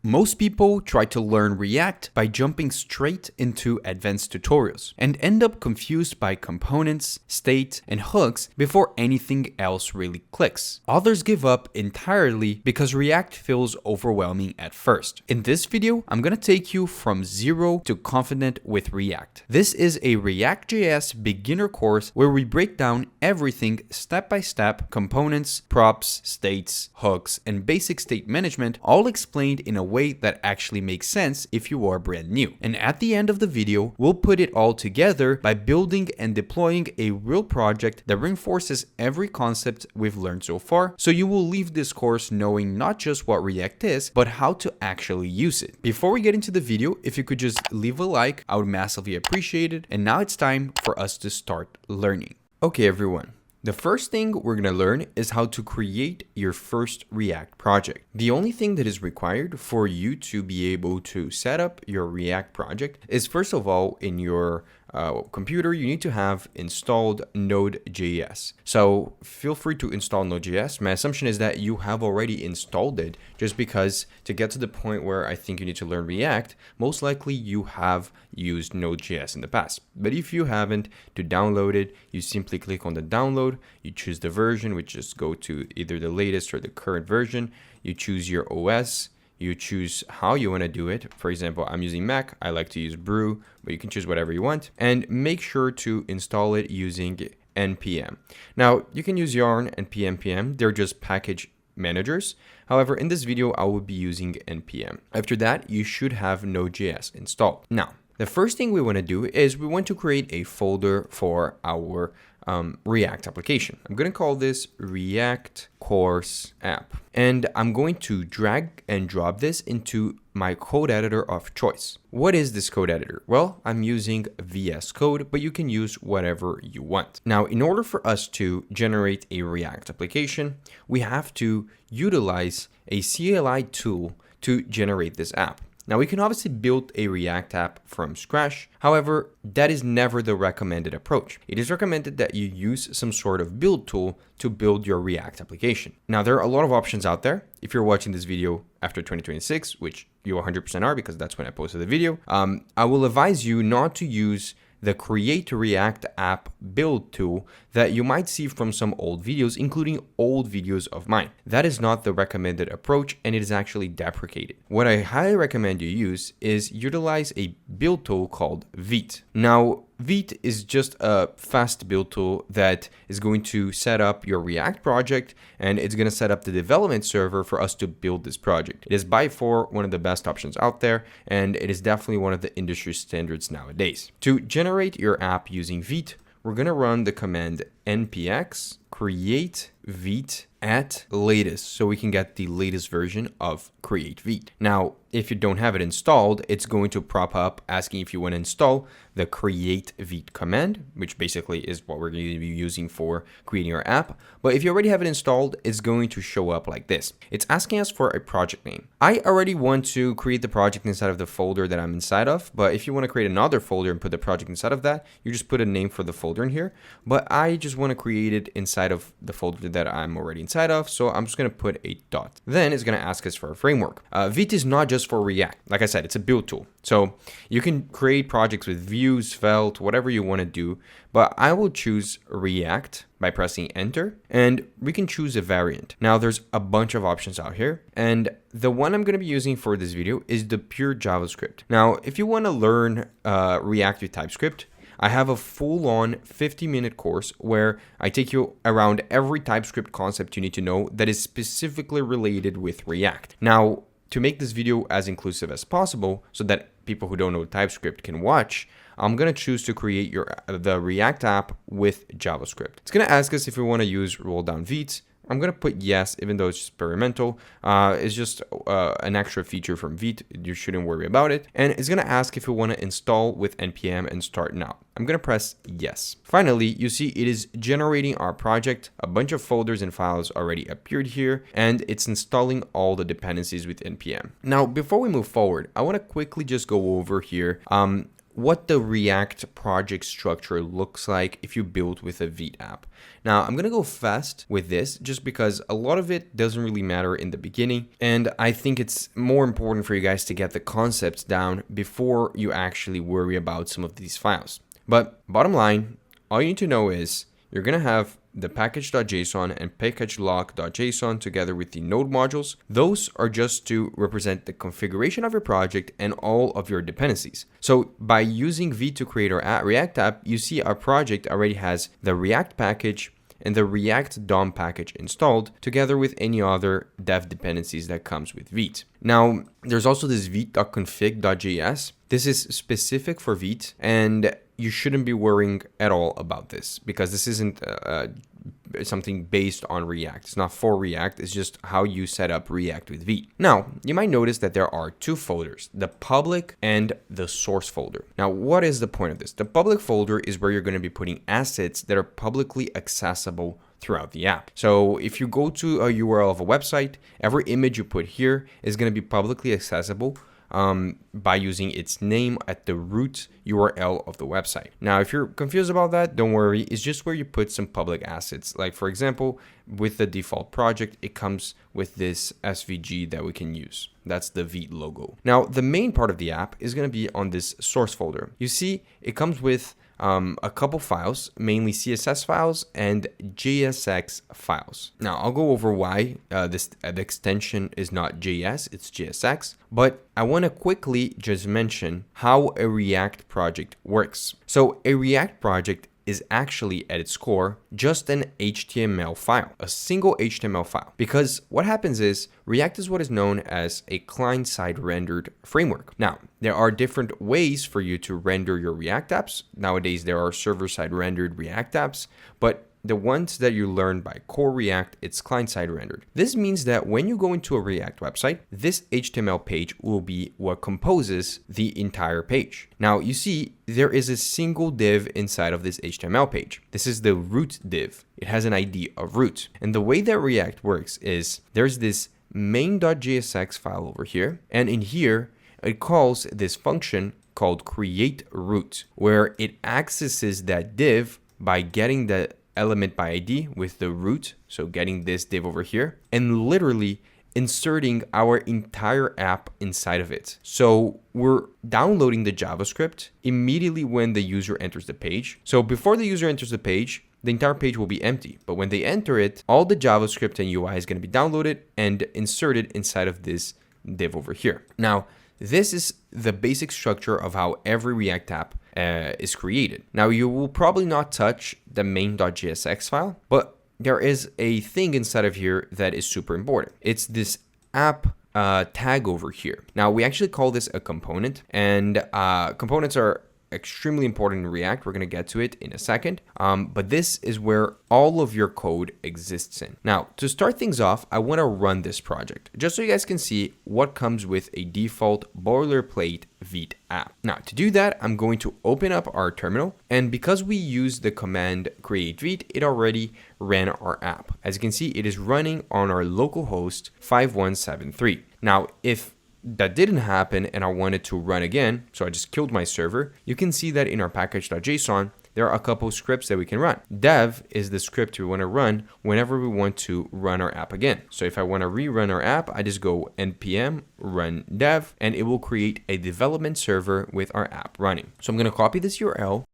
Most people try to learn React by jumping straight into advanced tutorials and end up confused by components, state, and hooks before anything else really clicks. Others give up entirely because React feels overwhelming at first. In this video, I'm gonna take you from zero to confident with React. This is a ReactJS beginner course where we break down everything step by step: components, props, states, hooks, and basic state management, all explained in a way that actually makes sense if you are brand new. And at the end of the video, we'll put it all together by building and deploying a real project that reinforces every concept we've learned so far, so you will leave this course knowing not just what React is, but how to actually use it. Before we get into the video, if you could just leave a like, I would massively appreciate it. And now it's time for us to start learning. Okay, everyone. The first thing we're going to learn is how to create your first React project. The only thing that is required for you to be able to set up your React project is, first of all, in your computer, you need to have installed Node.js. So feel free to install Node.js. My assumption is that you have already installed it, just because to get to the point where I think you need to learn React, most likely you have used Node.js in the past. But if you haven't, to download it, you simply click on the download, you choose the version, which just go to either the latest or the current version, you choose your OS, you choose how you want to do it. For example, I'm using Mac. I like to use Brew, but you can choose whatever you want, and make sure to install it using npm. Now, you can use Yarn and npm. They're just package managers. However, in this video, I will be using npm. After that, you should have Node.js installed. Now, the first thing we want to do is we want to create a folder for our React application. I'm going to call this React Course App. And I'm going to drag and drop this into my code editor of choice. What is this code editor? Well, I'm using VS Code, but you can use whatever you want. Now, in order for us to generate a React application, we have to utilize a CLI tool to generate this app. Now, we can obviously build a React app from scratch. However, that is never the recommended approach. It is recommended that you use some sort of build tool to build your React application. Now, there are a lot of options out there. If you're watching this video after 2026, which you 100% are because that's when I posted the video, I will advise you not to use the Create React App build tool that you might see from some old videos, including old videos of mine. That is not the recommended approach, and it is actually deprecated. What I highly recommend you use is utilize a build tool called Vite. Now, Vite is just a fast build tool that is going to set up your React project, and it's going to set up the development server for us to build this project. It is by far one of the best options out there, and it is definitely one of the industry standards nowadays. To generate your app using Vite, we're going to run the command npx create Vite at latest, so we can get the latest version of Create Vite. Now, if you don't have it installed, it's going to pop up asking if you want to install the Create Vite command, which basically is what we're going to be using for creating our app. But if you already have it installed, it's going to show up like this. It's asking us for a project name. I already want to create the project inside of the folder that I'm inside of, but if you want to create another folder and put the project inside of that, you just put a name for the folder in here. But I just want to create it inside of the folder that I'm already inside of, so I'm just going to put a dot. Then it's going to ask us for a framework. Vite is not just for React. Like I said, it's a build tool. So you can create projects with Vue, Svelte, whatever you want to do, but I will choose React by pressing enter, and we can choose a variant. Now, there's a bunch of options out here, and the one I'm going to be using for this video is the pure JavaScript. Now, if you want to learn React with TypeScript, I have a full-on 50-minute course where I take you around every TypeScript concept you need to know that is specifically related with React. Now, to make this video as inclusive as possible so that people who don't know TypeScript can watch, I'm going to choose to create the React app with JavaScript. It's going to ask us if we want to use roll down Vite. I'm going to put yes, even though it's experimental. It's just an extra feature from Vite. You shouldn't worry about it. And it's going to ask if we want to install with npm and start now. I'm going to press yes. Finally, you see it is generating our project. A bunch of folders and files already appeared here, and it's installing all the dependencies with npm. Now, before we move forward, I want to quickly just go over here what the React project structure looks like if you build with a Vite app. Now, I'm going to go fast with this just because a lot of it doesn't really matter in the beginning. And I think it's more important for you guys to get the concepts down before you actually worry about some of these files. But bottom line, all you need to know is you're going to have the package.json and package.lock.json together with the node modules. Those are just to represent the configuration of your project and all of your dependencies. So by using Vite to create our React app, you see our project already has the React package and the React DOM package installed together with any other dev dependencies that comes with Vite. Now, there's also this vite.config.js. This is specific for Vite, and you shouldn't be worrying at all about this because this isn't something based on React. It's not for React. It's just how you set up React with Vite. Now, you might notice that there are two folders, the public and the source folder. Now, what is the point of this? The public folder is where you're going to be putting assets that are publicly accessible throughout the app. So if you go to a URL of a website, every image you put here is going to be publicly accessible by using its name at the root URL of the website. Now, if you're confused about that, don't worry. It's just where you put some public assets. Like, for example, with the default project, it comes with this SVG that we can use. That's the Vite logo. Now, the main part of the app is going to be on this source folder. You see, it comes with a couple files, mainly CSS files and JSX files. Now, I'll go over why the extension is not JS, it's JSX, but I want to quickly just mention how a React project works. So a React project is actually at its core just an HTML file, a single HTML file. Because what happens is React is what is known as a client-side rendered framework. Now, there are different ways for you to render your React apps. Nowadays, there are server-side rendered React apps, but the ones that you learn by core React, it's client-side rendered. This means that when you go into a React website, this HTML page will be what composes the entire page. Now, you see, there is a single div inside of this HTML page. This is the root div. It has an ID of root. And the way that React works is there's this main.jsx file over here. And in here, it calls this function called createRoot, where it accesses that div by getting the element by ID with the root, so getting this div over here, and literally inserting our entire app inside of it. So we're downloading the JavaScript immediately when the user enters the page. So before the user enters the page, the entire page will be empty. But when they enter it, all the JavaScript and UI is going to be downloaded and inserted inside of this div over here. Now, this is the basic structure of how every React app is created. Now, you will probably not touch the main.jsx file, but there is a thing inside of here that is super important. It's this app tag over here. Now, we actually call this a component, and components are extremely important in React. We're going to get to it in a second. But this is where all of your code exists in. Now, to start things off, I want to run this project just so you guys can see what comes with a default boilerplate Vite app. Now, to do that, I'm going to open up our terminal. And because we use the command create Vite, it already ran our app. As you can see, it is running on our local host 5173. Now, if that didn't happen and I wanted to run again, so I just killed my server, you can see that in our package.json, there are a couple scripts that we can run. Dev is the script we want to run whenever we want to run our app again. So if I want to rerun our app, I just go npm run dev, and it will create a development server with our app running. So I'm going to copy this URL.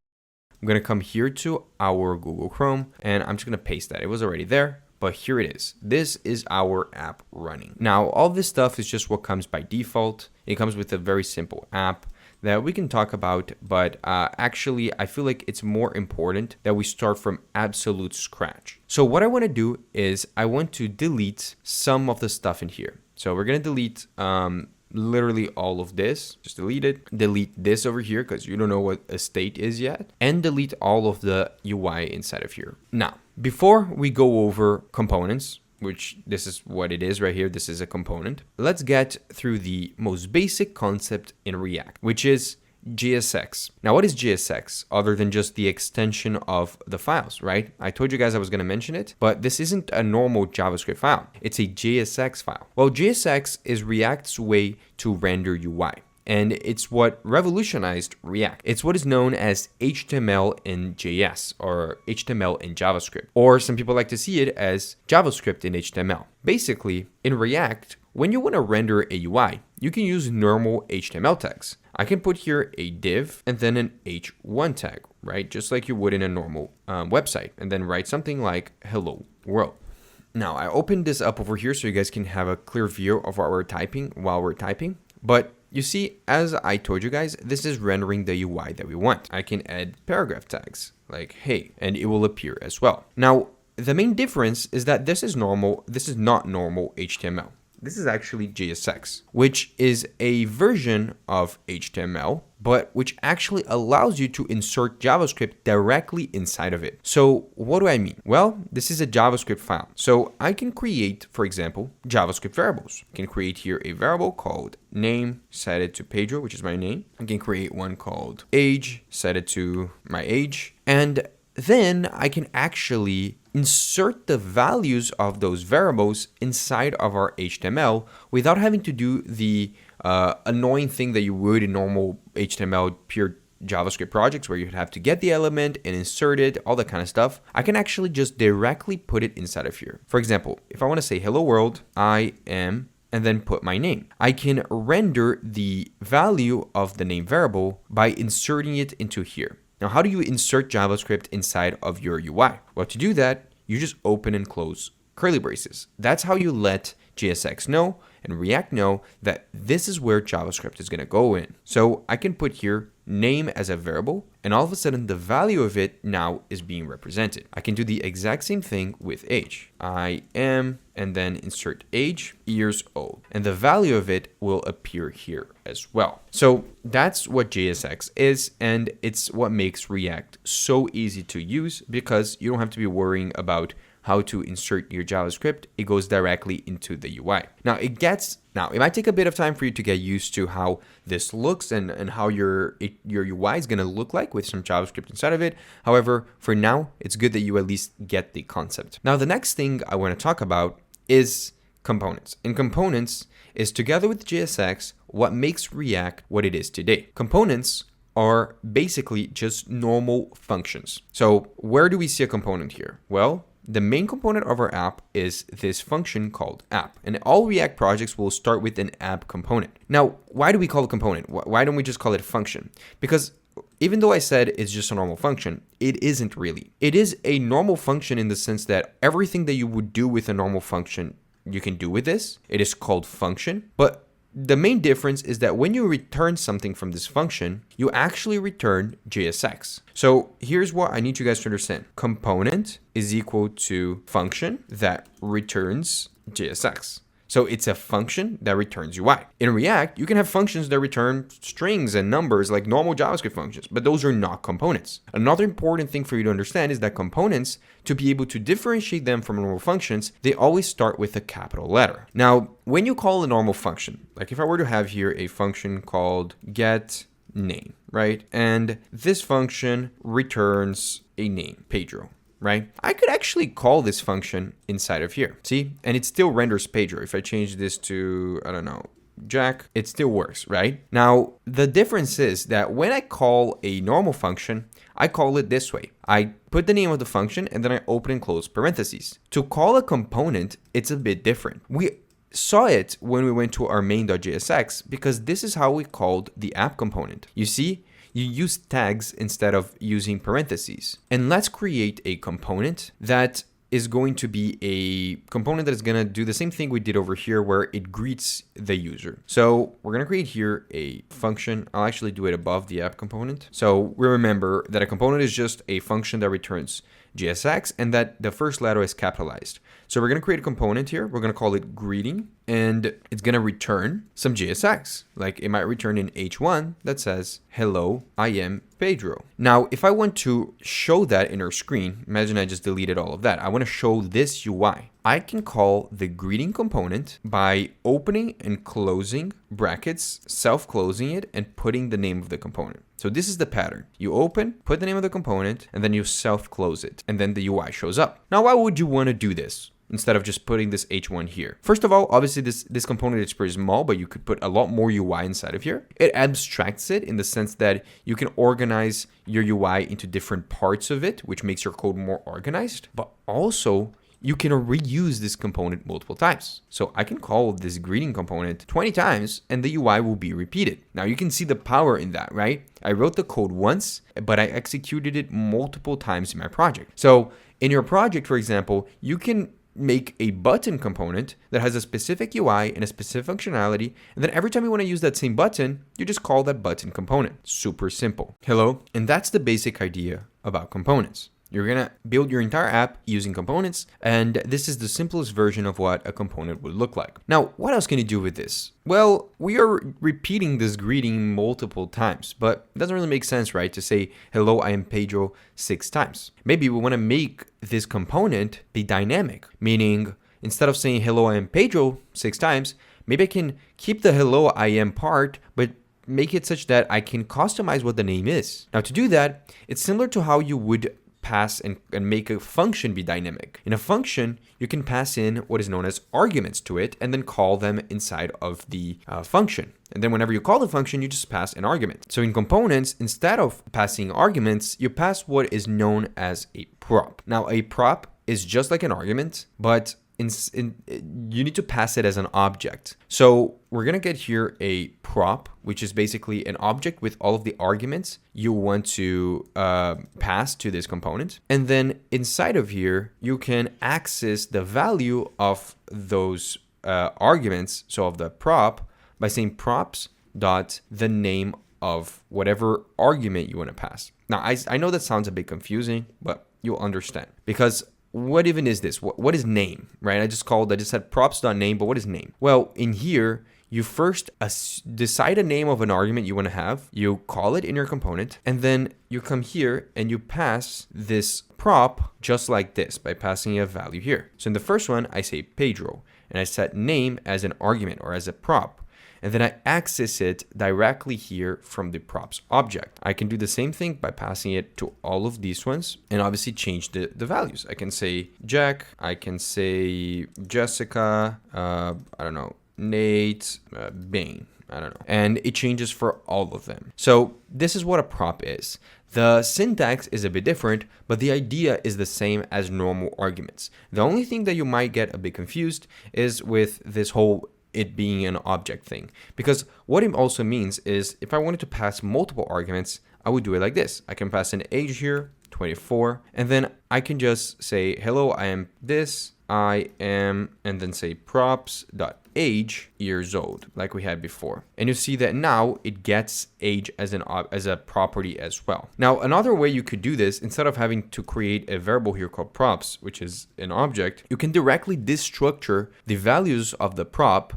I'm going to come here to our Google Chrome, and I'm just going to paste that. It was already there. But here it is. This is our app running. Now, all this stuff is just what comes by default. It comes with a very simple app that we can talk about, but actually, I feel like it's more important that we start from absolute scratch. So what I want to do is I want to delete some of the stuff in here. So we're going to delete literally all of this. Just delete it. Delete this over here because you don't know what a state is yet. And delete all of the UI inside of here. Now, before we go over components, which this is what it is right here, this is a component, let's get through the most basic concept in React, which is JSX. Now, what is JSX other than just the extension of the files, right? I told you guys I was going to mention it, but this isn't a normal JavaScript file. It's a JSX file. Well, JSX is React's way to render UI. and it's what revolutionized React. It's what is known as HTML in JS or HTML in JavaScript, or some people like to see it as JavaScript in HTML. Basically, in React, when you want to render a UI, you can use normal HTML tags. I can put here a div and then an h1 tag, right? Just like you would in a normal website, and then write something like hello world. Now, I opened this up over here so you guys can have a clear view of what we're typing while we're typing. But you see, as I told you guys, this is rendering the UI that we want. I can add paragraph tags like hey, and it will appear as well. Now, the main difference is that this is not normal HTML. This is actually JSX, which is a version of HTML, but which actually allows you to insert JavaScript directly inside of it. So what do I mean? Well, this is a JavaScript file. So I can create, for example, JavaScript variables. I can create here a variable called name, set it to Pedro, which is my name. I can create one called age, set it to my age. And then I can actually insert the values of those variables inside of our HTML without having to do the annoying thing that you would in normal HTML pure JavaScript projects where you'd have to get the element and insert it, all that kind of stuff. I can actually just directly put it inside of here. For example, if I want to say hello world, I am, and then put my name, I can render the value of the name variable by inserting it into here. Now, how do you insert JavaScript inside of your UI? Well, to do that, you just open and close curly braces. That's how you let JSX know and React know that this is where JavaScript is going to go in. So I can put here name as a variable, and all of a sudden the value of it now is being represented. I can do the exact same thing with age. I am, and then insert age, years old, and the value of it will appear here as well. So that's what JSX is, and it's what makes React so easy to use because you don't have to be worrying about how to insert your JavaScript. It goes directly into the UI. Now it might take a bit of time for you to get used to how this looks and how your UI is going to look like with some JavaScript inside of it. However, for now, it's good that you at least get the concept. Now, the next thing I want to talk about is components. And components is, together with JSX, what makes React what it is today. Components are basically just normal functions. So where do we see a component here? Well, the main component of our app is this function called app, and all React projects will start with an app component. Now, why do we call it component? Why don't we just call it a function? Because even though I said it's just a normal function, it isn't really. It is a normal function in the sense that everything that you would do with a normal function, you can do with this. It is called function, but the main difference is that when you return something from this function, you actually return JSX. So here's what I need you guys to understand. Component is equal to function that returns JSX. So it's a function that returns UI. In React, you can have functions that return strings and numbers like normal JavaScript functions, but those are not components. Another important thing for you to understand is that components, to be able to differentiate them from normal functions, they always start with a capital letter. Now, when you call a normal function, like if I were to have here a function called getName, right? And this function returns a name, Pedro. Right? I could actually call this function inside of here. See? And it still renders Pedro. If I change this to, I don't know, Jack, it still works, right? Now, the difference is that when I call a normal function, I call it this way. I put the name of the function and then I open and close parentheses. To call a component, it's a bit different. We saw it when we went to our main.jsx because this is how we called the app component. You see? You use tags instead of using parentheses. And let's create a component that is going to be a component that is going to do the same thing we did over here where it greets the user. So we're going to create here a function. I'll actually do it above the app component. So we remember that a component is just a function that returns JSX and that the first letter is capitalized. So we're going to create a component here. We're going to call it greeting, and it's going to return some JSX. Like it might return in H1 that says, hello, I am Pedro. Now, if I want to show that in our screen, imagine I just deleted all of that. I want to show this UI. I can call the greeting component by opening and closing brackets, self-closing it, and putting the name of the component. So this is the pattern. You open, put the name of the component, and then you self-close it, and then the UI shows up. Now, why would you want to do this? instead of just putting this h1 here. First of all, obviously this component is pretty small, but you could put a lot more UI inside of here. It abstracts it in the sense that you can organize your UI into different parts of it, which makes your code more organized, but also you can reuse this component multiple times. So I can call this greeting component 20 times and the UI will be repeated. Now you can see the power in that, right? I wrote the code once, but I executed it multiple times in my project. So in your project, for example, you can make a button component that has a specific UI and a specific functionality. And then every time you want to use that same button, you just call that button component. Super simple. Hello. And that's the basic idea about components. You're going to build your entire app using components, and this is the simplest version of what a component would look like. Now, what else can you do with this? Well, we are repeating this greeting multiple times, but it doesn't really make sense, right? To say, hello, I am Pedro 6 times. Maybe we want to make this component be dynamic, meaning instead of saying, hello, I am Pedro 6 times, maybe I can keep the hello, I am part, but make it such that I can customize what the name is. Now, to do that, it's similar to how you would pass and make a function be dynamic. In a function, you can pass in what is known as arguments to it and then call them inside of the function. And then whenever you call the function, you just pass an argument. So in components, instead of passing arguments, you pass what is known as a prop. Now, a prop is just like an argument, but you need to pass it as an object. So we're going to get here a prop, which is basically an object with all of the arguments you want to pass to this component. And then inside of here, you can access the value of those arguments, so of the prop, by saying props dot the name of whatever argument you want to pass. Now, I know that sounds a bit confusing, but you'll understand, because what even is this? What is name, right? I just said props.name, but what is name? Well, in here, you first decide a name of an argument you want to have. You call it in your component, and then you come here and you pass this prop just like this by passing a value here. So in the first one, I say Pedro, and I set name as an argument or as a prop. And then I access it directly here from the props object. I can do the same thing by passing it to all of these ones and obviously change the values. I can say Jack, I can say Jessica, I don't know, Nate, Bane, I don't know. And it changes for all of them. So this is what a prop is. The syntax is a bit different, but the idea is the same as normal arguments. The only thing that you might get a bit confused is with this whole it being an object thing, because what it also means is if I wanted to pass multiple arguments, I would do it like this. I can pass an age here, 24, and then I can just say, hello, I am this, I am, and then say props.age years old, like we had before. And you see that now it gets age as a property as well. Now, another way you could do this, instead of having to create a variable here called props, which is an object, you can directly destructure the values of the prop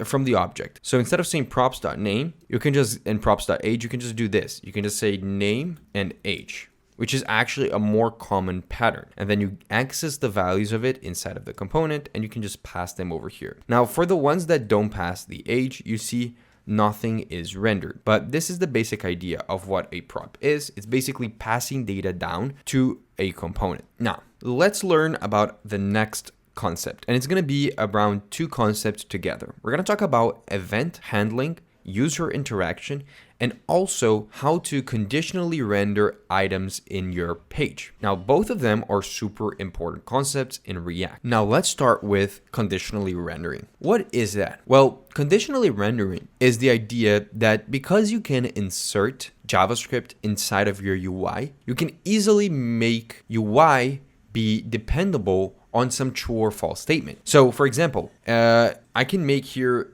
from the object. So instead of saying props.name, you can just, and props.age, you can just do this. You can just say name and age, which is actually a more common pattern. And then you access the values of it inside of the component and you can just pass them over here. Now, for the ones that don't pass the age, you see nothing is rendered. But this is the basic idea of what a prop is. It's basically passing data down to a component. Now, let's learn about the next concept. And it's going to be around two concepts together. We're going to talk about event handling, user interaction, and also how to conditionally render items in your page. Now, both of them are super important concepts in React. Now, let's start with conditionally rendering. What is that? Well, conditionally rendering is the idea that because you can insert JavaScript inside of your UI, you can easily make UI be dependable on some true or false statement. So, for example, I can make here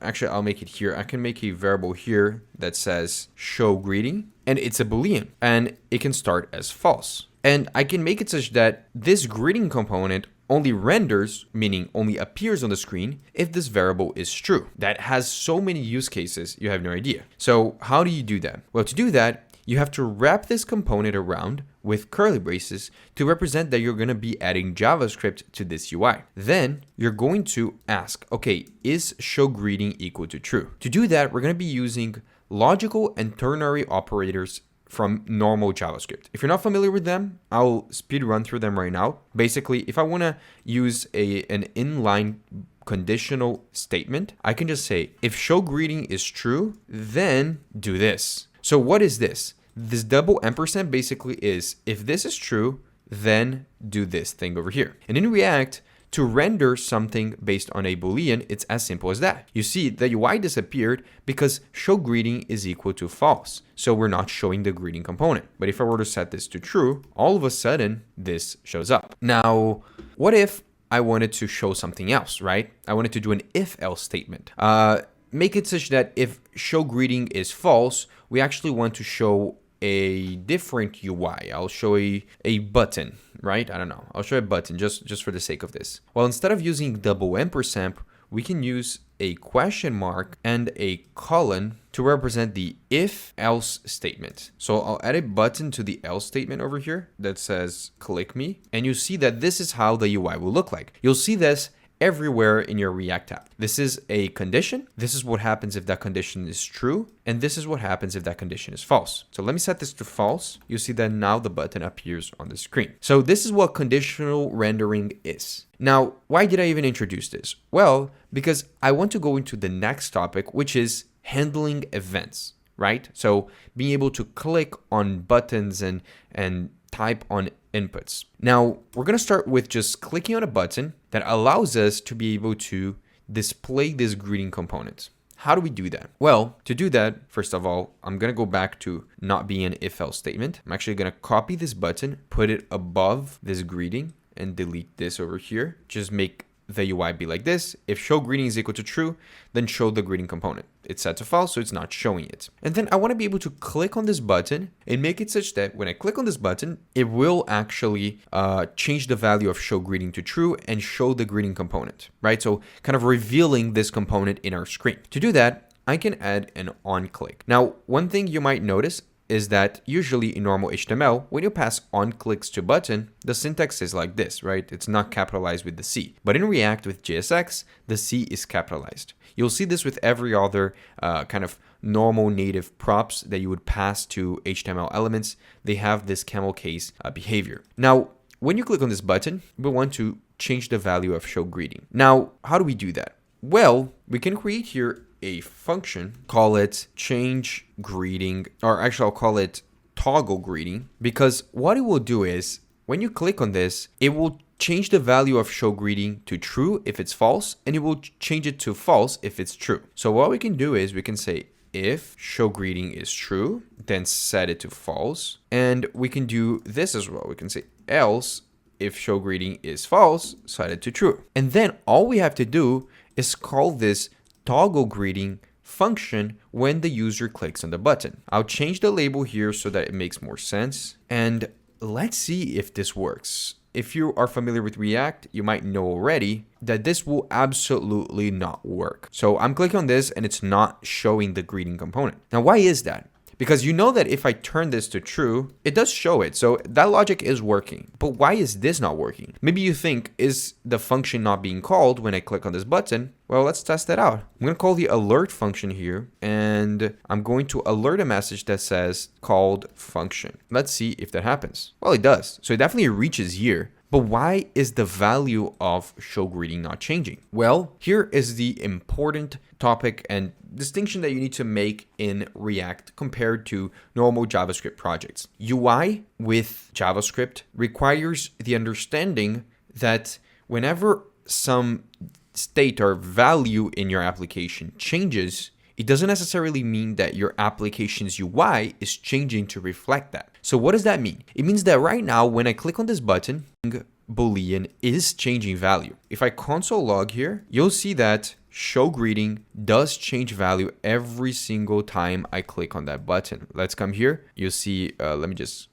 actually, I'll make it here. I can make a variable here that says show greeting, and it's a Boolean, and it can start as false. And I can make it such that this greeting component only renders, meaning only appears on the screen, if this variable is true. That has so many use cases, you have no idea. So how do you do that? Well, to do that, you have to wrap this component around with curly braces to represent that you're going to be adding JavaScript to this UI. Then you're going to ask, okay, is show greeting equal to true? To do that, we're going to be using logical and ternary operators from normal JavaScript. If you're not familiar with them, I'll speed run through them right now. Basically, if I want to use an inline conditional statement, I can just say, if show greeting is true, then do this. So what is this? This double ampersand basically is, if this is true, then do this thing over here. And in React, to render something based on a Boolean, it's as simple as that. You see, the UI disappeared because show greeting is equal to false. So we're not showing the greeting component. But if I were to set this to true, all of a sudden, this shows up. Now, what if I wanted to show something else, right? I wanted to do an if-else statement. Make it such that if show greeting is false, we actually want to show a different UI. I'll show a button, right? I don't know. I'll show a button just for the sake of this. Well, instead of using double ampersand, we can use a question mark and a colon to represent the if-else statement. So I'll add a button to the else statement over here that says click me. And you see that this is how the UI will look like. You'll see this everywhere in your React app. This is a condition. This is what happens if that condition is true. And this is what happens if that condition is false. So let me set this to false. You see that now the button appears on the screen. So this is what conditional rendering is. Now, why did I even introduce this? Well, because I want to go into the next topic, which is handling events, right? So being able to click on buttons and type on inputs. Now, we're going to start with just clicking on a button that allows us to be able to display this greeting component. How do we do that? Well, to do that, first of all, I'm going to go back to not being an if-else statement. I'm actually going to copy this button, put it above this greeting, and delete this over here. Just make the UI be like this. If show greeting is equal to true, then show the greeting component. It's set to false, so it's not showing it. And then I want to be able to click on this button and make it such that when I click on this button, it will actually change the value of show greeting to true and show the greeting component, right? So kind of revealing this component in our screen. To do that, I can add an on click. Now, one thing you might notice is that usually in normal HTML, when you pass on clicks to button, the syntax is like this, right? It's not capitalized with the C. But in React with JSX, the C is capitalized. You'll see this with every other kind of normal native props that you would pass to HTML elements. They have this camel case behavior. Now, when you click on this button, we want to change the value of show greeting. Now, how do we do that? Well, we can create here a function, call it change greeting, or actually I'll call it toggle greeting, because what it will do is when you click on this, it will change the value of show greeting to true if it's false, and it will change it to false if it's true. So what we can do is we can say if show greeting is true, then set it to false. And we can do this as well. We can say else if show greeting is false, set it to true. And then all we have to do is call this toggle greeting function when the user clicks on the button. I'll change the label here so that it makes more sense. And let's see if this works. If you are familiar with React, you might know already that this will absolutely not work. So I'm clicking on this and it's not showing the greeting component. Now, why is that? Because you know that if I turn this to true, it does show it. So that logic is working. But why is this not working? Maybe you think, is the function not being called when I click on this button? Well, let's test that out. I'm going to call the alert function here, and I'm going to alert a message that says called function. Let's see if that happens. Well, it does. So it definitely reaches here. But why is the value of show greeting not changing? Well, here is the important topic and distinction that you need to make in React compared to normal JavaScript projects. UI with JavaScript requires the understanding that whenever some state or value in your application changes, it doesn't necessarily mean that your application's UI is changing to reflect that. So what does that mean? It means that right now, when I click on this button, Boolean is changing value. If I console log here, you'll see that show greeting does change value every single time I click on that button. Let's come here. You'll see, let me just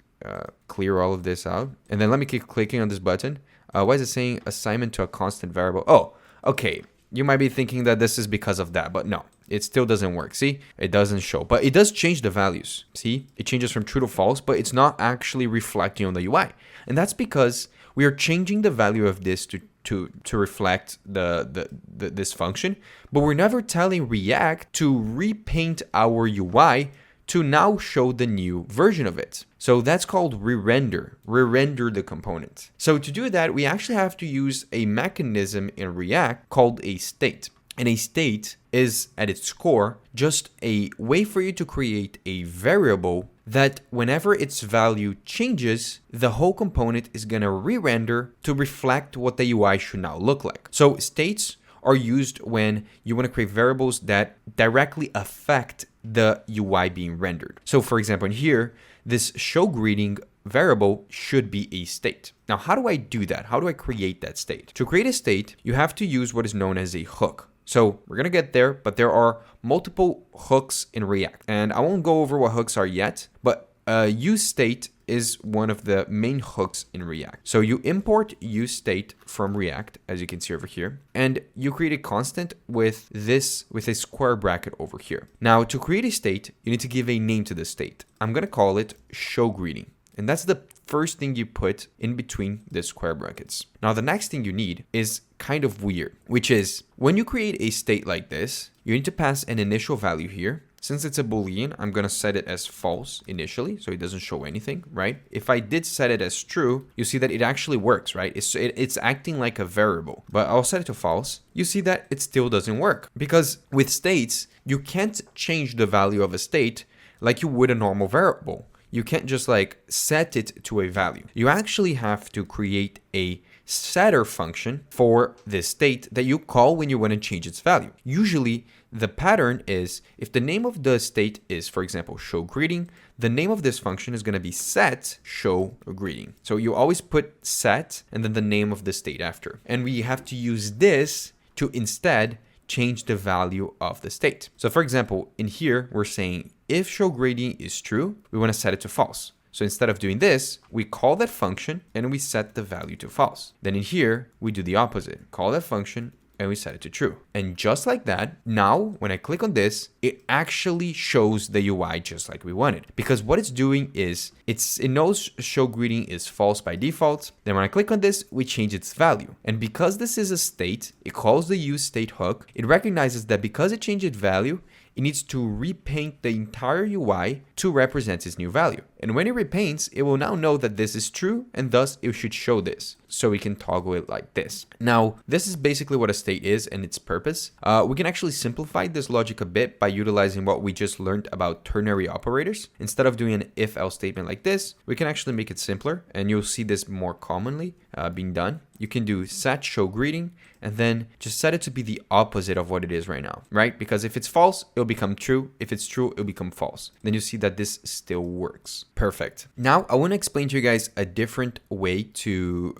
clear all of this out. And then let me keep clicking on this button. Why is it saying assignment to a constant variable? Oh, okay. You might be thinking that this is because of that, but no, it still doesn't work. See, it doesn't show, but it does change the values. See, it changes from true to false, but it's not actually reflecting on the UI. And that's because we are changing the value of this to reflect this function, but we're never telling React to repaint our UI to now show the new version of it. So that's called re-render the component. So to do that, we actually have to use a mechanism in React called a state. And a state is, at its core, just a way for you to create a variable that whenever its value changes, the whole component is going to re-render to reflect what the UI should now look like. So states are used when you want to create variables that directly affect the UI being rendered. So for example, in here, this show greeting variable should be a state. Now, how do I do that? How do I create that state? To create a state, you have to use what is known as a hook. So we're going to get there, but there are multiple hooks in React. And I won't go over what hooks are yet, but useState is one of the main hooks in React. So you import useState from React, as you can see over here, and you create a constant with a square bracket over here. Now, to create a state, you need to give a name to the state. I'm going to call it show greeting. And that's the first thing you put in between the square brackets. Now, the next thing you need is kind of weird, which is when you create a state like this, you need to pass an initial value here. Since it's a Boolean, I'm going to set it as false initially, so it doesn't show anything, right? If I did set it as true, you see that it actually works, right? It's acting like a variable, but I'll set it to false. You see that it still doesn't work because with states, you can't change the value of a state like you would a normal variable. You can't just like set it to a value. You actually have to create a setter function for this state that you call when you want to change its value. Usually the pattern is if the name of the state is, for example, show greeting, the name of this function is going to be set show greeting. So you always put set and then the name of the state after. And we have to use this to instead change the value of the state. So for example, in here, we're saying if show greeting is true, we want to set it to false. So instead of doing this, we call that function and we set the value to false. Then in here, we do the opposite, call that function and we set it to true. And just like that, now when I click on this, it actually shows the UI just like we wanted. Because what it's doing is it knows show greeting is false by default. Then when I click on this, we change its value. And because this is a state, it calls the useState hook. It recognizes that because it changed its value, it needs to repaint the entire UI to represent its new value. And when it repaints, it will now know that this is true and thus it should show this. So we can toggle it like this. Now, this is basically what a state is and its purpose. We can actually simplify this logic a bit by utilizing what we just learned about ternary operators. Instead of doing an if-else statement like this, we can actually make it simpler and you'll see this more commonly being done. You can do set show greeting and then just set it to be the opposite of what it is right now, right? Because if it's false, it'll become true. If it's true, it'll become false. Then you see that this still works. Perfect. Now, I want to explain to you guys a different way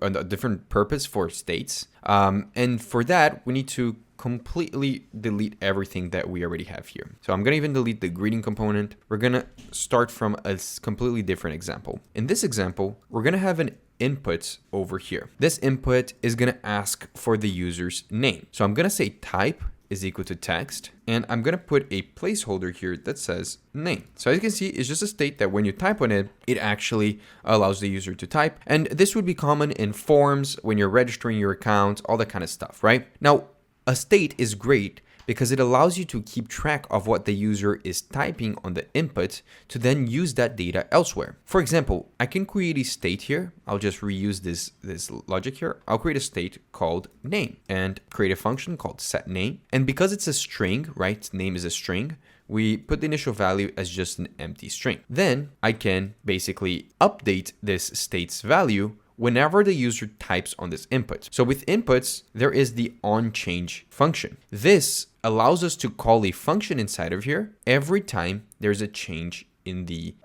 a different purpose for states. And for that, we need to completely delete everything that we already have here. So I'm going to even delete the greeting component. We're going to start from a completely different example. In this example, we're going to have an input over here. This input is going to ask for the user's name. So I'm going to say type is equal to text, and I'm going to put a placeholder here that says name. So as you can see, it's just a state that when you type on it, it actually allows the user to type. And this would be common in forms, when you're registering your account, all that kind of stuff, right? Now, a state is great because it allows you to keep track of what the user is typing on the input to then use that data elsewhere. For example, I can create a state here. I'll just reuse this logic here. I'll create a state called name and create a function called setName. And because it's a string, right? Name is a string. We put the initial value as just an empty string. Then I can basically update this state's value whenever the user types on this input. So with inputs, there is the onChange function. This allows us to call a function inside of here every time there's a change in the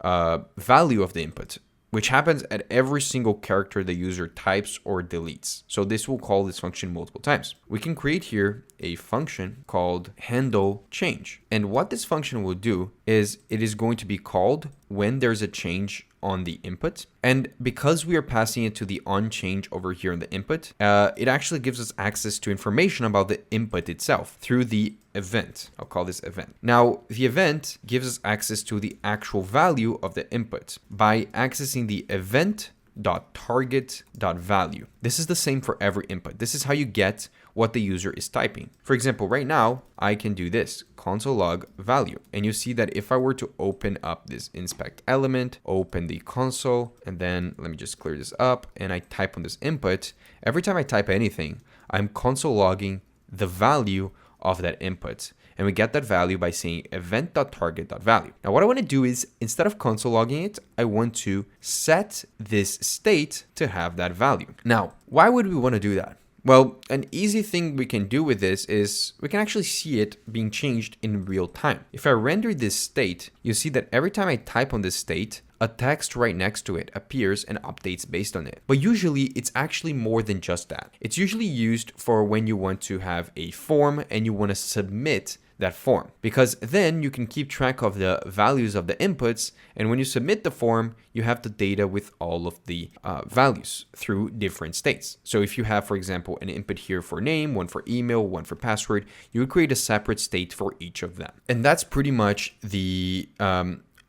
value of the input, which happens at every single character the user types or deletes. So this will call this function multiple times. We can create here a function called handleChange. And what this function will do is it is going to be called when there's a change on the input. And because we are passing it to the onChange over here in the input, it actually gives us access to information about the input itself through the event. I'll call this event. Now, the event gives us access to the actual value of the input. By accessing the event to-do.target.value. This is the same for every input. This is how you get what the user is typing. For example, right now, I can do this, console log value. And you see that if I were to open up this inspect element, open the console, and then let me just clear this up, and I type on this input, every time I type anything, I'm console logging the value of that input. And we get that value by saying event.target.value. Now what I want to do is, instead of console logging it, I want to set this state to have that value. Now, why would we want to do that? Well, an easy thing we can do with this is we can actually see it being changed in real time. If I render this state, you see that every time I type on this state, a text right next to it appears and updates based on it. But usually it's actually more than just that. It's usually used for when you want to have a form and you want to submit that form, because then you can keep track of the values of the inputs, and when you submit the form, you have the data with all of the values through different states. So if you have, for example, an input here for name, one for email, one for password, you would create a separate state for each of them. And that's pretty much the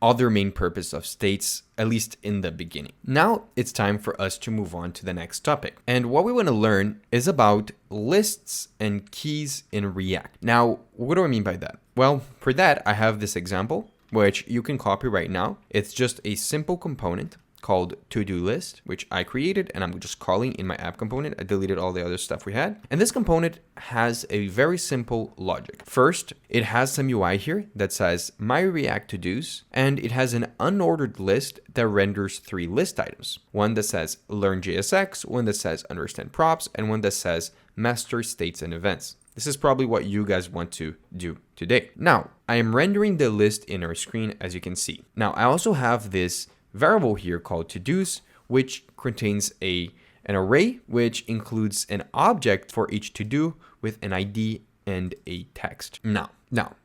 other main purpose of states, at least in the beginning. Now it's time for us to move on to the next topic. And what we want to learn is about lists and keys in React. Now, what do I mean by that? Well, for that, I have this example, which you can copy right now. It's just a simple component called to-do list, which I created, and I'm just calling in my app component. I deleted all the other stuff we had. And this component has a very simple logic. First, it has some UI here that says my React to-dos, and it has an unordered list that renders 3 list items. One that says learn JSX, one that says understand props, and one that says master states and events. This is probably what you guys want to do today. Now, I am rendering the list in our screen, as you can see. Now, I also have this variable here called to-dos, which contains an array, which includes an object for each to-do with an ID and a text. Now,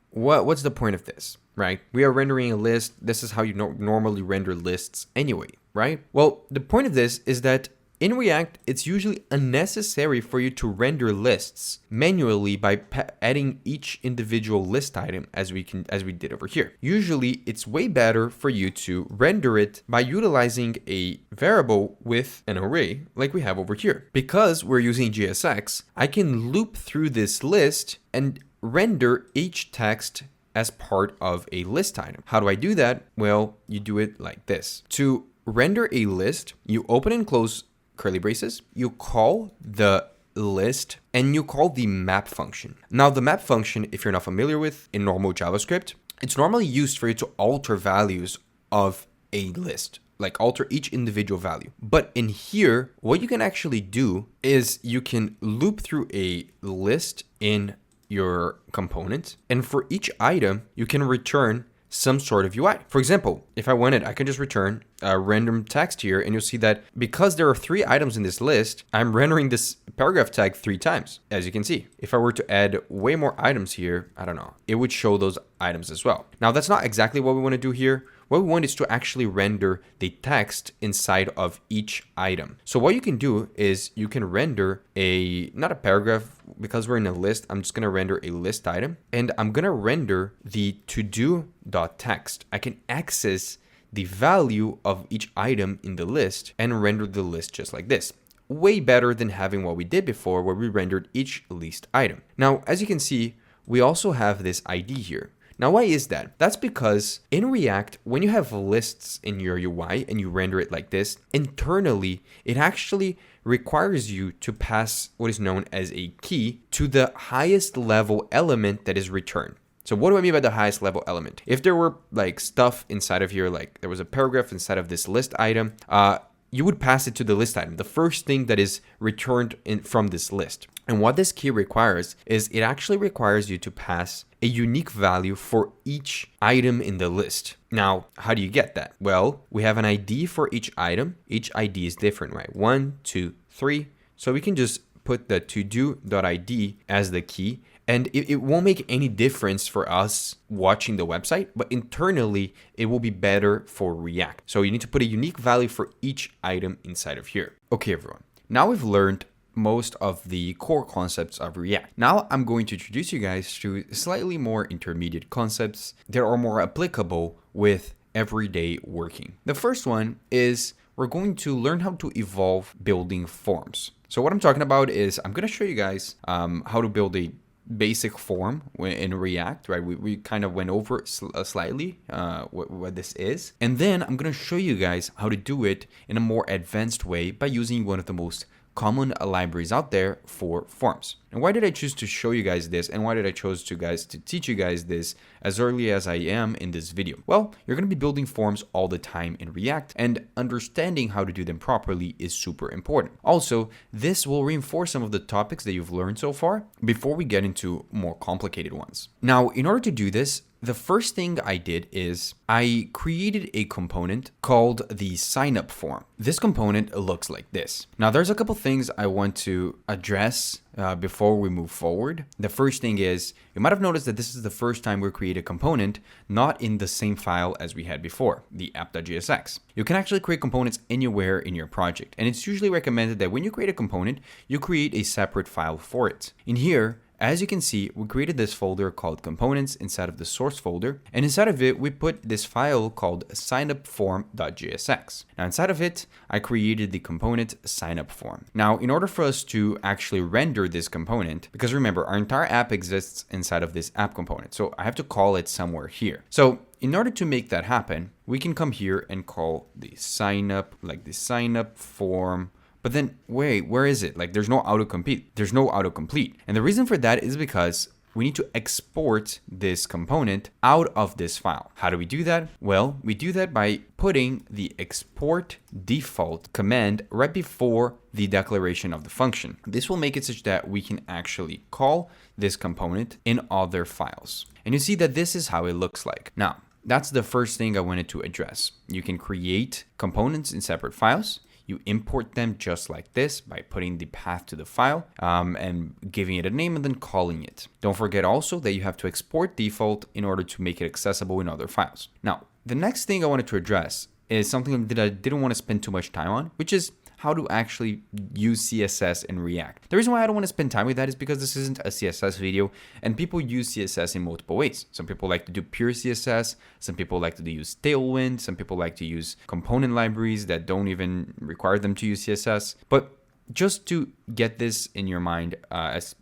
what's the point of this, right? We are rendering a list. This is how you normally render lists anyway, right? Well, the point of this is that in React, it's usually unnecessary for you to render lists manually by adding each individual list item as we did over here. Usually, it's way better for you to render it by utilizing a variable with an array like we have over here. Because we're using JSX, I can loop through this list and render each text as part of a list item. How do I do that? Well, you do it like this. To render a list, you open and close curly braces, you call the list, and you call the map function. Now, the map function, if you're not familiar with in normal JavaScript, it's normally used for you to alter values of a list, like alter each individual value. But in here, what you can actually do is you can loop through a list in your component, and for each item, you can return some sort of UI. For example, if I wanted, I can just return a random text here, and you'll see that because there are 3 items in this list, I'm rendering this paragraph tag 3 times, as you can see. If I were to add way more items here, I don't know, it would show those items as well. Now, that's not exactly what we want to do here. What we want is to actually render the text inside of each item. So what you can do is you can render not a paragraph, because we're in a list, I'm just going to render a list item, and I'm going to render the to-do.text. I can access the value of each item in the list and render the list just like this. Way better than having what we did before, where we rendered each list item. Now, as you can see, we also have this ID here. Now, why is that? That's because in React, when you have lists in your UI and you render it like this, internally, it actually requires you to pass what is known as a key to the highest level element that is returned. So what do I mean by the highest level element? If there were like stuff inside of here, like there was a paragraph inside of this list item, you would pass it to the list item, the first thing that is returned from this list. And what this key requires is it actually requires you to pass a unique value for each item in the list. Now, how do you get that? Well, we have an ID for each item. Each ID is different, right? 1, 2, 3. So we can just put the todo.id as the key, and it won't make any difference for us watching the website, but internally it will be better for React. So you need to put a unique value for each item inside of here. Okay, everyone. Now we've learned most of the core concepts of React. Now I'm going to introduce you guys to slightly more intermediate concepts that are more applicable with everyday working. The first one is we're going to learn how to evolve building forms. So what I'm talking about is I'm going to show you guys how to build a basic form in React, right? We kind of went over slightly what this is. And then I'm going to show you guys how to do it in a more advanced way by using one of the most common libraries out there for forms. And why did I choose to show you guys this, and why did I choose to teach you guys this as early as I am in this video? Well, you're going to be building forms all the time in React, and understanding how to do them properly is super important. Also, this will reinforce some of the topics that you've learned so far before we get into more complicated ones. Now, in order to do this, the first thing I did is I created a component called the sign-up form. This component looks like this. Now, there's a couple things I want to address before we move forward. The first thing is, you might have noticed that this is the first time we create a component not in the same file as we had before, the app.jsx. You can actually create components anywhere in your project, and it's usually recommended that when you create a component, you create a separate file for it. In here, as you can see, we created this folder called components inside of the source folder, and inside of it, we put this file called signupform.jsx. Now, inside of it, I created the component signupform. Now, in order for us to actually render this component, because remember, our entire app exists inside of this app component, so I have to call it somewhere here. So in order to make that happen, we can come here and call the signup, like the signup form. But then, wait, where is it? Like, there's no autocomplete. And the reason for that is because we need to export this component out of this file. How do we do that? Well, we do that by putting the export default command right before the declaration of the function. This will make it such that we can actually call this component in other files. And you see that this is how it looks like. Now, that's the first thing I wanted to address. You can create components in separate files. You import them just like this by putting the path to the file and giving it a name and then calling it. Don't forget also that you have to export default in order to make it accessible in other files. Now, the next thing I wanted to address is something that I didn't want to spend too much time on, which is how to actually use CSS in React. The reason why I don't want to spend time with that is because this isn't a CSS video, and people use CSS in multiple ways. Some people like to do pure CSS, some people like to use Tailwind, some people like to use component libraries that don't even require them to use CSS. But just to get this in your mind as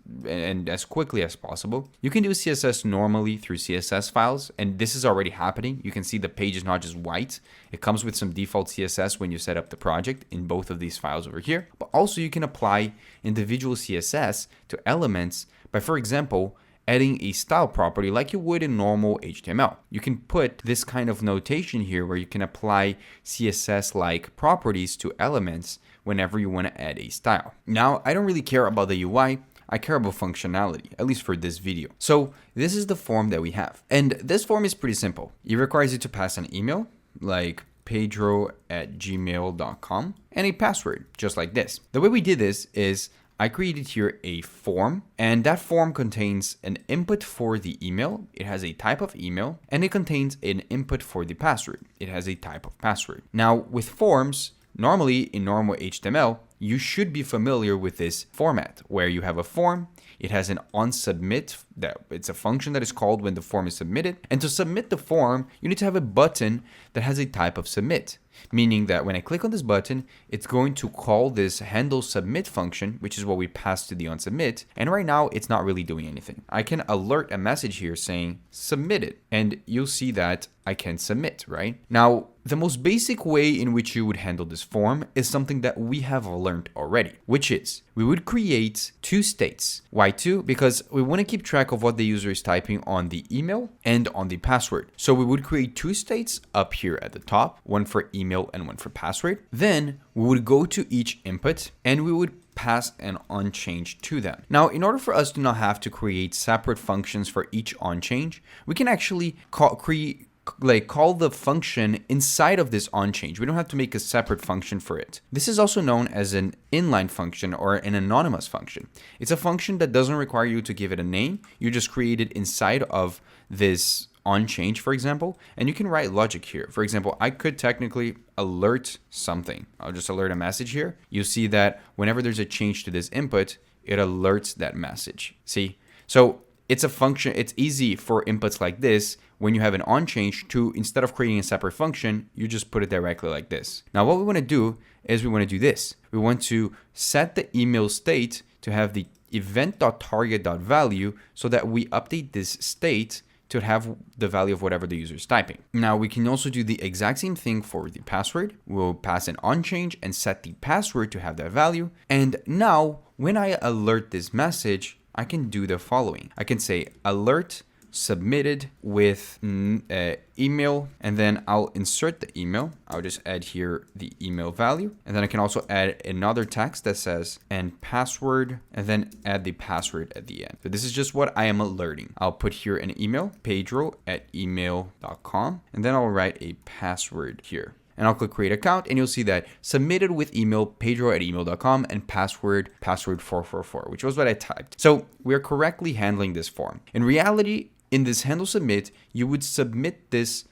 quickly as possible, you can do CSS normally through CSS files, and this is already happening. You can see the page is not just white. It comes with some default CSS when you set up the project in both of these files over here. But also you can apply individual CSS to elements by, for example, adding a style property like you would in normal HTML. You can put this kind of notation here where you can apply CSS-like properties to elements whenever you want to add a style. Now, I don't really care about the UI. I care about functionality, at least for this video. So this is the form that we have. And this form is pretty simple. It requires you to pass an email like pedro@gmail.com and a password just like this. The way we did this is I created here a form, and that form contains an input for the email. It has a type of email, and it contains an input for the password. It has a type of password. Now, with forms, normally in normal HTML, you should be familiar with this format where you have a form. It has an onSubmit, that it's a function that is called when the form is submitted. And to submit the form, you need to have a button that has a type of submit, meaning that when I click on this button, it's going to call this handle submit function, which is what we pass to the onSubmit. And right now, it's not really doing anything. I can alert a message here saying submitted, and you'll see that I can submit, right? Now, the most basic way in which you would handle this form is something that we have learned already, which is we would create two states. Why two? Because we want to keep track of what the user is typing on the email and on the password. So we would create two states up here at the top, one for email and one for password. Then we would go to each input and we would pass an onChange to them. Now, in order for us to not have to create separate functions for each onChange, we can actually call the function inside of this onChange. We don't have to make a separate function for it. This is also known as an inline function or an anonymous function. It's a function that doesn't require you to give it a name. You just create it inside of this onChange, for example, and you can write logic here. For example, I could technically alert something. I'll just alert a message here. You see that whenever there's a change to this input, it alerts that message. See? So it's a function. It's easy for inputs like this when you have an on change to, instead of creating a separate function, you just put it directly like this. Now what we want to do is we want to do this. We want to set the email state to have the event.target.value so that we update this state to have the value of whatever the user is typing. Now we can also do the exact same thing for the password. We'll pass an on change and set the password to have that value. And now when I alert this message, I can do the following. I can say alert submitted with email, and then I'll insert the email. I'll just add here the email value, and then I can also add another text that says and password, and then add the password at the end. So this is just what I am alerting. I'll put here an email, pedro@email.com, and then I'll write a password here. And I'll click create account, and you'll see that submitted with email, pedro@email.com, and password 444, which was what I typed. So we're correctly handling this form. In reality, in this handle submit, you would submit this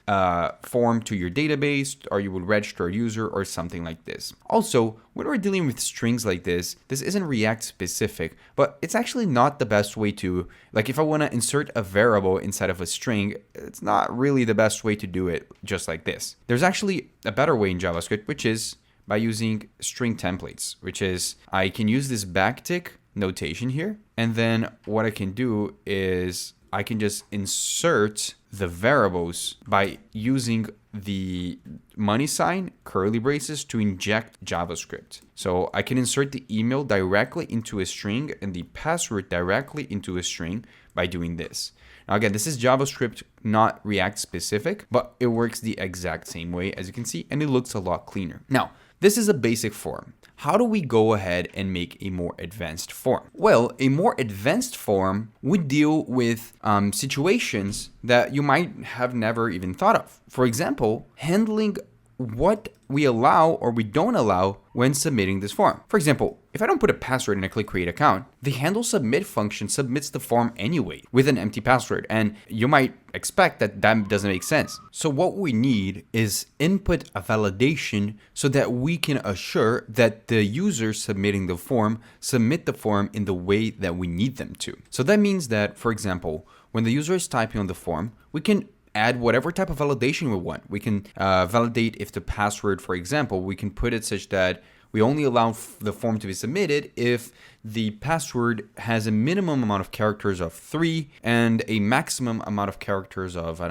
form to your database, or you would register a user or something like this. Also, when we're dealing with strings like this isn't React specific, but it's actually not the best way to, like if I want to insert a variable inside of a string, it's not really the best way to do it just like this. There's actually a better way in JavaScript, which is by using string templates, which is I can use this backtick notation here. And then what I can do is I can just insert the variables by using the money sign, curly braces, to inject JavaScript. So I can insert the email directly into a string and the password directly into a string by doing this. Now again, this is JavaScript, not React specific, but it works the exact same way as you can see, and it looks a lot cleaner. Now, this is a basic form. How do we go ahead and make a more advanced form? Well, a more advanced form would deal with situations that you might have never even thought of. For example, handling what we allow or we don't allow when submitting this form. For example, if I don't put a password and I click create account, the handle submit function submits the form anyway with an empty password, and you might expect that that doesn't make sense. So what we need is input a validation so that we can assure that the user submitting the form submit the form in the way that we need them to. So that means that, for example, when the user is typing on the form, we can add whatever type of validation we want. We can validate if the password, for example, we can put it such that we only allow the form to be submitted if the password has a minimum amount of characters of 3 and a maximum amount of characters of,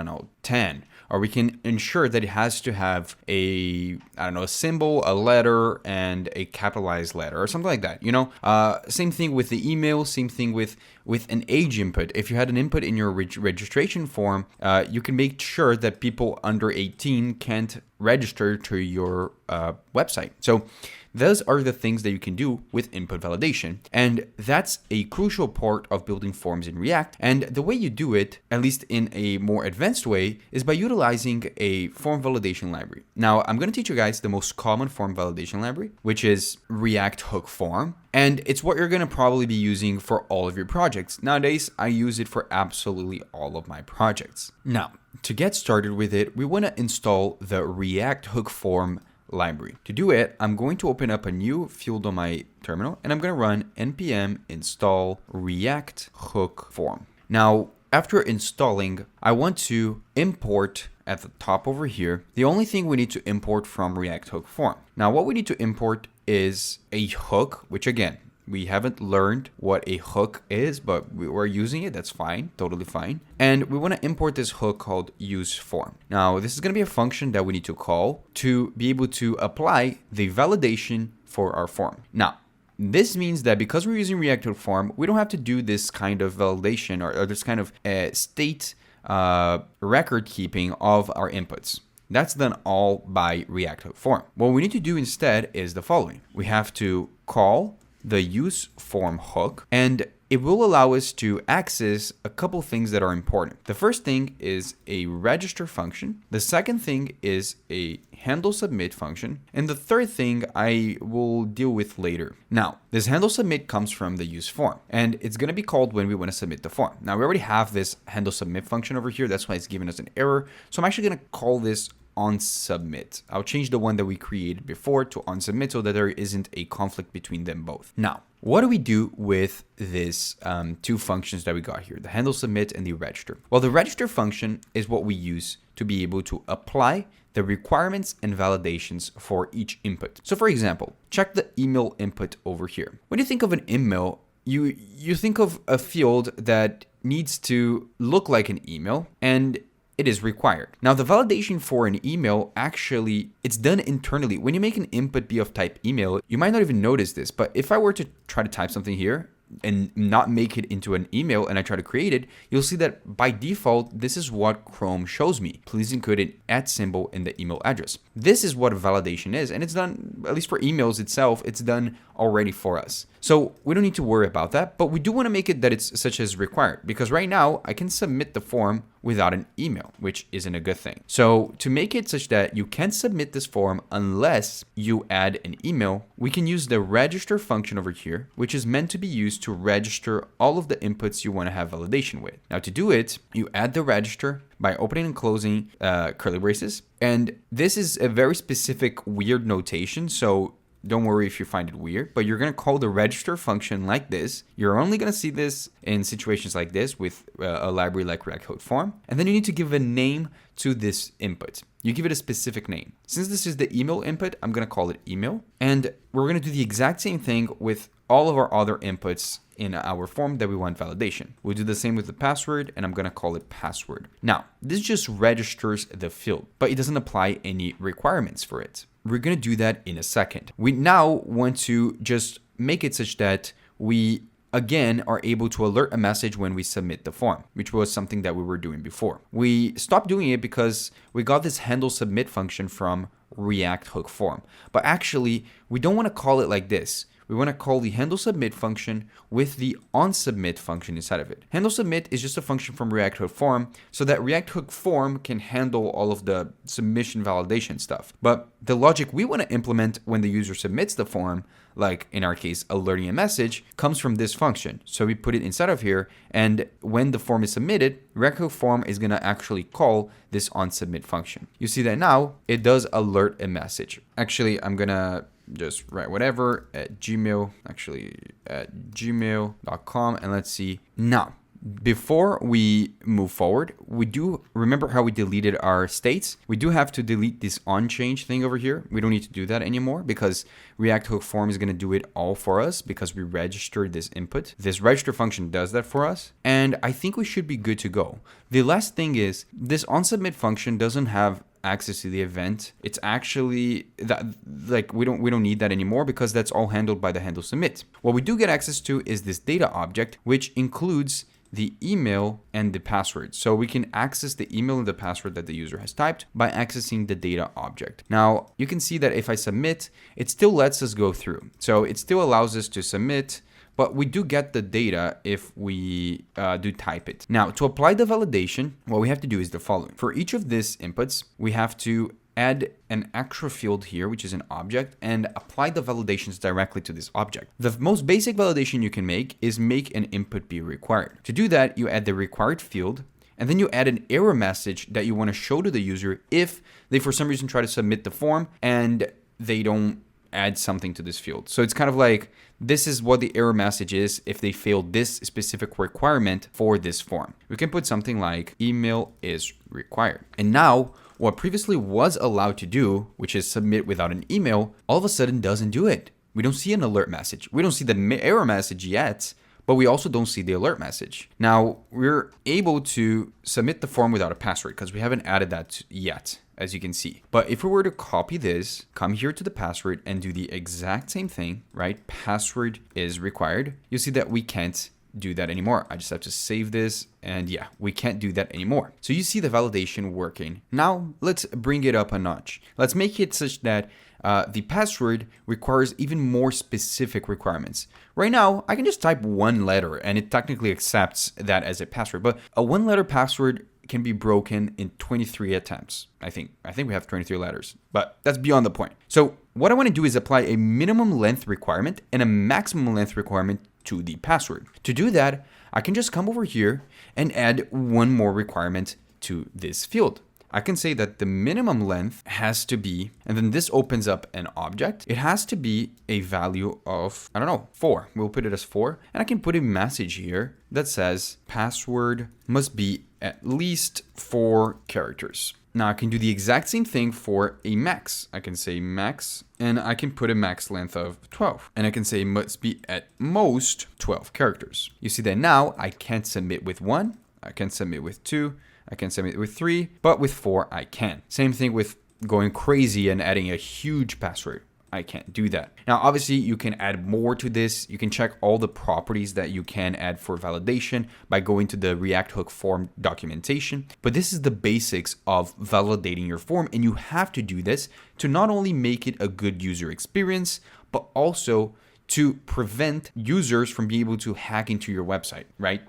10. Or we can ensure that it has to have a symbol, a letter, and a capitalized letter or something like that. Same thing with the email, same thing with an age input. If you had an input in your registration form, you can make sure that people under 18 can't register to your website. So those are the things that you can do with input validation. And that's a crucial part of building forms in React. And the way you do it, at least in a more advanced way, is by utilizing a form validation library. Now, I'm going to teach you guys the most common form validation library, which is React Hook Form. And it's what you're going to probably be using for all of your projects. Nowadays, I use it for absolutely all of my projects. Now, to get started with it, we want to install the React Hook Form library. To do it, I'm going to open up a new field on my terminal, and I'm going to run npm install React Hook Form. Now, after installing, I want to import at the top over here. The only thing we need to import from React Hook Form. Now, what we need to import is a hook, which again, we haven't learned what a hook is, but we're using it. That's fine, totally fine. And we want to import this hook called useForm. Now, this is going to be a function that we need to call to be able to apply the validation for our form. Now, this means that because we're using React Hook Form, we don't have to do this kind of validation or this kind of state record keeping of our inputs. That's done all by React Hook Form. What we need to do instead is the following. We have to call the useForm hook, and it will allow us to access a couple things that are important. The first thing is a register function. The second thing is a handle submit function. And the third thing I will deal with later. Now, this handle submit comes from the useForm, and it's going to be called when we want to submit the form. Now, we already have this handle submit function over here. That's why it's giving us an error. So I'm actually going to call this onSubmit. I'll change the one that we created before to onSubmit so that there isn't a conflict between them both. Now, what do we do with this two functions that we got here, the handle submit and the register? Well, the register function is what we use to be able to apply the requirements and validations for each input. So for example, check the email input over here. When you think of an email, you think of a field that needs to look like an email and it is required. Now the validation for an email, actually, it's done internally. When you make an input be of type email, you might not even notice this, but if I were to try to type something here and not make it into an email and I try to create it, you'll see that by default, this is what Chrome shows me. Please include an @ symbol in the email address. This is what a validation is, and it's done, at least for emails itself, it's done already for us. So we don't need to worry about that, but we do want to make it that it's such as required, because right now I can submit the form without an email, which isn't a good thing. So to make it such that you can't submit this form unless you add an email, we can use the register function over here, which is meant to be used to register all of the inputs you want to have validation with. Now to do it, you add the register by opening and closing curly braces. And this is a very specific weird notation, so don't worry if you find it weird, but you're going to call the register function like this. You're only going to see this in situations like this with a library like React Code Form. And then you need to give a name to this input. You give it a specific name. Since this is the email input, I'm going to call it email. And we're going to do the exact same thing with all of our other inputs in our form that we want validation. We'll do the same with the password, and I'm going to call it password. Now, this just registers the field, but it doesn't apply any requirements for it. We're going to do that in a second. We now want to just make it such that we, again, are able to alert a message when we submit the form, which was something that we were doing before. We stopped doing it because we got this handle submit function from React Hook Form. But actually, we don't want to call it like this. We want to call the handle submit function with the onSubmit function inside of it. Handle submit is just a function from React Hook Form so that React Hook Form can handle all of the submission validation stuff. But the logic we want to implement when the user submits the form, like in our case, alerting a message, comes from this function. So we put it inside of here, and when the form is submitted, React Hook Form is going to actually call this onSubmit function. You see that now it does alert a message. Actually, I'm going to just write whatever at gmail, actually at gmail.com, and let's see. Now, before we move forward, we do remember how we deleted our states. We do have to delete this onChange thing over here. We don't need to do that anymore because React Hook Form is going to do it all for us because we registered this input. This register function does that for us, and I think we should be good to go. The last thing is this onSubmit function doesn't have access to the event. It's actually that, like, we don't need that anymore because that's all handled by the handle submit. What we do get access to is this data object, which includes the email and the password. So we can access the email and the password that the user has typed by accessing the data object. Now you can see that if I submit, it still lets us go through. So it still allows us to submit, but we do get the data if we do type it. Now, to apply the validation, what we have to do is the following. For each of these inputs, we have to add an extra field here, which is an object, and apply the validations directly to this object. The most basic validation you can make is make an input be required. To do that, you add the required field, and then you add an error message that you want to show to the user if they, for some reason, try to submit the form and they don't add something to this field. So it's kind of like, this is what the error message is if they failed this specific requirement for this form. We can put something like email is required. And now, what previously was allowed to do, which is submit without an email, all of a sudden doesn't do it. We don't see an alert message. We don't see the error message yet, but we also don't see the alert message. Now, we're able to submit the form without a password because we haven't added that yet, as you can see. But if we were to copy this, come here to the password and do the exact same thing, right? Password is required. You'll see that we can't do that anymore. I just have to save this, and yeah, we can't do that anymore. So you see the validation working. Now let's bring it up a notch. Let's make it such that the password requires even more specific requirements. Right now, I can just type one letter and it technically accepts that as a password, but a one-letter password can be broken in 23 attempts. I think we have 23 letters, but that's beyond the point. So what I want to do is apply a minimum length requirement and a maximum length requirement to the password. To do that, I can just come over here and add one more requirement to this field. I can say that the minimum length has to be, and then this opens up an object. It has to be a value of, I don't know, 4. We'll put it as 4. And I can put a message here that says password must be at least 4 characters. Now I can do the exact same thing for a max. I can say max, and I can put a max length of 12. And I can say must be at most 12 characters. You see that now I can't submit with 1, I can submit with 2, I can submit with 3, but with 4 I can. Same thing with going crazy and adding a huge password. I can't do that. Now, obviously, you can add more to this. You can check all the properties that you can add for validation by going to the React Hook form documentation. But this is the basics of validating your form. And you have to do this to not only make it a good user experience, but also to prevent users from being able to hack into your website, right?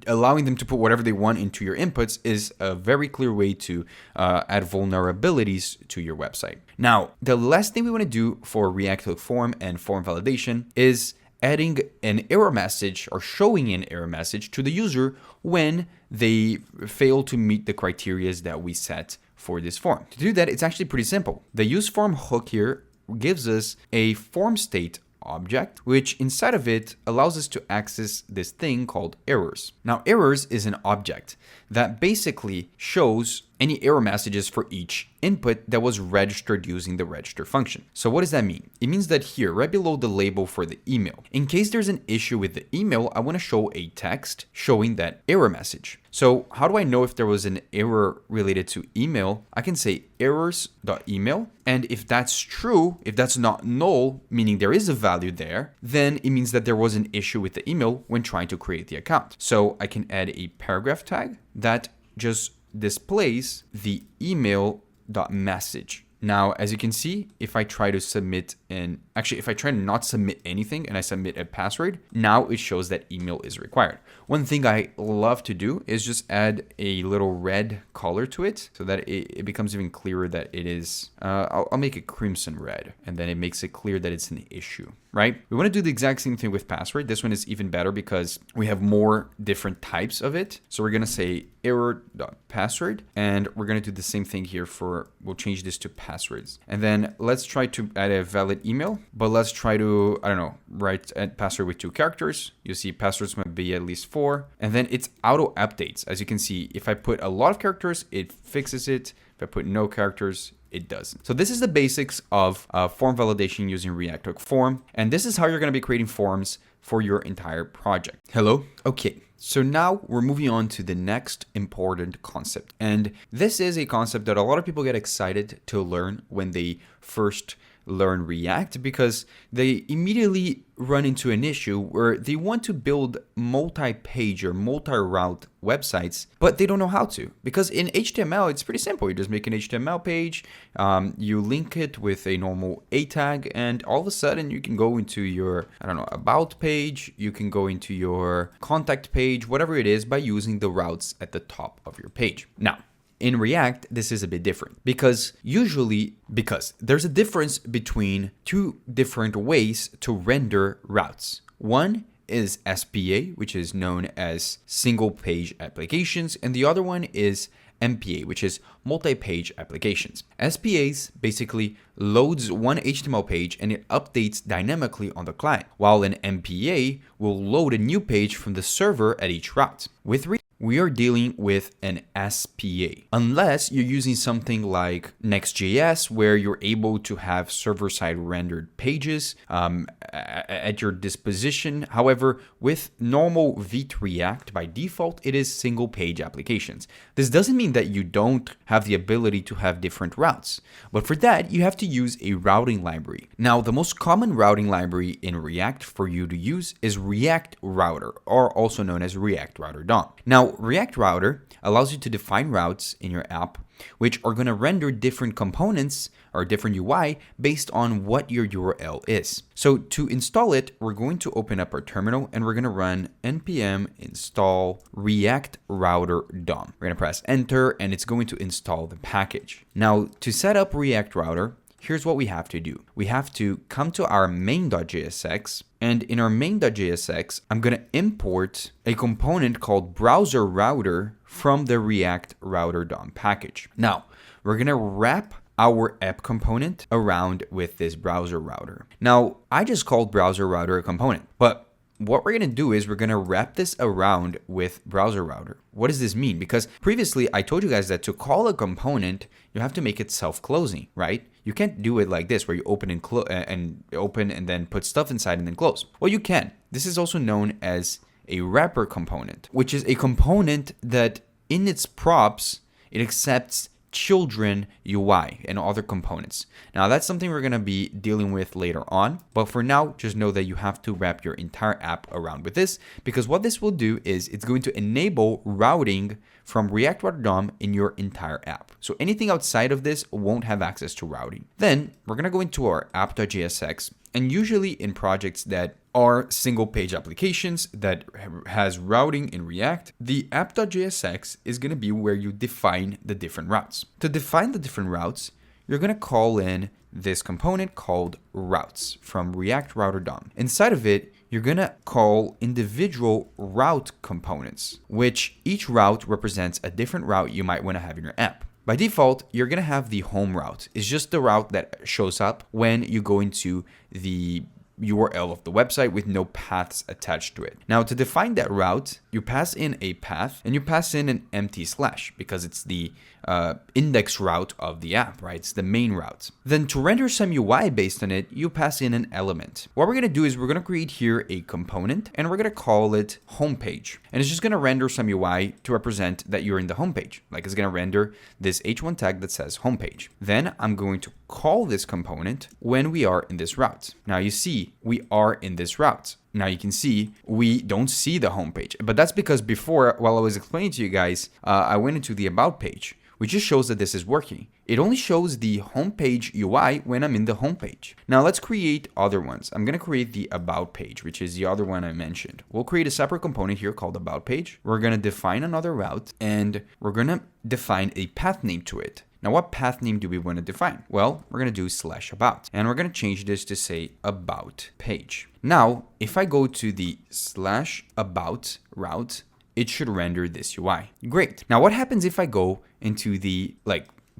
Allowing them to put whatever they want into your inputs is a very clear way to add vulnerabilities to your website. Now, the last thing we want to do for React Hook form and form validation is adding an error message or showing an error message to the user when they fail to meet the criteria that we set for this form. To do that, it's actually pretty simple. The use form hook here gives us a form state object, which inside of it allows us to access this thing called errors. Now, errors is an object that basically shows any error messages for each input that was registered using the register function. So what does that mean? It means that here, right below the label for the email, in case there's an issue with the email, I want to show a text showing that error message. So how do I know if there was an error related to email? I can say errors.email. And if that's true, if that's not null, meaning there is a value there, then it means that there was an issue with the email when trying to create the account. So I can add a paragraph tag that just displays the email.message. Now, as you can see, if I try to submit if I try to not submit anything and I submit a password, now it shows that email is required. One thing I love to do is just add a little red color to it so that it becomes even clearer that it is, I'll make it crimson red, and then it makes it clear that it's an issue, right? We want to do the exact same thing with password. This one is even better because we have more different types of it. So we're going to say error.password, and we're going to do the same thing here we'll change this to passwords. And then let's try to add a valid email, but let's try to, write a password with 2 characters. You see passwords might be at least 4, and then it's auto updates. As you can see, if I put a lot of characters, it fixes it. If I put no characters, it doesn't. So this is the basics of form validation using React Hook form. And this is how you're going to be creating forms for your entire project. Hello? Okay. So now we're moving on to the next important concept. And this is a concept that a lot of people get excited to learn when they first learn React, because they immediately run into an issue where they want to build multi-page or multi-route websites, but they don't know how to. Because in HTML, it's pretty simple. You just make an HTML page, you link it with a normal A tag, and all of a sudden you can go into your, about page, you can go into your contact page, whatever it is, by using the routes at the top of your page. Now, in React, this is a bit different because there's a difference between 2 different ways to render routes. One is SPA, which is known as single page applications, and the other one is MPA, which is multi-page applications. SPAs basically loads one HTML page and it updates dynamically on the client, while an MPA will load a new page from the server at each route. With we are dealing with an SPA, unless you're using something like Next.js, where you're able to have server-side rendered pages at your disposition. However, with normal Vite React, by default, it is single-page applications. This doesn't mean that you don't have the ability to have different routes, but for that, you have to use a routing library. Now, the most common routing library in React for you to use is React Router, or also known as React Router DOM. Now, React Router allows you to define routes in your app, which are going to render different components or different UI based on what your URL is. So to install it, we're going to open up our terminal and we're going to run npm install React Router DOM. We're going to press enter and it's going to install the package. Now, to set up React Router, here's what we have to do. We have to come to our main.jsx, and in our main.jsx, I'm going to import a component called browser router from the React Router DOM package. Now, we're going to wrap our app component around with this browser router. Now, I just called browser router a component, but what we're going to do is we're going to wrap this around with browser router. What does this mean? Because previously I told you guys that to call a component, you have to make it self-closing, right? You can't do it like this where you open and then put stuff inside and then close. Well, you can. This is also known as a wrapper component, which is a component that in its props, it accepts children UI and other components. Now that's something we're going to be dealing with later on, but for now just know that you have to wrap your entire app around with this, because what this will do is it's going to enable routing from React Router DOM in your entire app. So anything outside of this won't have access to routing. Then we're going to go into our app.jsx, and usually in projects that are single page applications that has routing in React, the app.jsx is going to be where you define the different routes. To define the different routes, you're going to call in this component called routes from React Router DOM. Inside of it, you're going to call individual route components, which each route represents a different route you might want to have in your app. By default, you're going to have the home route. It's just the route that shows up when you go into the URL of the website with no paths attached to it. Now, to define that route, you pass in a path and you pass in an empty slash because it's the index route of the app, right? It's the main route. Then to render some UI based on it, you pass in an element. What we're going to do is we're going to create here a component and we're going to call it homepage. And it's just going to render some UI to represent that you're in the homepage. Like it's going to render this h1 tag that says homepage. Then I'm going to call this component when we are in this route. Now you see we are in this route. Now you can see we don't see the homepage, but that's because before, while I was explaining to you guys, I went into the about page, which just shows that this is working. It only shows the homepage UI when I'm in the homepage. Now let's create other ones. I'm going to create the about page, which is the other one I mentioned. We'll create a separate component here called about page. We're going to define another route and we're going to define a path name to it. Now, what path name do we want to define? Well, we're going to do /about, and we're going to change this to say about page. Now, if I go to the /about route, it should render this UI. Great. Now, what happens if I go into the,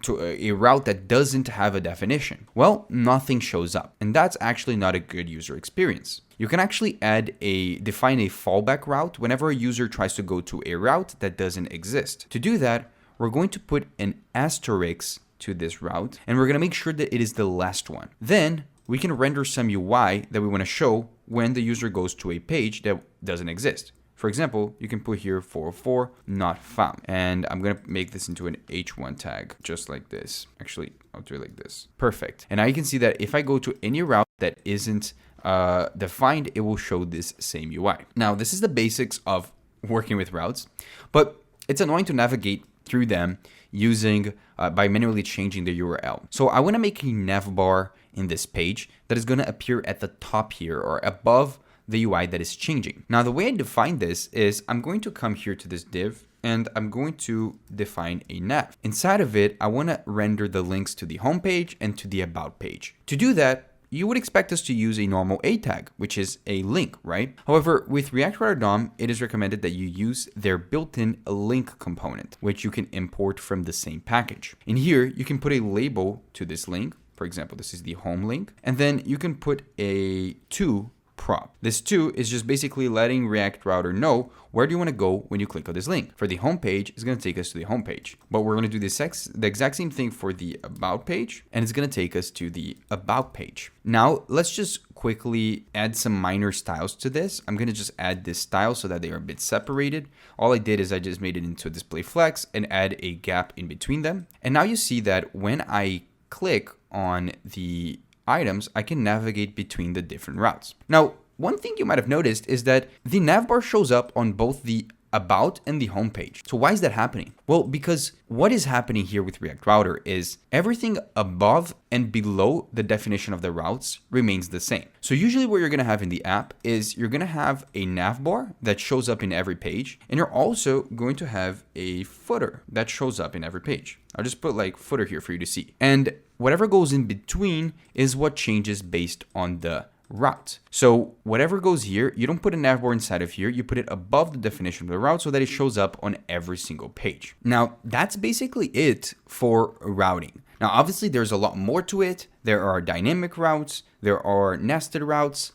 to a route that doesn't have a definition? Well, nothing shows up, and that's actually not a good user experience. You can actually define a fallback route whenever a user tries to go to a route that doesn't exist. To do that, we're going to put an asterisk to this route, and we're going to make sure that it is the last one. Then we can render some UI that we want to show when the user goes to a page that doesn't exist. For example, you can put here 404 not found, and I'm going to make this into an h1 tag, just like this. Actually, I'll do it like this. Perfect. And now you can see that if I go to any route that isn't defined, it will show this same UI. Now, this is the basics of working with routes, but it's annoying to navigate through them using by manually changing the URL. So I want to make a navbar in this page that is going to appear at the top here or above the UI that is changing. Now the way I define this is I'm going to come here to this div and I'm going to define a nav. Inside of it, I want to render the links to the home page and to the about page. To do that, you would expect us to use a normal A tag, which is a link, right? However, with React Router DOM, it is recommended that you use their built-in link component, which you can import from the same package. In here, you can put a label to this link. For example, this is the home link. And then you can put a to prop. This to is just basically letting React Router know where do you want to go when you click on this link. For the home page, it's going to take us to the home page. But we're going to do the exact same thing for the about page, and it's going to take us to the about page. Now, let's just quickly add some minor styles to this. I'm going to just add this style so that they are a bit separated. All I did is I just made it into a display flex and add a gap in between them. And now you see that when I click on the items, I can navigate between the different routes. Now, one thing you might have noticed is that the navbar shows up on both the about and the home page. So why is that happening? Well, because what is happening here with React Router is everything above and below the definition of the routes remains the same. So usually what you're going to have in the app is you're going to have a navbar that shows up in every page, and you're also going to have a footer that shows up in every page. I'll just put footer here for you to see. And whatever goes in between is what changes based on the route. So whatever goes here, you don't put a navbar inside of here, you put it above the definition of the route so that it shows up on every single page. Now, that's basically it for routing. Now, obviously, there's a lot more to it. There are dynamic routes, there are nested routes,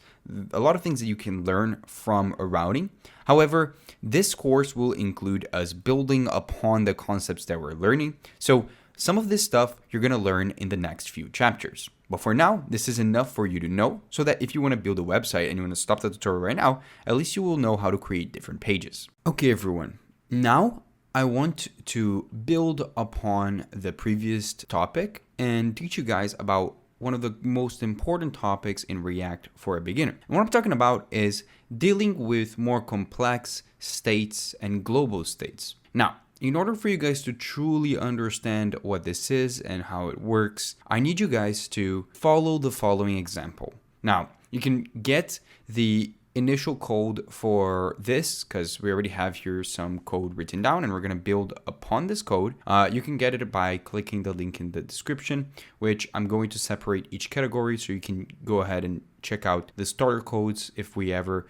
a lot of things that you can learn from routing. However, this course will include us building upon the concepts that we're learning. So some of this stuff you're going to learn in the next few chapters. But for now, this is enough for you to know so that if you want to build a website and you want to stop the tutorial right now, at least you will know how to create different pages. Okay, everyone. Now I want to build upon the previous topic and teach you guys about one of the most important topics in React for a beginner. And what I'm talking about is dealing with more complex states and global states. Now, in order for you guys to truly understand what this is and how it works, I need you guys to follow the following example. Now, you can get the initial code for this because we already have here some code written down and we're going to build upon this code. You can get it by clicking the link in the description, which I'm going to separate each category so you can go ahead and check out the starter codes if we ever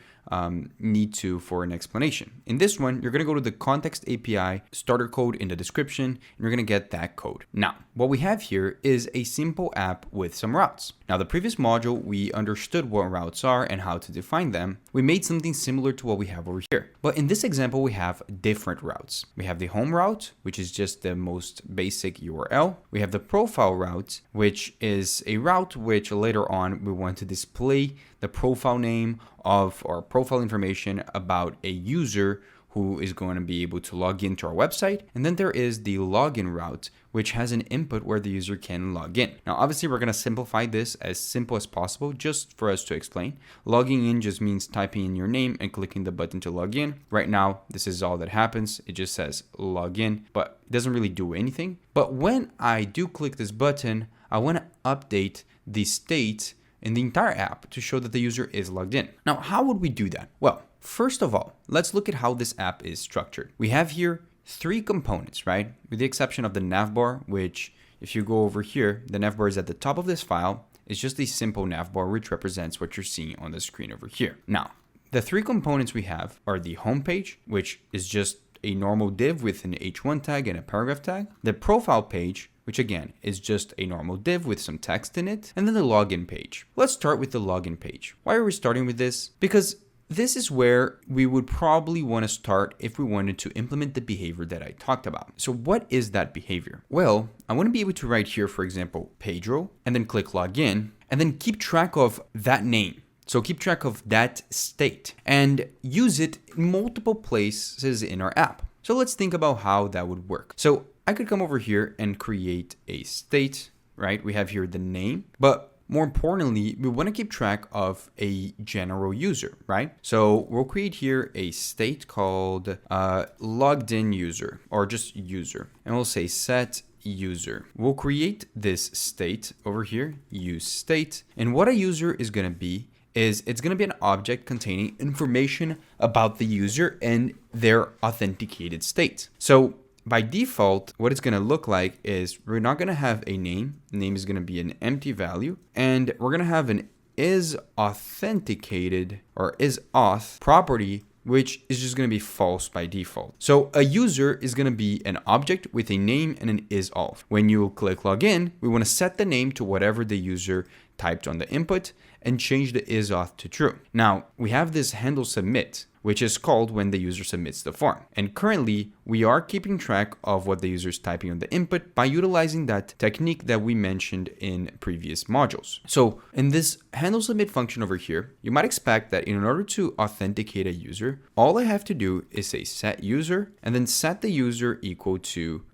need to for an explanation. In this one, you're going to go to the context API starter code in the description and you're going to get that code. Now, what we have here is a simple app with some routes. Now, the previous module, we understood what routes are and how to define them. We made something similar to what we have over here. But in this example, we have different routes. We have the home route, which is just the most basic URL. We have the profile route, which is a route which later on we want to display the profile name of or profile information about a user who is going to be able to log into our website. And then there is the login route, which has an input where the user can log in. Now, obviously, we're going to simplify this as simple as possible just for us to explain. Logging in just means typing in your name and clicking the button to log in. Right now, this is all that happens. It just says log in, but it doesn't really do anything. But when I do click this button, I want to update the state in the entire app to show that the user is logged in. Now, how would we do that? Well, first of all, let's look at how this app is structured. We have here 3 components, right? With the exception of the navbar, which if you go over here, the navbar is at the top of this file. It's just a simple navbar, which represents what you're seeing on the screen over here. Now, the 3 components we have are the homepage, which is just a normal div with an H1 tag and a paragraph tag. The profile page, which again is just a normal div with some text in it, and then the login page. Let's start with the login page. Why are we starting with this? Because this is where we would probably want to start if we wanted to implement the behavior that I talked about. So what is that behavior? Well, I want to be able to write here, for example, Pedro, and then click login, and then keep track of that name. So keep track of that state and use it in multiple places in our app. So let's think about how that would work. So I could come over here and create a state, right? We have here the name, but more importantly, we want to keep track of a general user, right? So we'll create here a state called logged in user or just user, and we'll say set user. We'll create this state over here, use state, and what a user is going to be is it's going to be an object containing information about the user and their authenticated state. So by default, what it's going to look like is we're not going to have a name. The name is going to be an empty value, and we're going to have an is authenticated or is auth property, which is just going to be false by default. So a user is going to be an object with a name and an is auth. When you click login, we want to set the name to whatever the user typed on the input and change the is auth to true. Now we have this handle submit, which is called when the user submits the form. And currently, we are keeping track of what the user is typing on the input by utilizing that technique that we mentioned in previous modules. So in this handle submit function over here, you might expect that in order to authenticate a user, all I have to do is say set user and then set the user equal to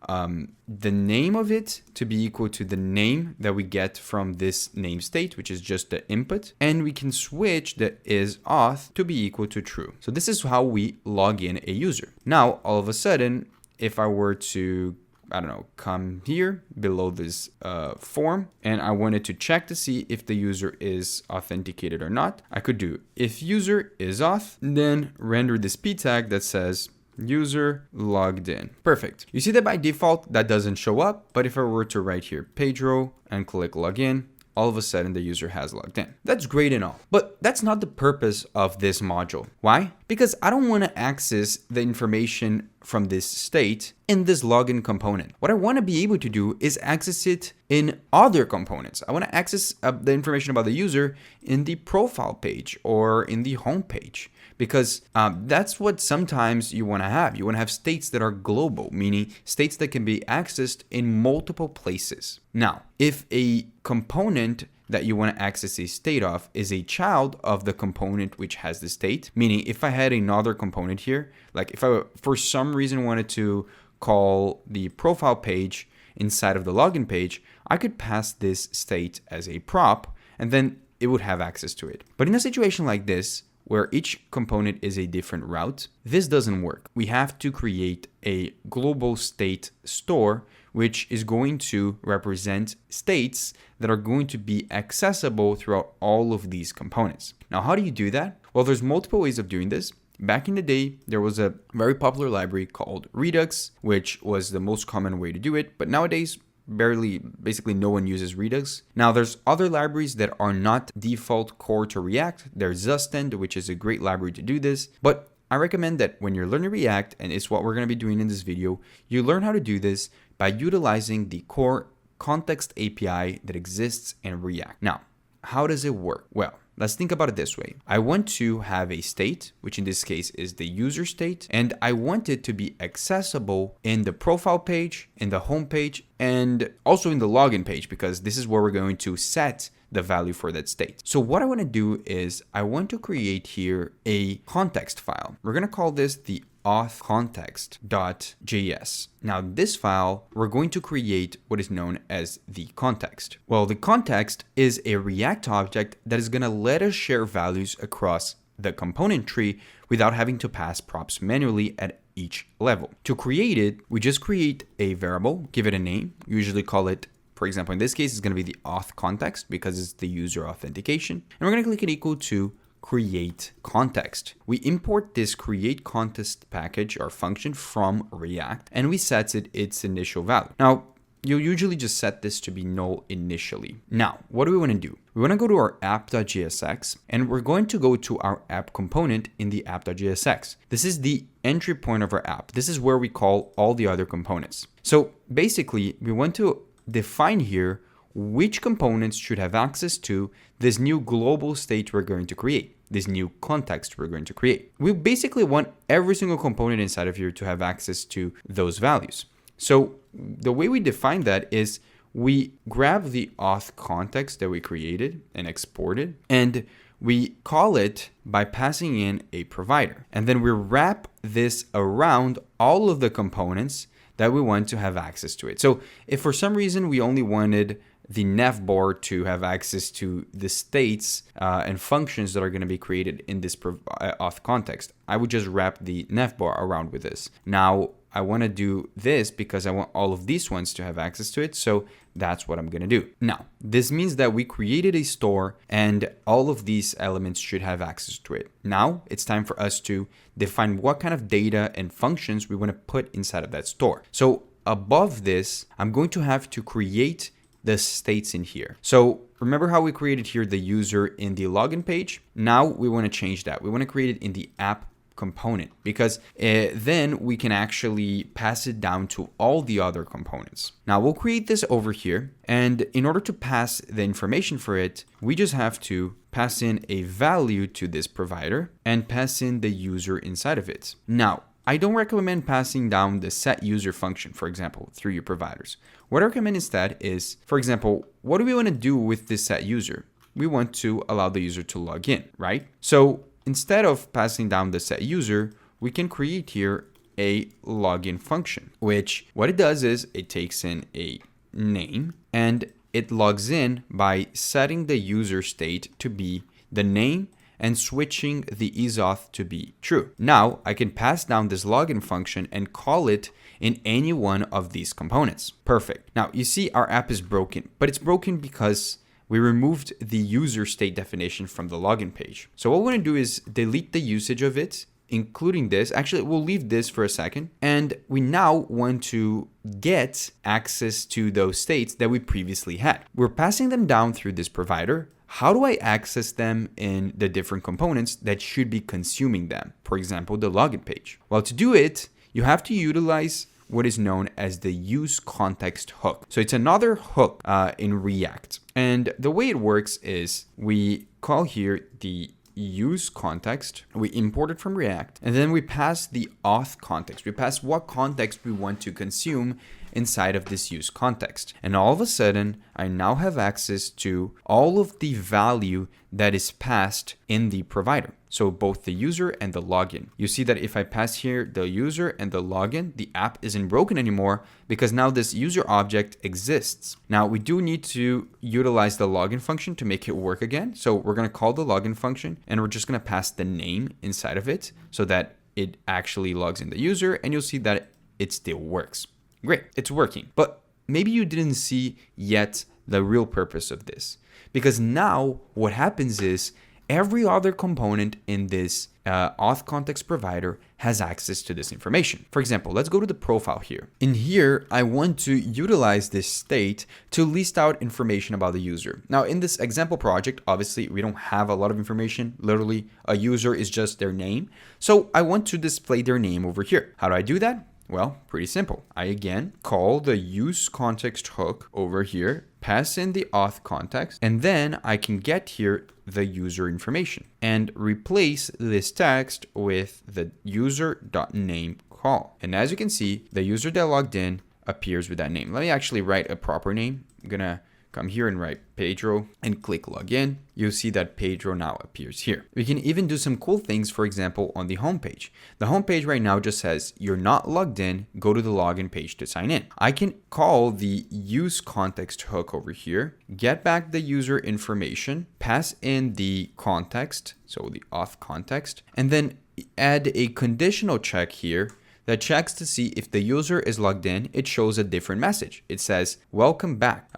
the name of it to be equal to the name that we get from this name state, which is just the input. And we can switch the is auth to be equal to true. So this is how we log in a user. Now, all of a sudden, if I were to, I don't know, come here below this form and I wanted to check to see if the user is authenticated or not, I could do if user is auth, then render this p tag that says user logged in. Perfect. You see that by default that doesn't show up, but if I were to write here Pedro and click login, all of a sudden the user has logged in. That's great and all, but that's not the purpose of this module. Why? Because I don't want to access the information from this state in this login component. What I want to be able to do is access it in other components. I want to access the information about the user in the profile page or in the home page, because that's what sometimes you want to have. You want to have states that are global, meaning states that can be accessed in multiple places. Now, if a component that you want to access a state of is a child of the component which has the state, meaning if I had another component here, like if I for some reason wanted to call the profile page inside of the login page, I could pass this state as a prop and then it would have access to it. But in a situation like this, where each component is a different route, this doesn't work. We have to create a global state store, which is going to represent states that are going to be accessible throughout all of these components. Now, how do you do that? Well, there's multiple ways of doing this. Back in the day, there was a very popular library called Redux, which was the most common way to do it. But nowadays, basically no one uses Redux. Now, there's other libraries that are not default core to React. There's Zustand, which is a great library to do this. But I recommend that when you're learning React, and it's what we're going to be doing in this video, you learn how to do this by utilizing the core context API that exists in React. Now, how does it work? Well, let's think about it this way. I want to have a state, which in this case is the user state, and I want it to be accessible in the profile page, in the home page, and also in the login page, because this is where we're going to set the value for that state. So what I want to do is I want to create here a context file. We're going to call this the auth context.js. Now, this file, we're going to create what is known as the context. Well, the context is a React object that is going to let us share values across the component tree without having to pass props manually at each level. To create it, we just create a variable, give it a name, usually call it, for example, in this case, it's going to be the auth context because it's the user authentication. And we're going to click it equal to create context. We import this create context package or function from React and we set it its initial value. Now, you'll usually just set this to be null initially. Now, what do we want to do? We want to go to our app.jsx and we're going to go to our app component in the app.jsx. This is the entry point of our app. This is where we call all the other components. So basically, we want to define here which components should have access to this new global state we're going to create, this new context we're going to create. We basically want every single component inside of here to have access to those values. So the way we define that is we grab the auth context that we created and exported, and we call it by passing in a provider. And then we wrap this around all of the components that we want to have access to it. So if for some reason we only wanted the navbar to have access to the states and functions that are going to be created in this auth context, I would just wrap the navbar around with this. Now, I want to do this because I want all of these ones to have access to it. So that's what I'm going to do. Now, this means that we created a store and all of these elements should have access to it. Now it's time for us to define what kind of data and functions we want to put inside of that store. So above this, I'm going to have to create the states in here. So remember how we created here the user in the login page? Now we want to change that. We want to create it in the app component because then we can actually pass it down to all the other components. Now we'll create this over here, and in order to pass the information for it, we just have to pass in a value to this provider and pass in the user inside of it. Now, I don't recommend passing down the set user function, for example, through your providers. What I recommend instead is, for example, what do we want to do with this set user? We want to allow the user to log in, right? So instead of passing down the set user, we can create here a login function, which what it does is it takes in a name and it logs in by setting the user state to be the name and switching the isauth to be true. Now I can pass down this login function and call it in any one of these components. Perfect. Now you see our app is broken, but it's broken because we removed the user state definition from the login page. So what we're going to do is delete the usage of it including this. Actually, we'll leave this for a second. And we now want to get access to those states that we previously had. We're passing them down through this provider. How do I access them in the different components that should be consuming them? For example, the login page. Well, to do it, you have to utilize what is known as the use context hook. So it's another hook in React. And the way it works is we call here the use context, we import it from React, and then we pass the auth context. We pass what context we want to consume inside of this use context. And all of a sudden, I now have access to all of the value that is passed in the provider. So both the user and the login. You see that if I pass here the user and the login, the app isn't broken anymore because now this user object exists. Now we do need to utilize the login function to make it work again. So we're going to call the login function and we're just going to pass the name inside of it so that it actually logs in the user, and you'll see that it still works. Great, it's working. But maybe you didn't see yet the real purpose of this, because now what happens is every other component in this auth context provider has access to this information. For example, let's go to the profile here. In here, I want to utilize this state to list out information about the user. Now, in this example project, obviously, we don't have a lot of information. Literally, a user is just their name. So I want to display their name over here. How do I do that? Well, pretty simple. I again call the use context hook over here, pass in the auth context, and then I can get here the user information and replace this text with the user.name call. And as you can see, the user that logged in appears with that name. Let me actually write a proper name. I'm gonna come here and write Pedro and click login. You'll see that Pedro now appears here. We can even do some cool things, for example, on the homepage. The homepage right now just says, you're not logged in, go to the login page to sign in. I can call the use context hook over here, get back the user information, pass in the context, so the auth context, and then add a conditional check here that checks to see if the user is logged in. It shows a different message. It says, welcome back,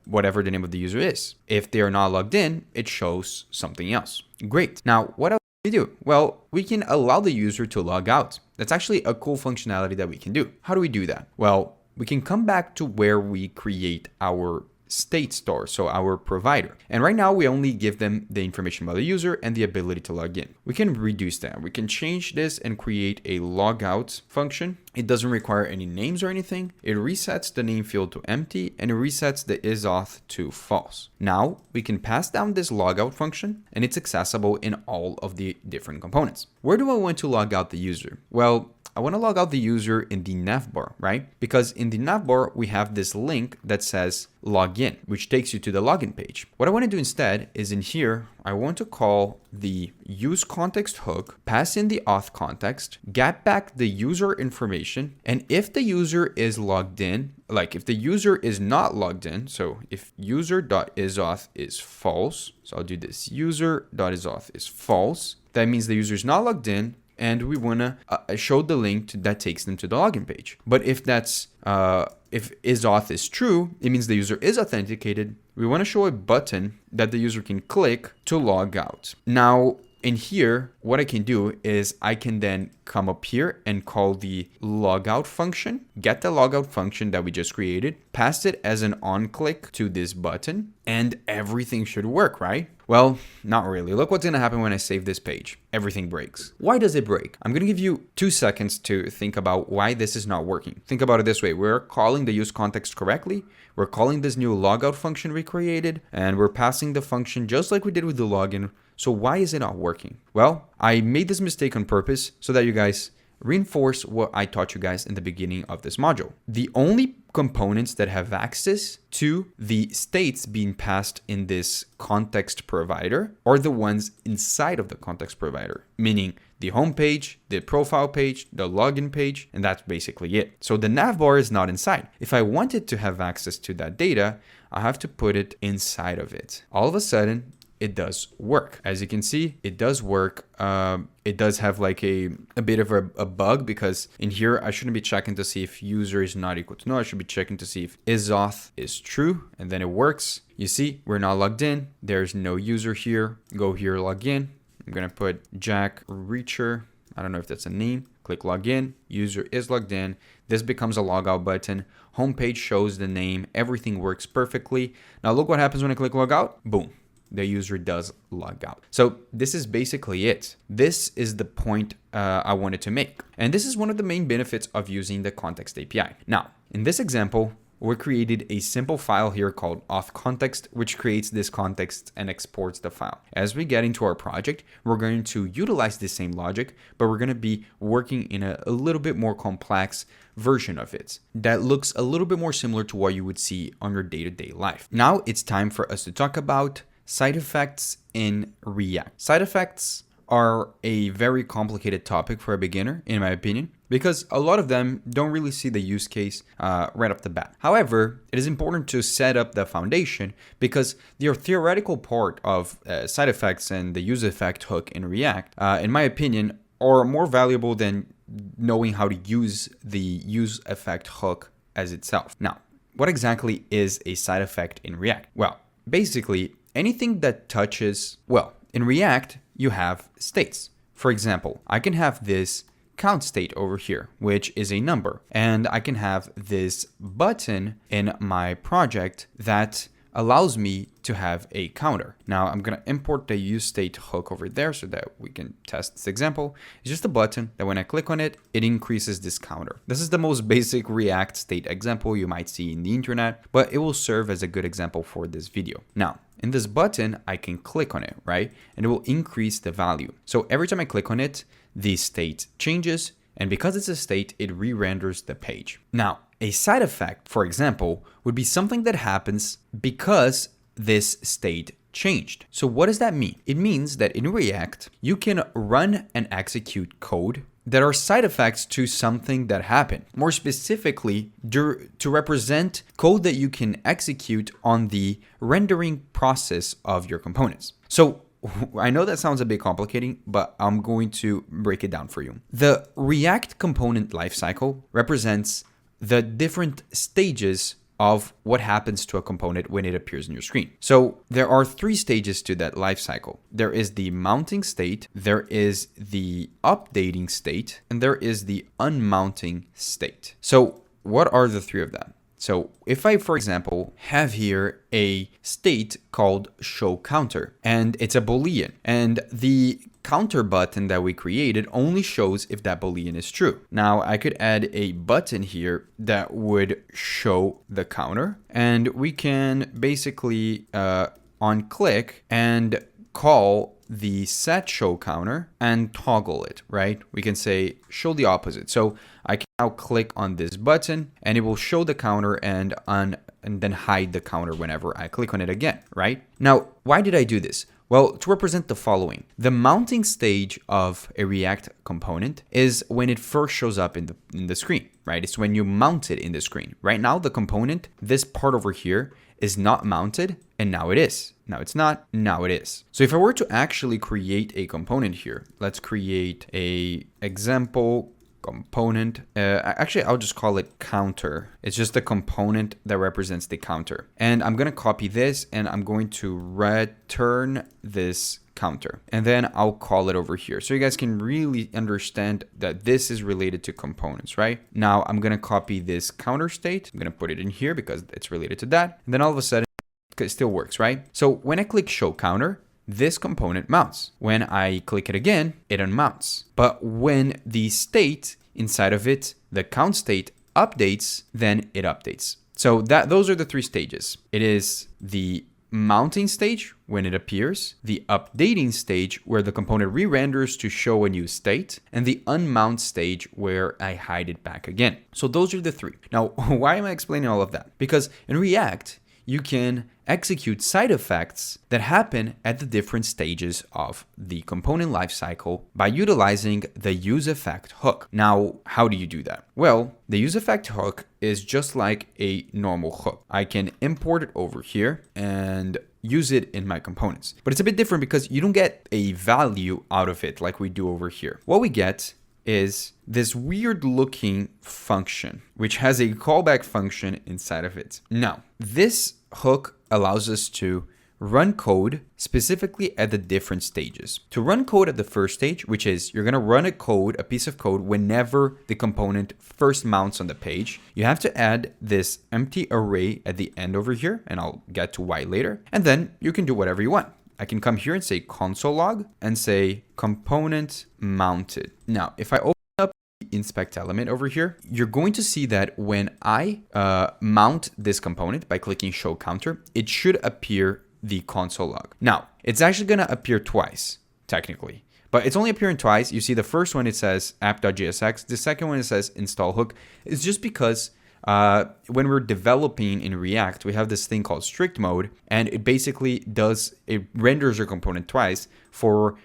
whatever the name of the user is. If they are not logged in, it shows something else. Great. Now, what else do we do? Well, we can allow the user to log out. That's actually a cool functionality that we can do. How do we do that? Well, we can come back to where we create our state store, so our provider. And right now we only give them the information about the user and the ability to log in. We can reduce that. We can change this and create a logout function. It doesn't require any names or anything. It resets the name field to empty and it resets the isAuth to false. Now we can pass down this logout function and it's accessible in all of the different components. Where do I want to log out the user? Well, I want to log out the user in the navbar, right? Because in the navbar, we have this link that says login, which takes you to the login page. What I want to do instead is in here, I want to call the use context hook, pass in the auth context, get back the user information. And if the user is logged in, like if the user is not logged in, so if user.isAuth is false, so I'll do this, user.isAuth is false, that means the user is not logged in, and we want to show the link that takes them to the login page. But if that's if isAuth is true, it means the user is authenticated. We want to show a button that the user can click to log out. Now, in here, what I can do is I can then come up here and call the logout function, get the logout function that we just created, pass it as an on click to this button, and everything should work, right? Well, not really. Look what's going to happen when I save this page. Everything breaks. Why does it break? I'm going to give you 2 seconds to think about why this is not working. Think about it this way. We're calling the use context correctly. We're calling this new logout function we created, and we're passing the function just like we did with the login. So why is it not working? Well, I made this mistake on purpose so that you guys reinforce what I taught you guys in the beginning of this module. The only components that have access to the states being passed in this context provider are the ones inside of the context provider, meaning the home page, the profile page, the login page, and that's basically it. So the navbar is not inside. If I wanted to have access to that data, I have to put it inside of it. All of a sudden, it does work. As you can see, it does work. It does have like a bit of a bug because in here, I shouldn't be checking to see if user is not equal to no. I should be checking to see if isAuth is true, and then it works. You see, we're not logged in. There's no user here. Go here, log in. I'm going to put Jack Reacher I don't know if that's a name. Click login. User is logged in. This becomes a logout button. Homepage shows the name. Everything works perfectly. Now look what happens when I click logout. Boom. The user does log out. So this is basically it. This is the point I wanted to make. And this is one of the main benefits of using the context API. Now, in this example, we created a simple file here called auth_context, which creates this context and exports the file. As we get into our project, we're going to utilize the same logic, but we're going to be working in a little bit more complex version of it that looks a little bit more similar to what you would see on your day-to-day life. Now it's time for us to talk about side effects in React. Side effects are a very complicated topic for a beginner, in my opinion, because a lot of them don't really see the use case right off the bat. However, it is important to set up the foundation because the theoretical part of side effects and the useEffect hook in React, in my opinion, are more valuable than knowing how to use the useEffect hook as itself. Now, what exactly is a side effect in React? Well, basically, anything that touches, well, in React, you have states. For example, I can have this count state over here, which is a number, and I can have this button in my project that allows me to have a counter. Now I'm going to import the useState hook over there so that we can test this example. It's just a button that when I click on it, it increases this counter. This is the most basic React state example you might see in the internet, but it will serve as a good example for this video. Now, in this button, I can click on it, right? And it will increase the value. So every time I click on it, the state changes. And because it's a state, it re-renders the page. Now, a side effect, for example, would be something that happens because this state changed. So what does that mean? It means that in React, you can run and execute code that are side effects to something that happened. More specifically, to represent code that you can execute on the rendering process of your components. So I know that sounds a bit complicating, but I'm going to break it down for you. The React component lifecycle represents the different stages of what happens to a component when it appears on your screen. So there are 3 stages to that lifecycle. There is the mounting state, there is the updating state, and there is the unmounting state. So what are the 3 of them? So if I, for example, have here a state called show counter, and it's a Boolean, and the counter button that we created only shows if that Boolean is true. Now I could add a button here that would show the counter, and we can basically on click and call the set show counter and toggle it, right? We can say show the opposite. So I can now click on this button and it will show the counter and then hide the counter whenever I click on it again, right? Now, why did I do this? Well, to represent the following. The mounting stage of a React component is when it first shows up in the screen, right? It's when you mount it in the screen. Right now, the component, this part over here, is not mounted, and now it is. Now it's not, now it is. So if I were to actually create a component here, let's create a example component. Actually, I'll just call it counter. It's just the component that represents the counter. And I'm going to copy this and I'm going to return this counter. And then I'll call it over here. So you guys can really understand that this is related to components, right? Now I'm going to copy this counter state. I'm going to put it in here because it's related to that. And then all of a sudden it still works, right? So when I click show counter, this component mounts. When I click it again, it unmounts. But when the state inside of it, the count state updates, then it updates. So those are the 3 stages. It is the mounting stage when it appears, the updating stage where the component re-renders to show a new state, and the unmount stage where I hide it back again. So those are the 3. Now, why am I explaining all of that? Because in React, you can execute side effects that happen at the different stages of the component lifecycle by utilizing the useEffect hook. Now, how do you do that? Well, the useEffect hook is just like a normal hook. I can import it over here and use it in my components. But it's a bit different because you don't get a value out of it like we do over here. What we get is this weird looking function, which has a callback function inside of it. Now, this hook allows us to run code specifically at the different stages. To run code at the first stage, which is you're going to run a piece of code whenever the component first mounts on the page, you have to add this empty array at the end over here, and I'll get to why later. And then you can do whatever you want. I can come here and say console log and say component mounted. Now, if I open up the inspect element over here, you're going to see that when I mount this component by clicking show counter, it should appear the console log. Now, it's actually going to appear twice, technically, but it's only appearing twice. You see the first one, it says app.jsx. The second one, it says install hook. It's just because when we're developing in React, we have this thing called strict mode, and it basically renders your component twice for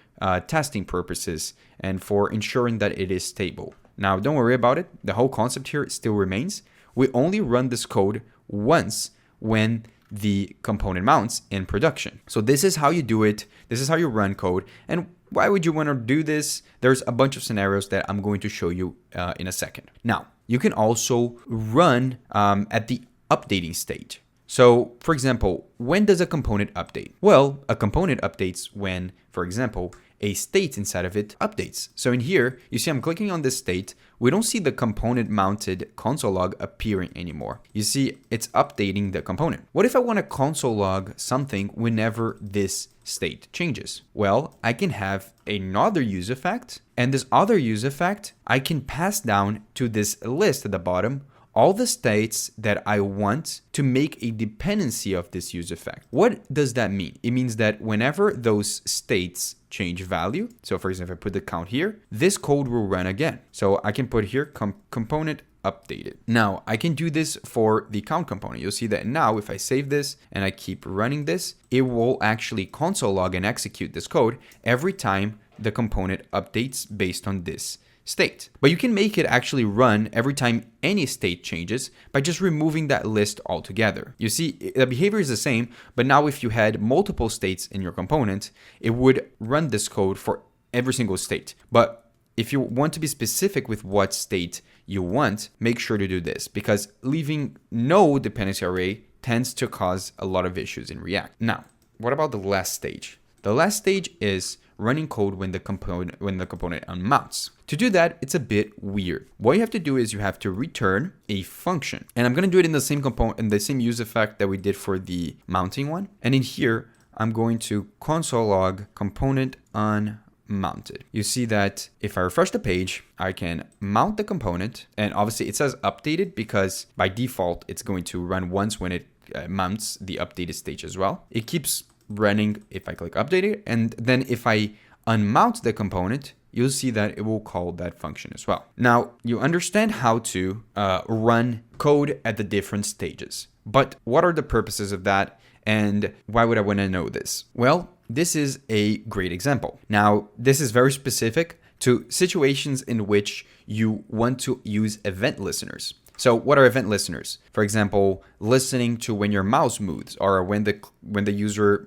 testing purposes and for ensuring that it is stable. Now, don't worry about it. The whole concept here still remains. We only run this code once when the component mounts in production. So this is how you do it. This is how you run code. And why would you want to do this? There's a bunch of scenarios that I'm going to show you in a second. Now, you can also run at the updating stage. So, for example, when does a component update? Well, a component updates when, for example, a state inside of it updates. So in here, you see I'm clicking on this state. We don't see the component mounted console log appearing anymore. You see it's updating the component. What if I want to console log something whenever this state changes? Well, I can have another useEffect, and this other useEffect, I can pass down to this list at the bottom all the states that I want to make a dependency of this useEffect. What does that mean? It means that whenever those states change value, so for example, if I put the count here, this code will run again. So I can put here component updated. Now I can do this for the count component. You'll see that now if I save this and I keep running this, it will actually console log and execute this code every time the component updates based on this state. But you can make it actually run every time any state changes by just removing that list altogether. You see, the behavior is the same, but now if you had multiple states in your component, it would run this code for every single state. But if you want to be specific with what state you want, make sure to do this, because leaving no dependency array tends to cause a lot of issues in React. Now, what about the last stage? The last stage is running code when the component unmounts. To do that, it's a bit weird. What you have to do is you have to return a function. And I'm going to do it in the same component, in the same useEffect that we did for the mounting one. And in here, I'm going to console log component unmounted. You see that if I refresh the page, I can mount the component, and obviously it says updated because by default, it's going to run once when it mounts the updated stage as well. It keeps running if I click update it, and then if I unmount the component, you'll see that it will call that function as well. Now you understand how to run code at the different stages, but what are the purposes of that, and why would I want to know this? Well, this is a great example. Now this is very specific to situations in which you want to use event listeners. So what are event listeners? For example, listening to when your mouse moves or when the user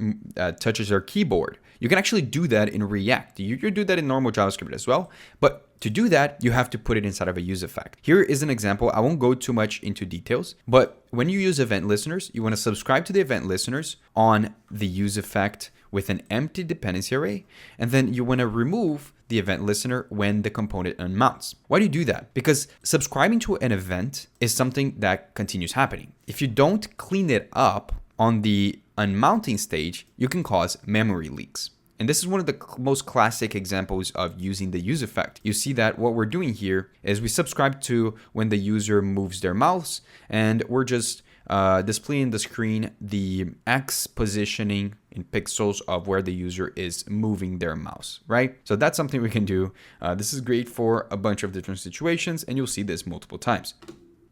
touches their keyboard. You can actually do that in React. You can do that in normal JavaScript as well. But to do that, you have to put it inside of a useEffect. Here is an example. I won't go too much into details, but when you use event listeners, you want to subscribe to the event listeners on the useEffect with an empty dependency array, and then you want to remove the event listener when the component unmounts. Why do you do that? Because subscribing to an event is something that continues happening. If you don't clean it up on the unmounting stage, you can cause memory leaks. And this is one of the most classic examples of using the useEffect. You see that what we're doing here is we subscribe to when the user moves their mouse, and we're just displaying the screen the X positioning in pixels of where the user is moving their mouse, right? So that's something we can do. This is great for a bunch of different situations, and you'll see this multiple times.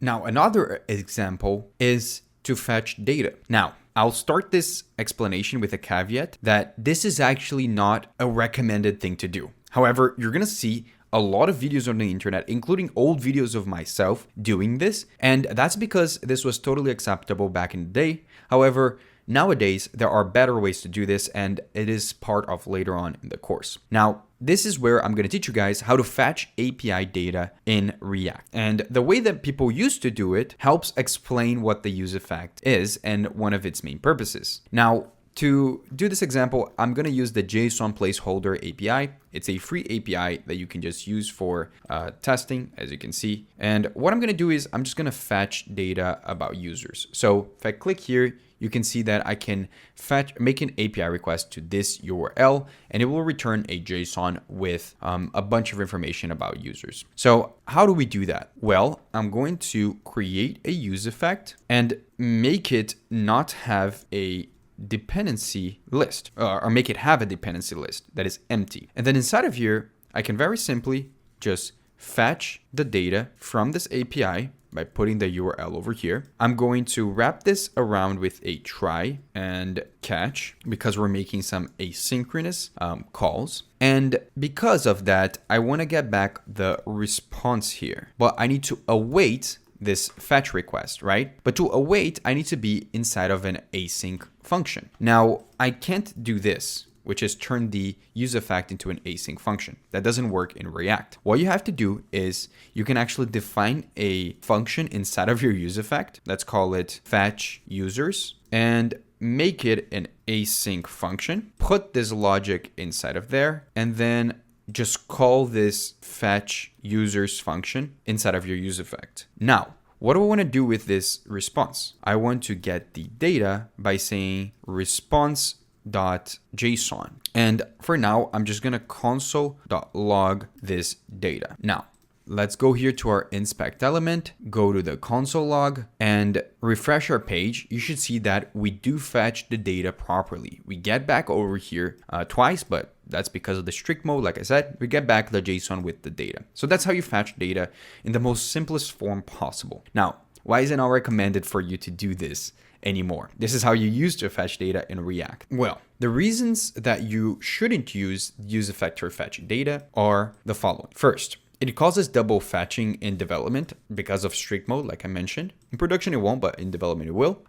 Now, another example is to fetch data. Now, I'll start this explanation with a caveat that this is actually not a recommended thing to do. However, you're going to see a lot of videos on the internet, including old videos of myself doing this. And that's because this was totally acceptable back in the day. However, nowadays, there are better ways to do this, and it is part of later on in the course. Now, this is where I'm going to teach you guys how to fetch API data in React. And the way that people used to do it helps explain what the useEffect is and one of its main purposes. Now, to do this example, I'm going to use the JSON placeholder API. It's a free API that you can just use for testing, as you can see. And what I'm going to do is I'm just going to fetch data about users. So if I click here, you can see that I can make an API request to this URL, and it will return a JSON with a bunch of information about users. So how do we do that? Well, I'm going to create a useEffect and make it not have a dependency list, or make it have a dependency list that is empty. And then inside of here, I can very simply just fetch the data from this API by putting the URL over here. I'm going to wrap this around with a try and catch because we're making some asynchronous calls. And because of that, I want to get back the response here, but I need to await this fetch request, right? But to await, I need to be inside of an async function. Now, I can't do this, which is turn the useEffect into an async function. That doesn't work in React. What you have to do is you can actually define a function inside of your useEffect. Let's call it fetch users and make it an async function. Put this logic inside of there and then just call this fetch users function inside of your useEffect. Now, what do I want to do with this response? I want to get the data by saying response.json. And for now, I'm just going to console.log this data. Now, let's go here to our inspect element, go to the console log and refresh our page. You should see that we do fetch the data properly. We get back over here twice, but that's because of the strict mode. Like I said, we get back the JSON with the data. So that's how you fetch data in the most simplest form possible. Now, why is it not recommended for you to do this anymore? This is how you used to fetch data in React. Well, the reasons that you shouldn't use useEffect for fetching data are the following. First, it causes double fetching in development because of strict mode, like I mentioned. In production, it won't, but in development, it will.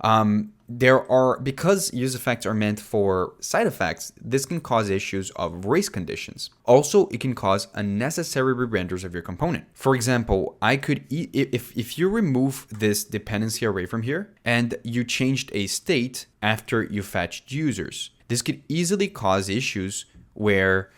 Because useEffects are meant for side effects, this can cause issues of race conditions. Also, it can cause unnecessary re-renders of your component. For example, if you remove this dependency array from here and you changed a state after you fetched users, this could easily cause issues where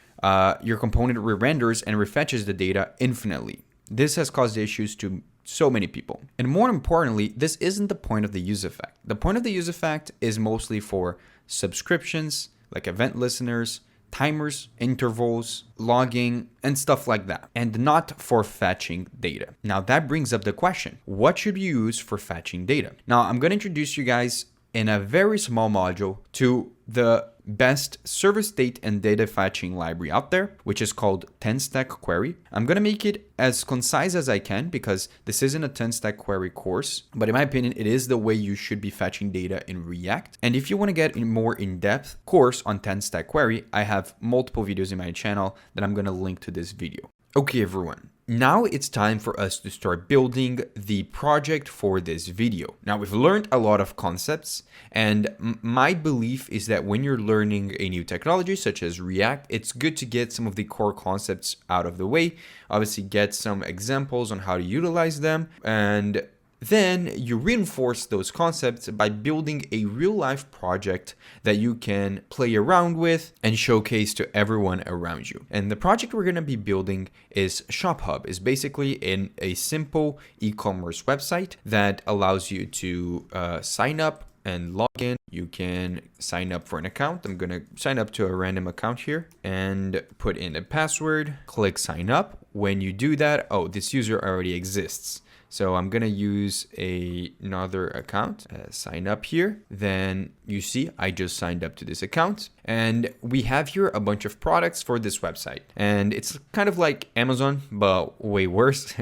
your component re-renders and refetches the data infinitely. This has caused issues to so many people. And more importantly, this isn't the point of the useEffect. The point of the useEffect is mostly for subscriptions, like event listeners, timers, intervals, logging, and stuff like that, and not for fetching data. Now that brings up the question, what should you use for fetching data? Now I'm going to introduce you guys in a very small module to the best server state and data fetching library out there, which is called 10-stack query. I'm going to make it as concise as I can because this isn't a 10-stack query course, but in my opinion, it is the way you should be fetching data in React. And if you want to get a more in-depth course on 10-stack query, I have multiple videos in my channel that I'm going to link to this video. Okay, everyone. Now it's time for us to start building the project for this video. Now we've learned a lot of concepts, and my belief is that when you're learning a new technology such as React, it's good to get some of the core concepts out of the way, obviously get some examples on how to utilize them, and then you reinforce those concepts by building a real-life project that you can play around with and showcase to everyone around you. And the project we're going to be building is ShopHub. It's basically a simple e-commerce website that allows you to sign up and log in. You can sign up for an account. I'm going to sign up to a random account here and put in a password, click sign up. When you do that, oh, this user already exists. So I'm going to use another account, sign up here. Then you see I just signed up to this account. And we have here a bunch of products for this website. And it's kind of like Amazon, but way worse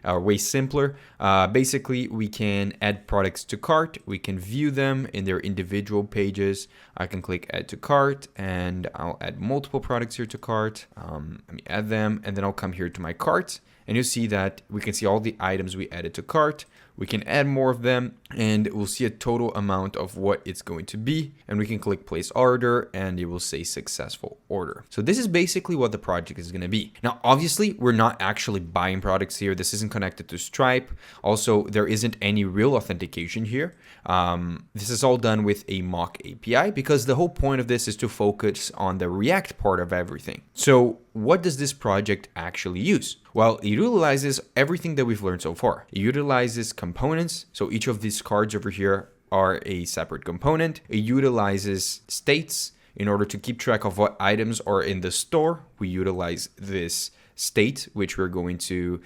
or way simpler. Basically, we can add products to cart. We can view them in their individual pages. I can click add to cart and I'll add multiple products here to cart. Let me add them and then I'll come here to my cart. And you see that we can see all the items we added to cart. We can add more of them and we'll see a total amount of what it's going to be. And we can click place order and it will say successful order. So this is basically what the project is going to be. Now, obviously, we're not actually buying products here. This isn't connected to Stripe. Also, there isn't any real authentication here. This is all done with a mock API because the whole point of this is to focus on the React part of everything. So what does this project actually use? Well, it utilizes everything that we've learned so far. It utilizes components. So each of these cards over here are a separate component. It utilizes states in order to keep track of what items are in the store. We utilize this state, which we're going to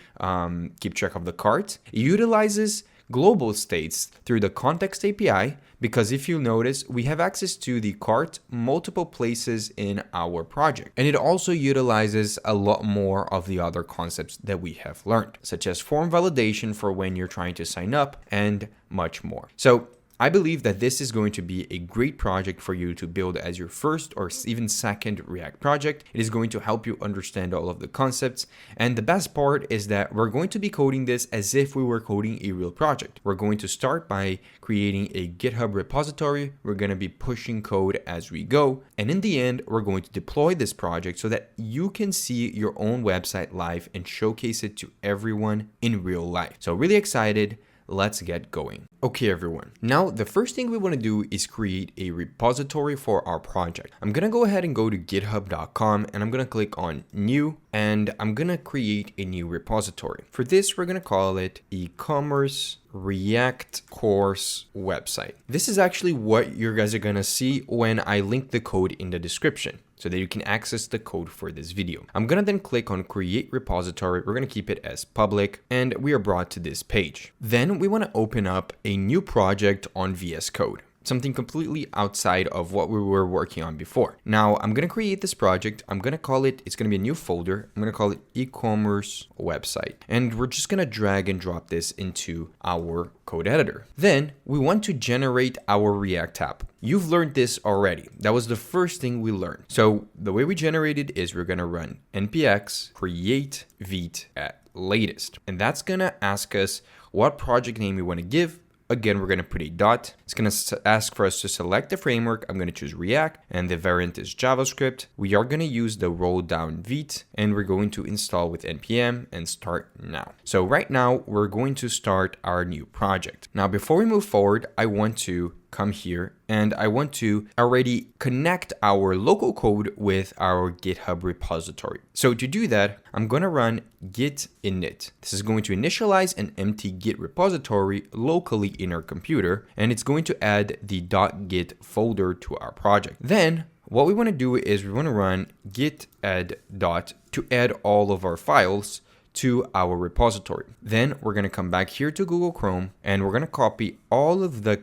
keep track of the cart. It utilizes global states through the context API, because if you notice, we have access to the cart multiple places in our project. And it also utilizes a lot more of the other concepts that we have learned, such as form validation for when you're trying to sign up and much more. So I believe that this is going to be a great project for you to build as your first or even second React project. It is going to help you understand all of the concepts. And the best part is that we're going to be coding this as if we were coding a real project. We're going to start by creating a GitHub repository. We're going to be pushing code as we go. And in the end, we're going to deploy this project so that you can see your own website live and showcase it to everyone in real life. So really excited. Let's get going. Okay, everyone. Now, the first thing we want to do is create a repository for our project. I'm going to go ahead and go to github.com and I'm going to click on new and I'm going to create a new repository. For this, we're going to call it Ecommerce React course website. This is actually what you guys are going to see when I link the code in the description, so that you can access the code for this video. I'm gonna then click on create repository. We're gonna keep it as public and we are brought to this page. Then we wanna open up a new project on VS Code, something completely outside of what we were working on before. Now I'm gonna create this project. I'm gonna call it, it's gonna be a new folder. I'm gonna call it e-commerce website. And we're just gonna drag and drop this into our code editor. Then we want to generate our React app. You've learned this already. That was the first thing we learned. So the way we generate it is we're gonna run npx create Vite at latest. And that's gonna ask us what project name we wanna give. Again, we're going to put a dot. It's going to ask for us to select the framework. I'm going to choose React and the variant is JavaScript. We are going to use the roll down Vite and we're going to install with npm and start now. So right now we're going to start our new project. Now, before we move forward, I want to come here and I want to already connect our local code with our GitHub repository. So to do that, I'm going to run git init. This is going to initialize an empty Git repository locally in our computer, and it's going to add the .git folder to our project. Then what we want to do is we want to run git add dot to add all of our files to our repository. Then we're going to come back here to Google Chrome and we're going to copy all of the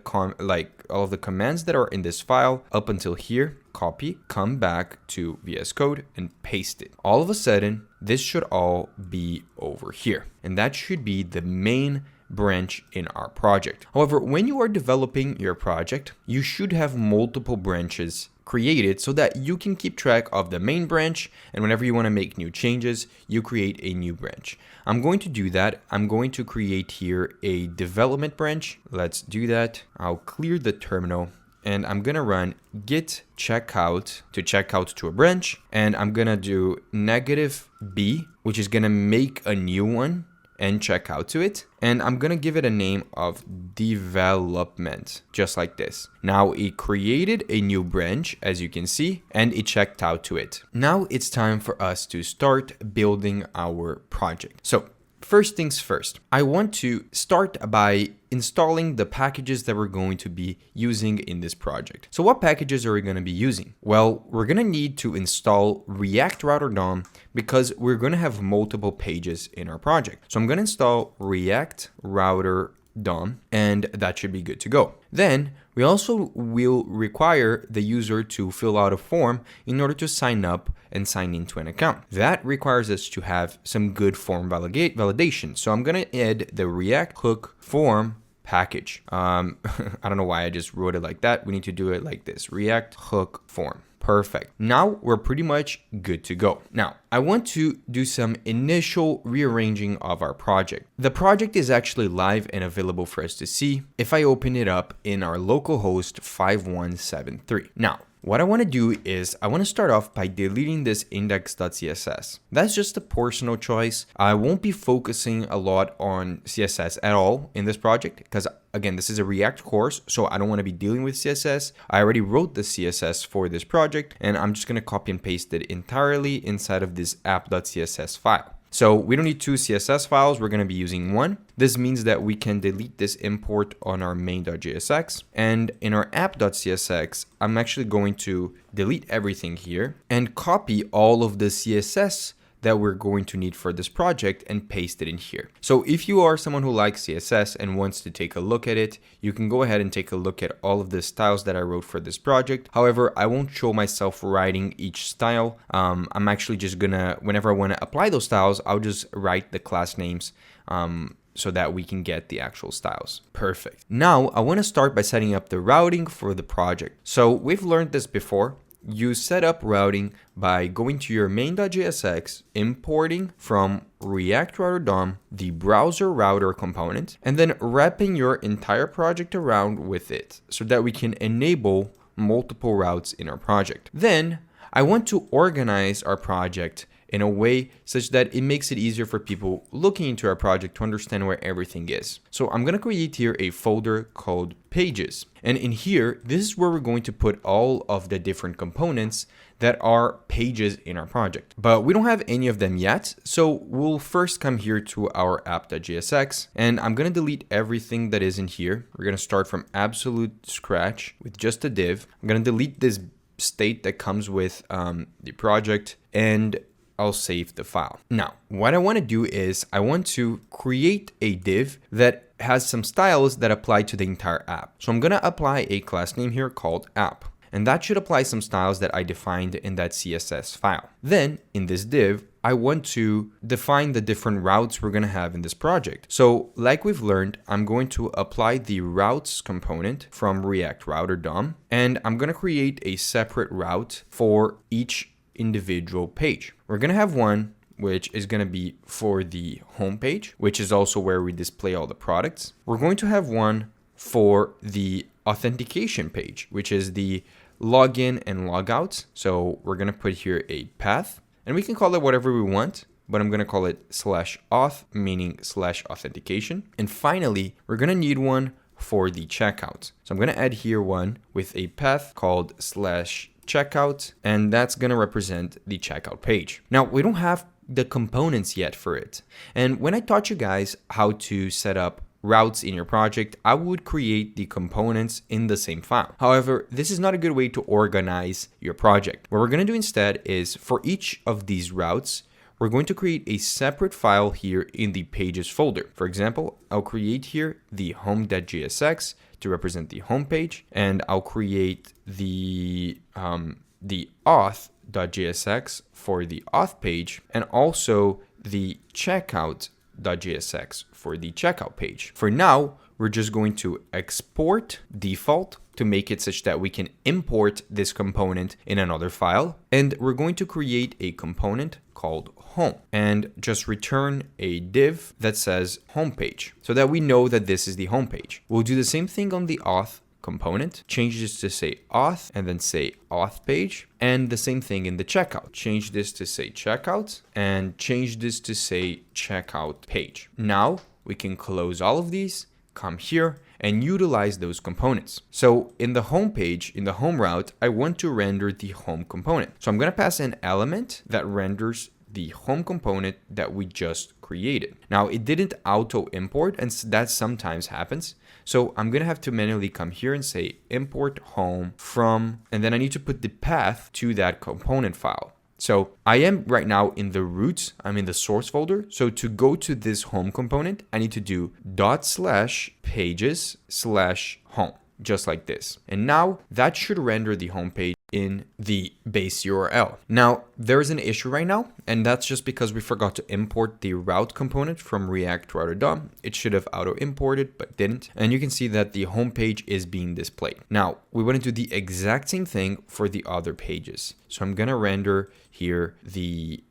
commands that are in this file up until here, copy, come back to VS Code and paste it. All of a sudden, this should all be over here. And that should be the main branch in our project. However, when you are developing your project, you should have multiple branches created so that you can keep track of the main branch, and whenever you want to make new changes, you create a new branch. I'm going to do that. I'm going to create here a development branch. Let's do that. I'll clear the terminal and I'm going to run git checkout to check out to a branch, and I'm going to do -b, which is going to make a new one and check out to it. And I'm gonna give it a name of development, just like this. Now it created a new branch, as you can see, and it checked out to it. Now it's time for us to start building our project. So first things first, I want to start by installing the packages that we're going to be using in this project. So what packages are we going to be using? Well, we're going to need to install React Router DOM because we're going to have multiple pages in our project. So I'm going to install React Router DOM and that should be good to go. Then we also will require the user to fill out a form in order to sign up and sign into an account. That requires us to have some good form validation. So I'm going to add the React hook form package. I don't know why I just wrote it like that. We need to do it like this, React hook form. Perfect. Now we're pretty much good to go. Now, I want to do some initial rearranging of our project. The project is actually live and available for us to see if I open it up in our localhost 5173. Now, what I want to do is I want to start off by deleting this index.css. That's just a personal choice. I won't be focusing a lot on CSS at all in this project because, again, this is a React course, so I don't want to be dealing with CSS. I already wrote the CSS for this project, and I'm just going to copy and paste it entirely inside of this app.css file. So we don't need two CSS files, we're going to be using one. This means that we can delete this import on our main.jsx, and in our app.csx, I'm actually going to delete everything here and copy all of the CSS that we're going to need for this project and paste it in here. So if you are someone who likes CSS and wants to take a look at it, you can go ahead and take a look at all of the styles that I wrote for this project. However, I won't show myself writing each style. I'm actually just gonna, whenever I want to apply those styles, I'll just write the class names so that we can get the actual styles. Perfect. Now I want to start by setting up the routing for the project. So we've learned this before. You set up routing by going to your main.jsx, importing from React Router DOM the browser router component, and then wrapping your entire project around with it so that we can enable multiple routes in our project. Then I want to organize our project in a way such that it makes it easier for people looking into our project to understand where everything is. So I'm going to create here a folder called pages. And in here, this is where we're going to put all of the different components that are pages in our project. But we don't have any of them yet. So we'll first come here to our app.jsx, and I'm going to delete everything that is in here. We're going to start from absolute scratch with just a div. I'm going to delete this state that comes with the project, and I'll save the file. Now, what I want to do is I want to create a div that has some styles that apply to the entire app. So I'm going to apply a class name here called app, and that should apply some styles that I defined in that CSS file. Then in this div, I want to define the different routes we're going to have in this project. So like we've learned, I'm going to apply the routes component from React Router DOM, and I'm going to create a separate route for each individual page. We're going to have one which is going to be for the home page, which is also where we display all the products. We're going to have one for the authentication page, which is the login and logout. So we're going to put here a path, and we can call it whatever we want, but I'm going to call it /auth, meaning /authentication. And finally, we're going to need one for the checkout. So I'm going to add here one with a path called /checkout, and that's going to represent the checkout page. Now, we don't have the components yet for it. And when I taught you guys how to set up routes in your project, I would create the components in the same file. However, this is not a good way to organize your project. What we're going to do instead is for each of these routes, we're going to create a separate file here in the pages folder. For example, I'll create here the home.jsx to represent the home page, and I'll create the auth.jsx for the auth page, and also the checkout.jsx for the checkout page. For now, we're just going to export default to make it such that we can import this component in another file. And we're going to create a component called home and just return a div that says homepage so that we know that this is the homepage. We'll do the same thing on the auth component, change this to say auth and then say auth page, and the same thing in the checkout. Change this to say checkout and change this to say checkout page. Now we can close all of these, come here and utilize those components. So in the home page, in the home route, I want to render the home component. So I'm going to pass an element that renders the home component that we just created. Now it didn't auto import, and that sometimes happens. So I'm going to have to manually come here and say import home from, and then I need to put the path to that component file. So I am right now in the root, I'm in the source folder. So to go to this home component, I need to do /pages/home, just like this. And now that should render the home page in the base URL. Now, there is an issue right now, and that's just because we forgot to import the route component from React Router DOM. It should have auto imported, but didn't. And you can see that the home page is being displayed. Now, we want to do the exact same thing for the other pages. So I'm gonna render here the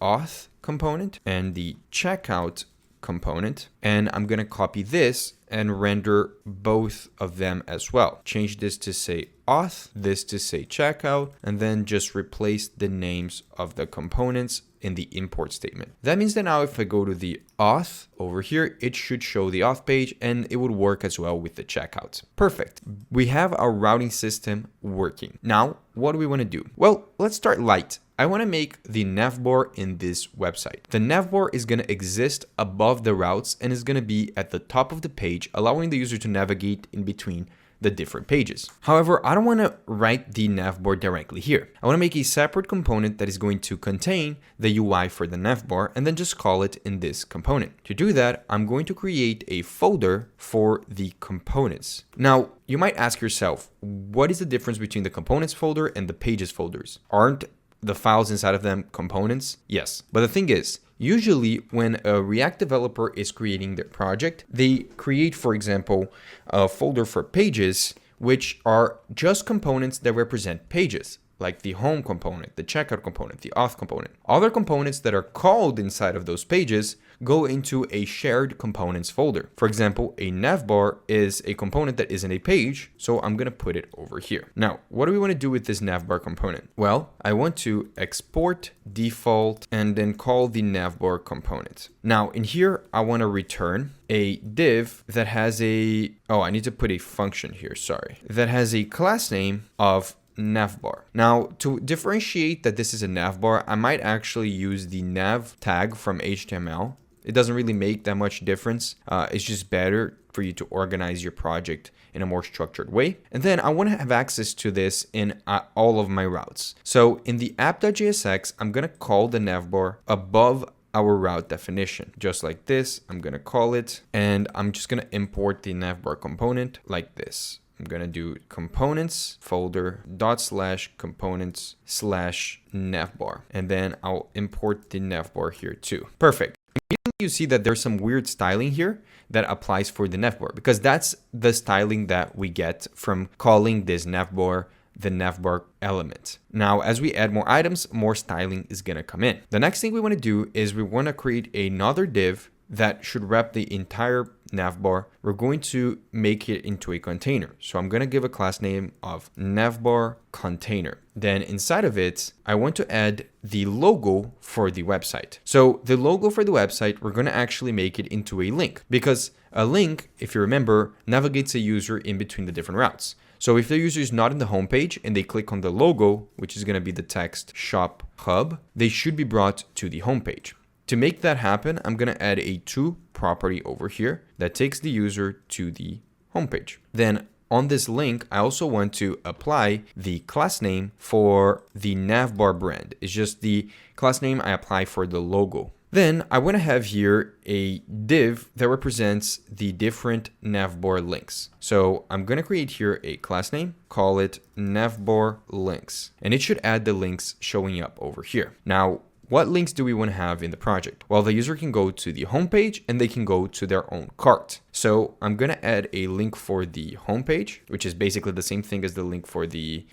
auth component and the checkout component, and I'm gonna copy this and render both of them as well. Change this to say auth, this to say checkout, and then just replace the names of the components in the import statement. That means that now if I go to the auth over here, it should show the auth page and it would work as well with the checkout. Perfect. We have our routing system working. Now, what do we want to do? Well, let's start light. I want to make the navbar in this website. The navbar is going to exist above the routes and is going to be at the top of the page, allowing the user to navigate in between the different pages. However, I don't want to write the navbar directly here. I want to make a separate component that is going to contain the UI for the navbar and then just call it in this component. To do that, I'm going to create a folder for the components. Now, you might ask yourself, what is the difference between the components folder and the pages folders? Aren't the files inside of them components? Yes. But the thing is, usually when a React developer is creating their project, they create, for example, a folder for pages, which are just components that represent pages, like the home component, the checkout component, the auth component. Other components that are called inside of those pages go into a shared components folder. For example, a navbar is a component that isn't a page, so I'm gonna put it over here. Now, what do we want to do with this navbar component? Well, I want to export default and then call the navbar component. Now, in here, I want to return a div that has I need to put a function here, sorry, that has a class name of navbar. Now, to differentiate that this is a navbar, I might actually use the nav tag from HTML. It doesn't really make that much difference. It's just better for you to organize your project in a more structured way. And then I want to have access to this in all of my routes. So in the app.jsx, I'm going to call the navbar above our route definition. Just like this, I'm going to call it, and I'm just going to import the navbar component like this. I'm going to do components folder /components/navbar, and then I'll import the navbar here too. Perfect. Immediately you see that there's some weird styling here that applies for the navbar, because that's the styling that we get from calling this navbar the navbar element. Now, as we add more items, more styling is going to come in. The next thing we want to do is we want to create another div that should wrap the entire navbar. We're going to make it into a container. So I'm going to give a class name of navbar container. Then inside of it, I want to add the logo for the website. So the logo for the website, we're going to actually make it into a link, because a link, if you remember, navigates a user in between the different routes. So if the user is not in the homepage and they click on the logo, which is going to be the text shop hub, they should be brought to the homepage. To make that happen, I'm going to add a to property over here that takes the user to the homepage. Then on this link, I also want to apply the class name for the navbar brand. It's just the class name I apply for the logo. Then I want to have here a div that represents the different navbar links. So I'm going to create here a class name, call it navbar links, and it should add the links showing up over here. Now, what links do we want to have in the project? Well, the user can go to the homepage and they can go to their own cart. So I'm going to add a link for the homepage, which is basically the same thing as the link for the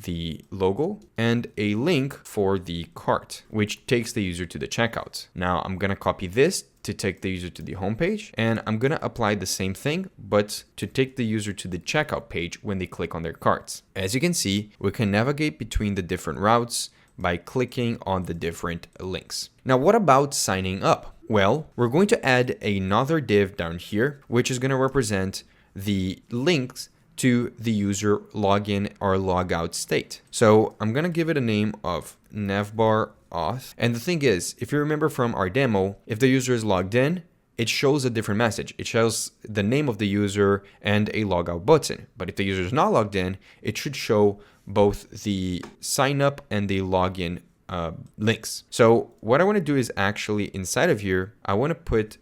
logo, and a link for the cart, which takes the user to the checkout. Now I'm going to copy this to take the user to the homepage, and I'm going to apply the same thing, but to take the user to the checkout page when they click on their carts. As you can see, we can navigate between the different routes by clicking on the different links. Now, what about signing up? Well, we're going to add another div down here, which is going to represent the links to the user login or logout state. So I'm going to give it a name of navbar auth. And the thing is, if you remember from our demo, if the user is logged in, it shows a different message. It shows the name of the user and a logout button. But if the user is not logged in, it should show both the sign up and the login links. So what I want to do is actually inside of here, I want to put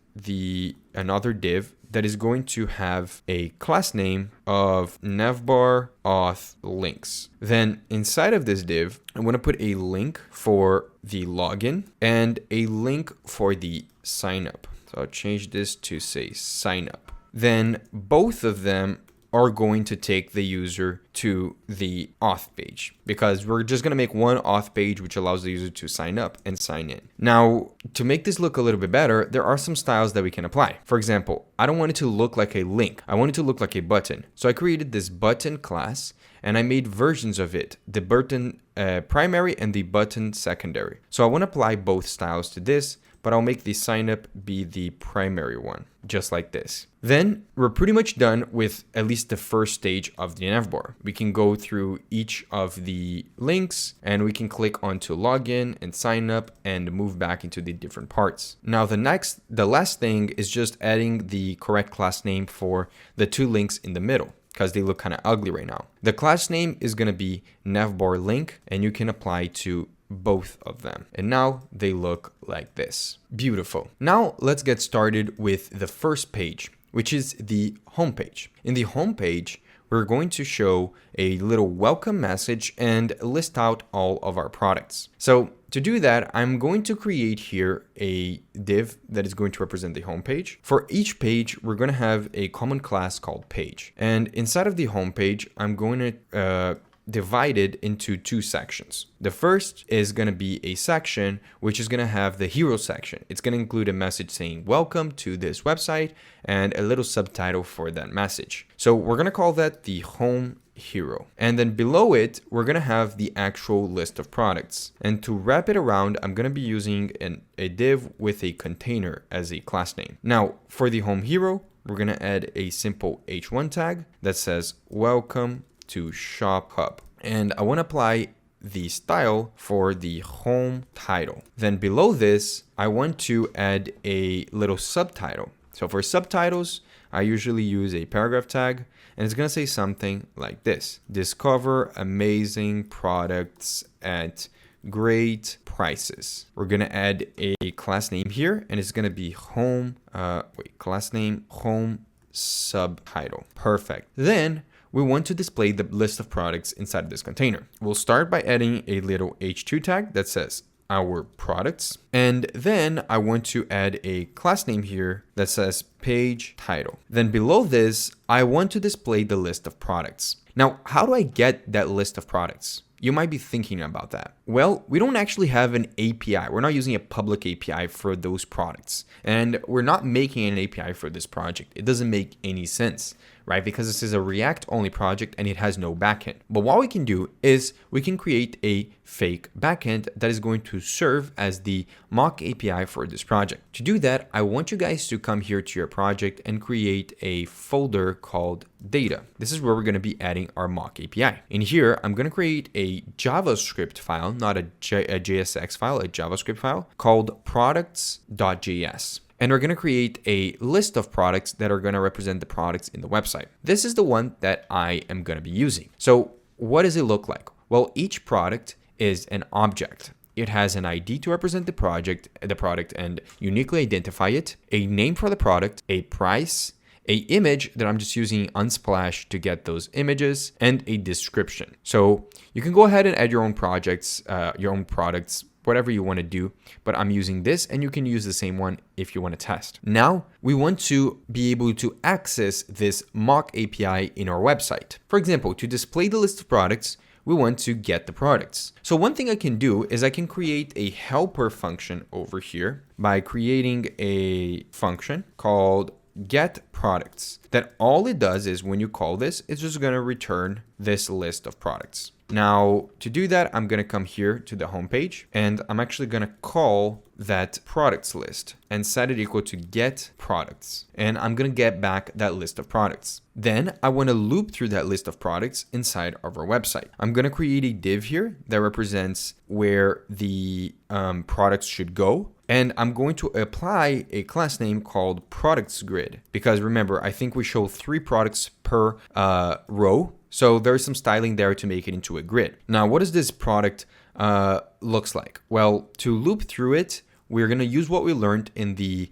another div that is going to have a class name of navbar auth links. Then inside of this div, I'm going to put a link for the login and a link for the sign up. So I'll change this to say sign up. Then both of them are going to take the user to the auth page, because we're just going to make one auth page which allows the user to sign up and sign in. Now, to make this look a little bit better, there are some styles that we can apply. For example, I don't want it to look like a link. I want it to look like a button. So I created this button class and I made versions of it, the button primary and the button secondary. So I want to apply both styles to this, but I'll make the sign up be the primary one, just like this. Then we're pretty much done with at least the first stage of the navbar. We can go through each of the links and we can click onto login and sign up and move back into the different parts. Now the last thing is just adding the correct class name for the two links in the middle, because they look kind of ugly right now. The class name is going to be navbar link, and you can apply to both of them. And now they look like this. Beautiful. Now let's get started with the first page, which is the home page. In the home page, we're going to show a little welcome message and list out all of our products. So to do that, I'm going to create here a div that is going to represent the home page. For each page, we're going to have a common class called page. And inside of the home page, I'm going to divide it into two sections. The first is going to be a section which is going to have the hero section. It's going to include a message saying welcome to this website and a little subtitle for that message. So we're going to call that the home hero. And then below it, we're going to have the actual list of products. And to wrap it around, I'm going to be using a div with a container as a class name. Now, for the home hero, we're going to add a simple h1 tag that says welcome to Shop Hub. And I want to apply the style for the home title. Then below this, I want to add a little subtitle. So for subtitles, I usually use a paragraph tag, and it's going to say something like this: discover amazing products at great prices. We're going to add a class name here, and it's going to be class name home subtitle. Perfect. Then we want to display the list of products inside of this container. We'll start by adding a little h2 tag that says our products. And then I want to add a class name here that says page title. Then below this, I want to display the list of products. Now, how do I get that list of products? You might be thinking about that. Well, we don't actually have an API. We're not using a public API for those products. And we're not making an API for this project. It doesn't make any sense, right? Because this is a React-only project and it has no backend. But what we can do is we can create a fake backend that is going to serve as the mock API for this project. To do that, I want you guys to come here to your project and create a folder called data. This is where we're going to be adding our mock API. In here, I'm going to create a JavaScript file, not a JSX file, a JavaScript file called products.js. And we're going to create a list of products that are going to represent the products in the website. This is the one that I am going to be using. So what does it look like? Well, each product is an object. It has an ID to represent the product and uniquely identify it, a name for the product, a price, a image that I'm just using Unsplash to get those images, and a description. So you can go ahead and add your own projects, your own products, whatever you want to do, but I'm using this and you can use the same one if you want to test. Now we want to be able to access this mock API in our website. For example, to display the list of products, we want to get the products. So one thing I can do is I can create a helper function over here by creating a function called get products. That all it does is when you call this, it's just going to return this list of products. Now, to do that, I'm going to come here to the home page and I'm actually going to call that products list and set it equal to get products. And I'm going to get back that list of products. Then I want to loop through that list of products inside of our website. I'm going to create a div here that represents where the products should go. And I'm going to apply a class name called products grid, because remember, I think we show 3 products per row. So there's some styling there to make it into a grid. Now, what does this product looks like? Well, to loop through it, we're going to use what we learned in the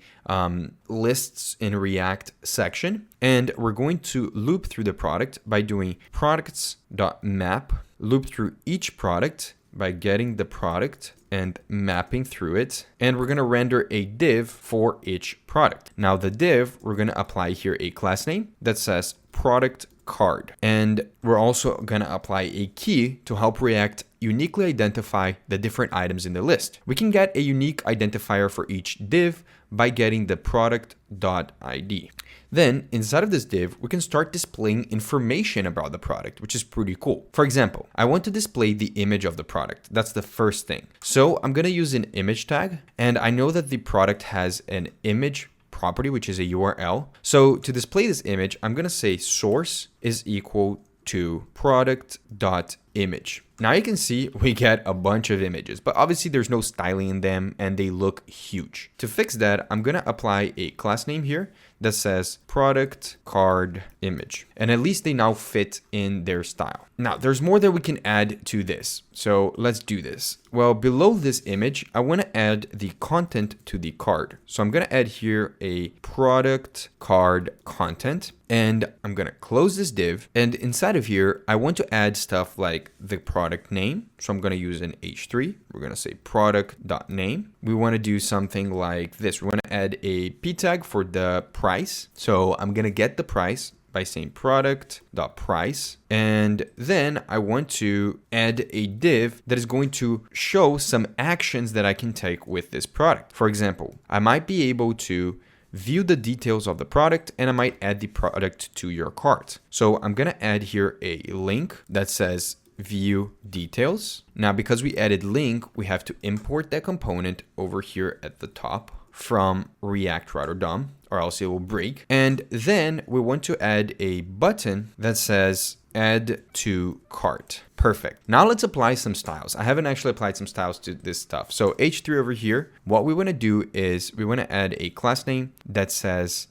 lists in React section, and we're going to loop through the product by doing products.map, loop through each product by getting the product and mapping through it. And we're going to render a div for each product. Now the div, we're going to apply here a class name that says product card. And we're also going to apply a key to help React uniquely identify the different items in the list. We can get a unique identifier for each div by getting the product.id. Then inside of this div, we can start displaying information about the product, which is pretty cool. For example, I want to display the image of the product. That's the first thing. So I'm going to use an image tag, and I know that the product has an image property, which is a URL. So to display this image, I'm going to say source is equal to product.image. Now you can see we get a bunch of images, but obviously there's no styling in them and they look huge. To fix that, I'm going to apply a class name here that says product card image. And at least they now fit in their style. Now there's more that we can add to this. So let's do this. Well, below this image, I want to add the content to the card. So I'm going to add here a product card content, and I'm going to close this div. And inside of here, I want to add stuff like the product name. So I'm going to use an H3. We're going to say product.name. We want to do something like this. We want to add a p tag for the price. So I'm going to get the price by saying product.price. And then I want to add a div that is going to show some actions that I can take with this product. For example, I might be able to view the details of the product, and I might add the product to your cart. So I'm going to add here a link that says view details. Now, because we added link, we have to import that component over here at the top from React Router DOM, or else it will break. And then we want to add a button that says add to cart. Perfect. Now let's apply some styles. I haven't actually applied some styles to this stuff. So H3 over here, what we want to do is we want to add a class name that says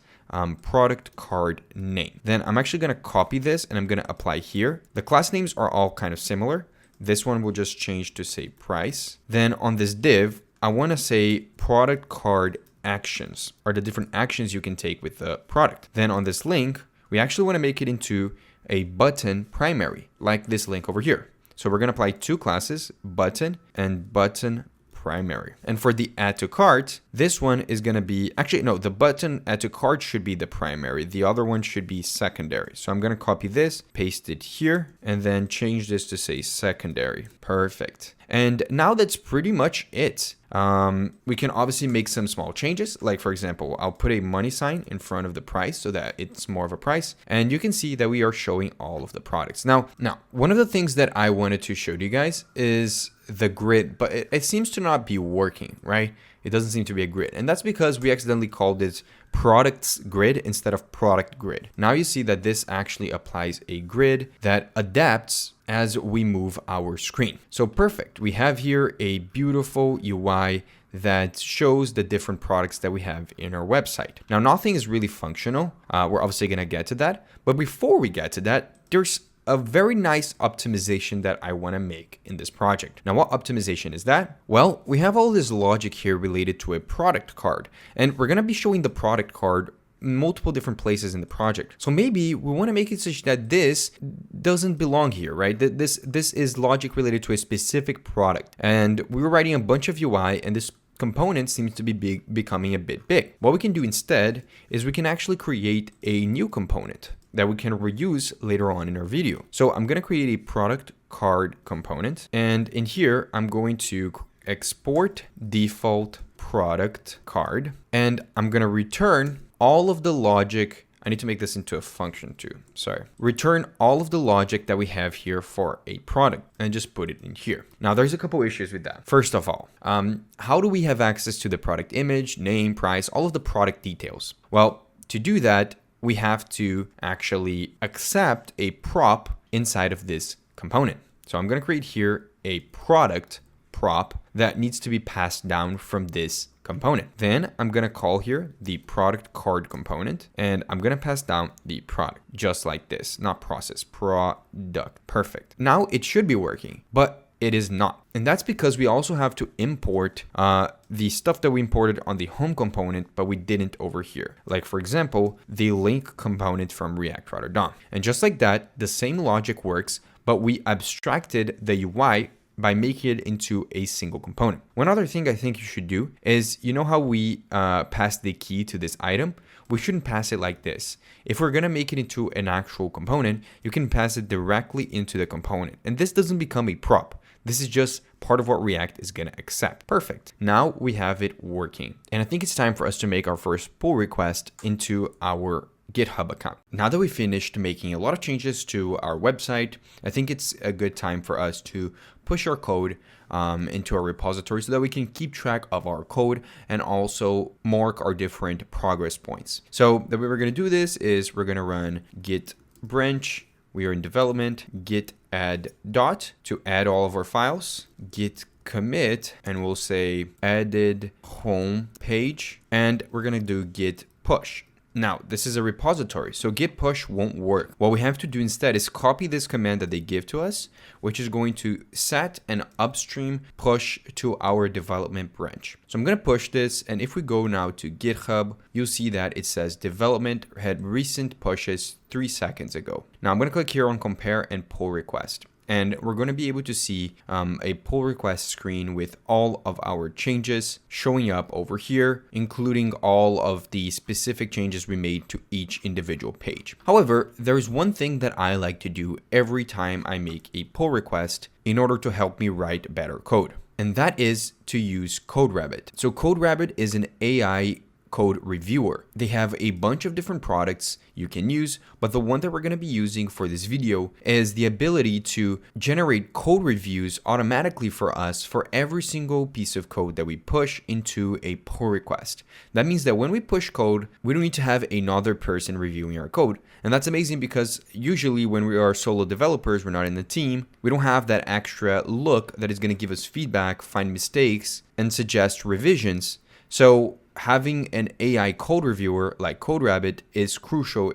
product card name. Then I'm actually going to copy this and I'm going to apply here. The class names are all kind of similar. This one will just change to say price. Then on this div, I want to say product card actions are the different actions you can take with the product. Then on this link, we actually want to make it into a button primary, like this link over here. So we're going to apply two classes, button and button primary. And for the add to cart, this one is going to be, actually, no, the button add to cart should be the primary. The other one should be secondary. So I'm going to copy this, paste it here, and then change this to say secondary. Perfect. And now that's pretty much it. We can obviously make some small changes. Like for example, I'll put a money sign in front of the price so that it's more of a price. And you can see that we are showing all of the products. Now, one of the things that I wanted to show you guys is the grid, but it seems to not be working, right? It doesn't seem to be a grid. And that's because we accidentally called it products grid instead of product grid. Now you see that this actually applies a grid that adapts as we move our screen. So perfect. We have here a beautiful UI that shows the different products that we have in our website. Now, nothing is really functional. We're obviously going to get to that. But before we get to that, there's a very nice optimization that I want to make in this project. Now, what optimization is that? Well, we have all this logic here related to a product card, and we're going to be showing the product card in multiple different places in the project. So maybe we want to make it such that this doesn't belong here, right? This is logic related to a specific product. And we were writing a bunch of UI, and this component seems to be becoming a bit big. What we can do instead is we can actually create a new component that we can reuse later on in our video. So I'm going to create a product card component. And in here, I'm going to export default product card. And I'm going to return all of the logic. I need to make this into a function too. Sorry. Return all of the logic that we have here for a product and just put it in here. Now, there's a couple issues with that. First of all, how do we have access to the product image, name, price, all of the product details? Well, to do that, we have to actually accept a prop inside of this component. So I'm going to create here a product prop that needs to be passed down from this component. Then I'm going to call here the product card component, and I'm going to pass down the product just like this, not process, product. Perfect. Now it should be working, but it is not. And that's because we also have to import the stuff that we imported on the home component, but we didn't over here. Like for example, the link component from React Router DOM. And just like that, the same logic works, but we abstracted the UI by making it into a single component. One other thing I think you should do is, you know how we pass the key to this item? We shouldn't pass it like this. If we're gonna make it into an actual component, you can pass it directly into the component. And this doesn't become a prop. This is just part of what React is gonna accept. Perfect. Now we have it working. And I think it's time for us to make our first pull request into our GitHub account. Now that we finished making a lot of changes to our website, I think it's a good time for us to push our code into our repository so that we can keep track of our code and also mark our different progress points. So the way we're going to do this is we're going to run git branch. We are in development, git add dot to add all of our files, git commit, and we'll say added home page, and we're going to do git push. Now, this is a repository, so git push won't work. What we have to do instead is copy this command that they give to us, which is going to set an upstream push to our development branch. So I'm going to push this, and if we go now to GitHub, you'll see that it says development had recent pushes 3 seconds ago. Now I'm going to click here on compare and pull request. And we're going to be able to see a pull request screen with all of our changes showing up over here, including all of the specific changes we made to each individual page. However, there's one thing that I like to do every time I make a pull request in order to help me write better code. And that is to use CodeRabbit. So CodeRabbit is an AI code reviewer. They have a bunch of different products you can use, but the one that we're going to be using for this video is the ability to generate code reviews automatically for us for every single piece of code that we push into a pull request. That means that when we push code, we don't need to have another person reviewing our code. And that's amazing because usually when we are solo developers, we're not in the team, we don't have that extra look that is going to give us feedback, find mistakes, and suggest revisions. So having an AI code reviewer like CodeRabbit is crucial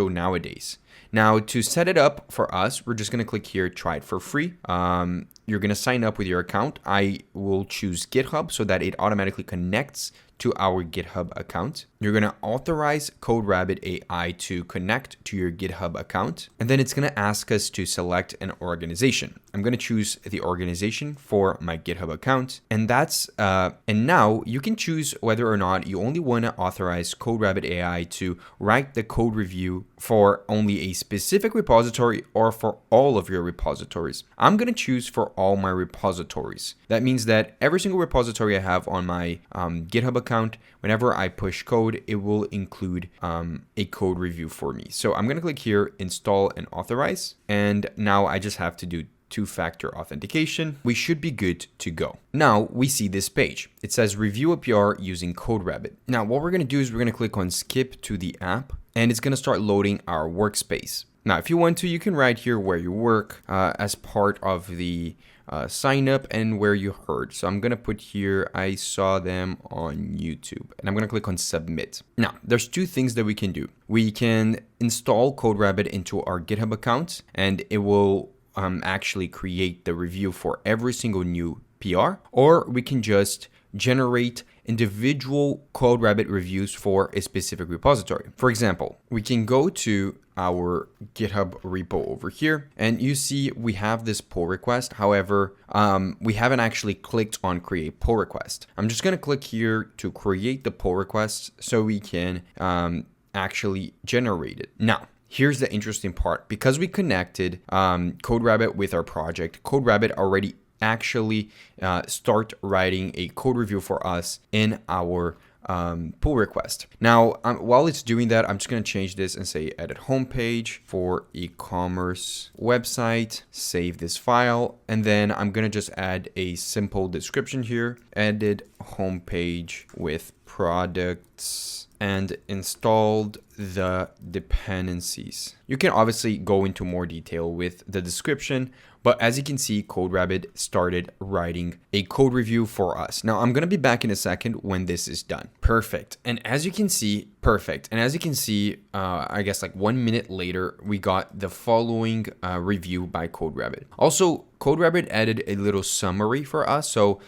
nowadays. Now, to set it up for us, we're just going to click here, try it for free. You're going to sign up with your account. I will choose GitHub so that it automatically connects to our GitHub account. You're going to authorize CodeRabbit AI to connect to your GitHub account. And then it's going to ask us to select an organization. I'm going to choose the organization for my GitHub account. And and now you can choose whether or not you only want to authorize CodeRabbit AI to write the code review for only a specific repository or for all of your repositories. I'm going to choose for all my repositories. That means that every single repository I have on my GitHub account, whenever I push code, it will include a code review for me. So I'm going to click here, install and authorize. And now I just have to do two-factor authentication. We should be good to go. Now we see this page. It says review a PR using CodeRabbit. Now what we're going to do is we're going to click on skip to the app, and it's going to start loading our workspace. Now, if you want to, you can write here where you work as part of the sign up and where you heard. So I'm going to put here, I saw them on YouTube, and I'm going to click on submit. Now, there's two things that we can do. We can install CodeRabbit into our GitHub account, and it will actually create the review for every single new PR, or we can just generate individual CodeRabbit reviews for a specific repository. For example, we can go to our GitHub repo over here, and you see we have this pull request. However, we haven't actually clicked on create pull request. I'm just going to click here to create the pull request so we can actually generate it. Now, here's the interesting part. Because we connected CodeRabbit with our project, CodeRabbit already actually start writing a code review for us in our pull request. Now, while it's doing that, I'm just going to change this and say edit homepage for e-commerce website, save this file, and then I'm going to just add a simple description here, edit homepage with products and installed the dependencies. You can obviously go into more detail with the description, but as you can see, CodeRabbit started writing a code review for us. Now I'm gonna be back in a second when this is done. Perfect. And as you can see, I guess like 1 minute later, we got the following review by CodeRabbit. Also, CodeRabbit added a little summary for us. So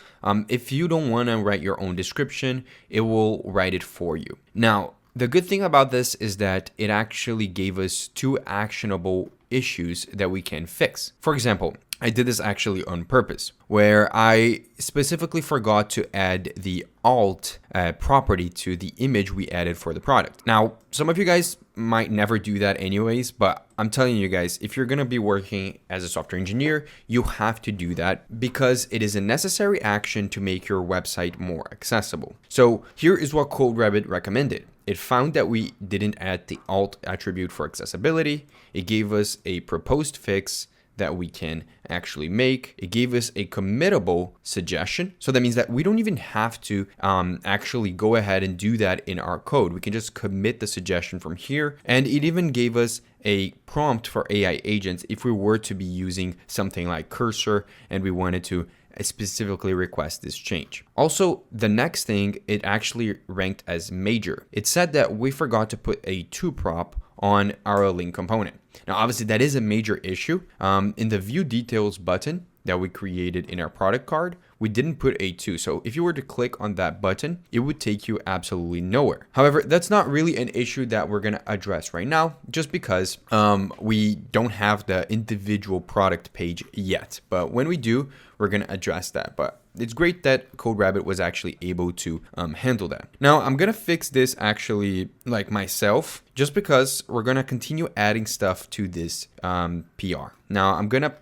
if you don't want to write your own description, it will write it for you. Now, the good thing about this is that it actually gave us 2 actionable issues that we can fix. For example, I did this actually on purpose, where I specifically forgot to add the alt property to the image we added for the product. Now, some of you guys might never do that anyways, but I'm telling you guys, if you're gonna be working as a software engineer, you have to do that because it is a necessary action to make your website more accessible. So here is what CodeRabbit recommended. It found that we didn't add the alt attribute for accessibility. It gave us a proposed fix that we can actually make. It gave us a committable suggestion. So that means that we don't even have to actually go ahead and do that in our code. We can just commit the suggestion from here. And it even gave us a prompt for AI agents if we were to be using something like Cursor and we wanted to specifically request this change. Also, the next thing, it actually ranked as major. It said that we forgot to put a to prop on our link component. Now, obviously that is a major issue. In the view details button that we created in our product card, we didn't put a to. So if you were to click on that button, it would take you absolutely nowhere. However, that's not really an issue that we're gonna address right now, just because we don't have the individual product page yet. But when we do, we're gonna address that. But it's great that CodeRabbit was actually able to handle that. Now I'm gonna fix this actually like myself, just because we're gonna continue adding stuff to this PR. Now I'm gonna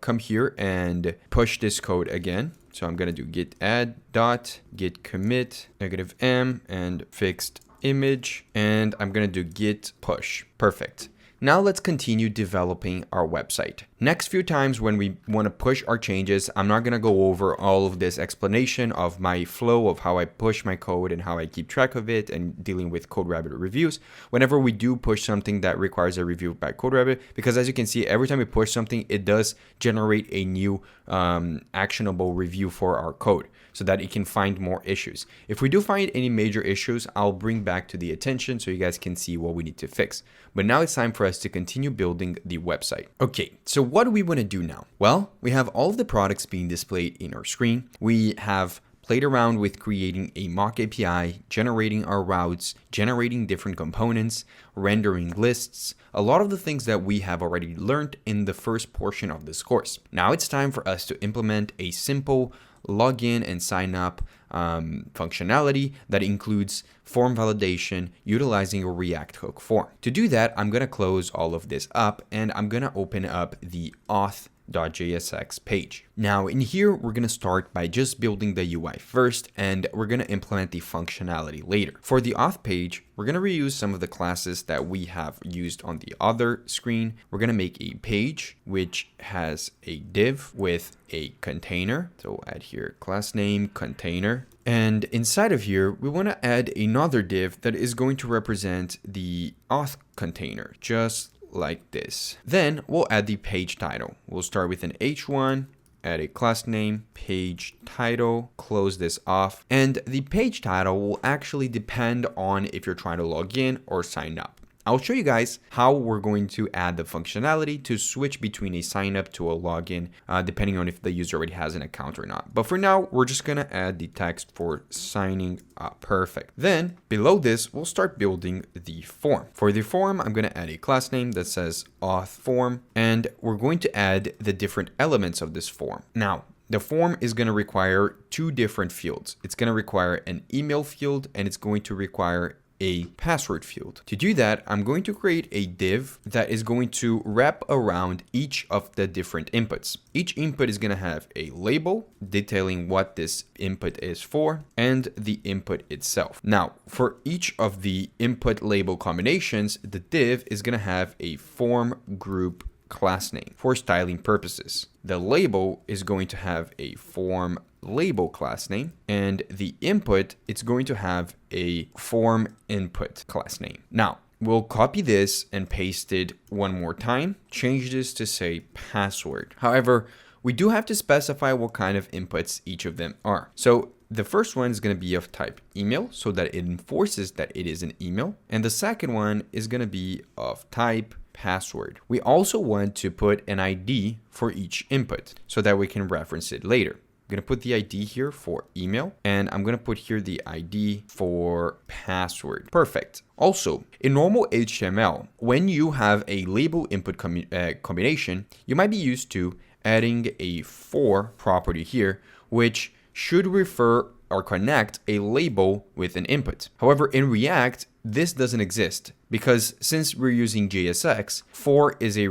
come here and push this code again. So I'm gonna do git add dot git commit -m and fixed image, and I'm gonna do git push. Perfect. Now let's continue developing our website. Next few times when we want to push our changes, I'm not going to go over all of this explanation of my flow of how I push my code and how I keep track of it and dealing with CodeRabbit reviews. Whenever we do push something that requires a review by CodeRabbit, because as you can see, every time we push something, it does generate a new actionable review for our code so that it can find more issues. If we do find any major issues, I'll bring back to the attention so you guys can see what we need to fix. But now it's time for us to continue building the website. Okay, so what do we want to do now? Well, we have all of the products being displayed in our screen. We have played around with creating a mock API, generating our routes, generating different components, rendering lists, a lot of the things that we have already learned in the first portion of this course. Now it's time for us to implement a simple login and sign up functionality that includes form validation utilizing a React hook form. To do that, I'm going to close all of this up and I'm going to open up the auth.jsx page. Now in here, we're going to start by just building the UI first, and we're going to implement the functionality later. For the auth page, we're going to reuse some of the classes that we have used on the other screen. We're going to make a page which has a div with a container. So add here class name container. And inside of here, we want to add another div that is going to represent the auth container, just like this. Then we'll add the page title. We'll start with an H1, add a class name, page title, close this off. And the page title will actually depend on if you're trying to log in or sign up. I'll show you guys how we're going to add the functionality to switch between a sign up to a login, depending on if the user already has an account or not. But for now, we're just gonna add the text for signing up. Perfect. Then below this, we'll start building the form. For the form, I'm gonna add a class name that says auth form, and we're going to add the different elements of this form. Now, the form is going to require 2 different fields. It's going to require an email field, and it's going to require a password field. To do that, I'm going to create a div that is going to wrap around each of the different inputs. Each input is going to have a label detailing what this input is for and the input itself. Now, for each of the input label combinations, the div is going to have a form group class name for styling purposes. The label is going to have a form label class name, and the input, it's going to have a form input class name. Now, we'll copy this and paste it one more time, change this to say password. However, we do have to specify what kind of inputs each of them are. So the first one is going to be of type email, so that it enforces that it is an email. And the second one is going to be of type password. We also want to put an ID for each input so that we can reference it later. I'm going to put the ID here for email, and I'm going to put here the ID for password. Perfect. Also, in normal HTML, when you have a label input combination, you might be used to adding a for property here, which should refer or connect a label with an input. However, in React, this doesn't exist because since we're using JSX, for is a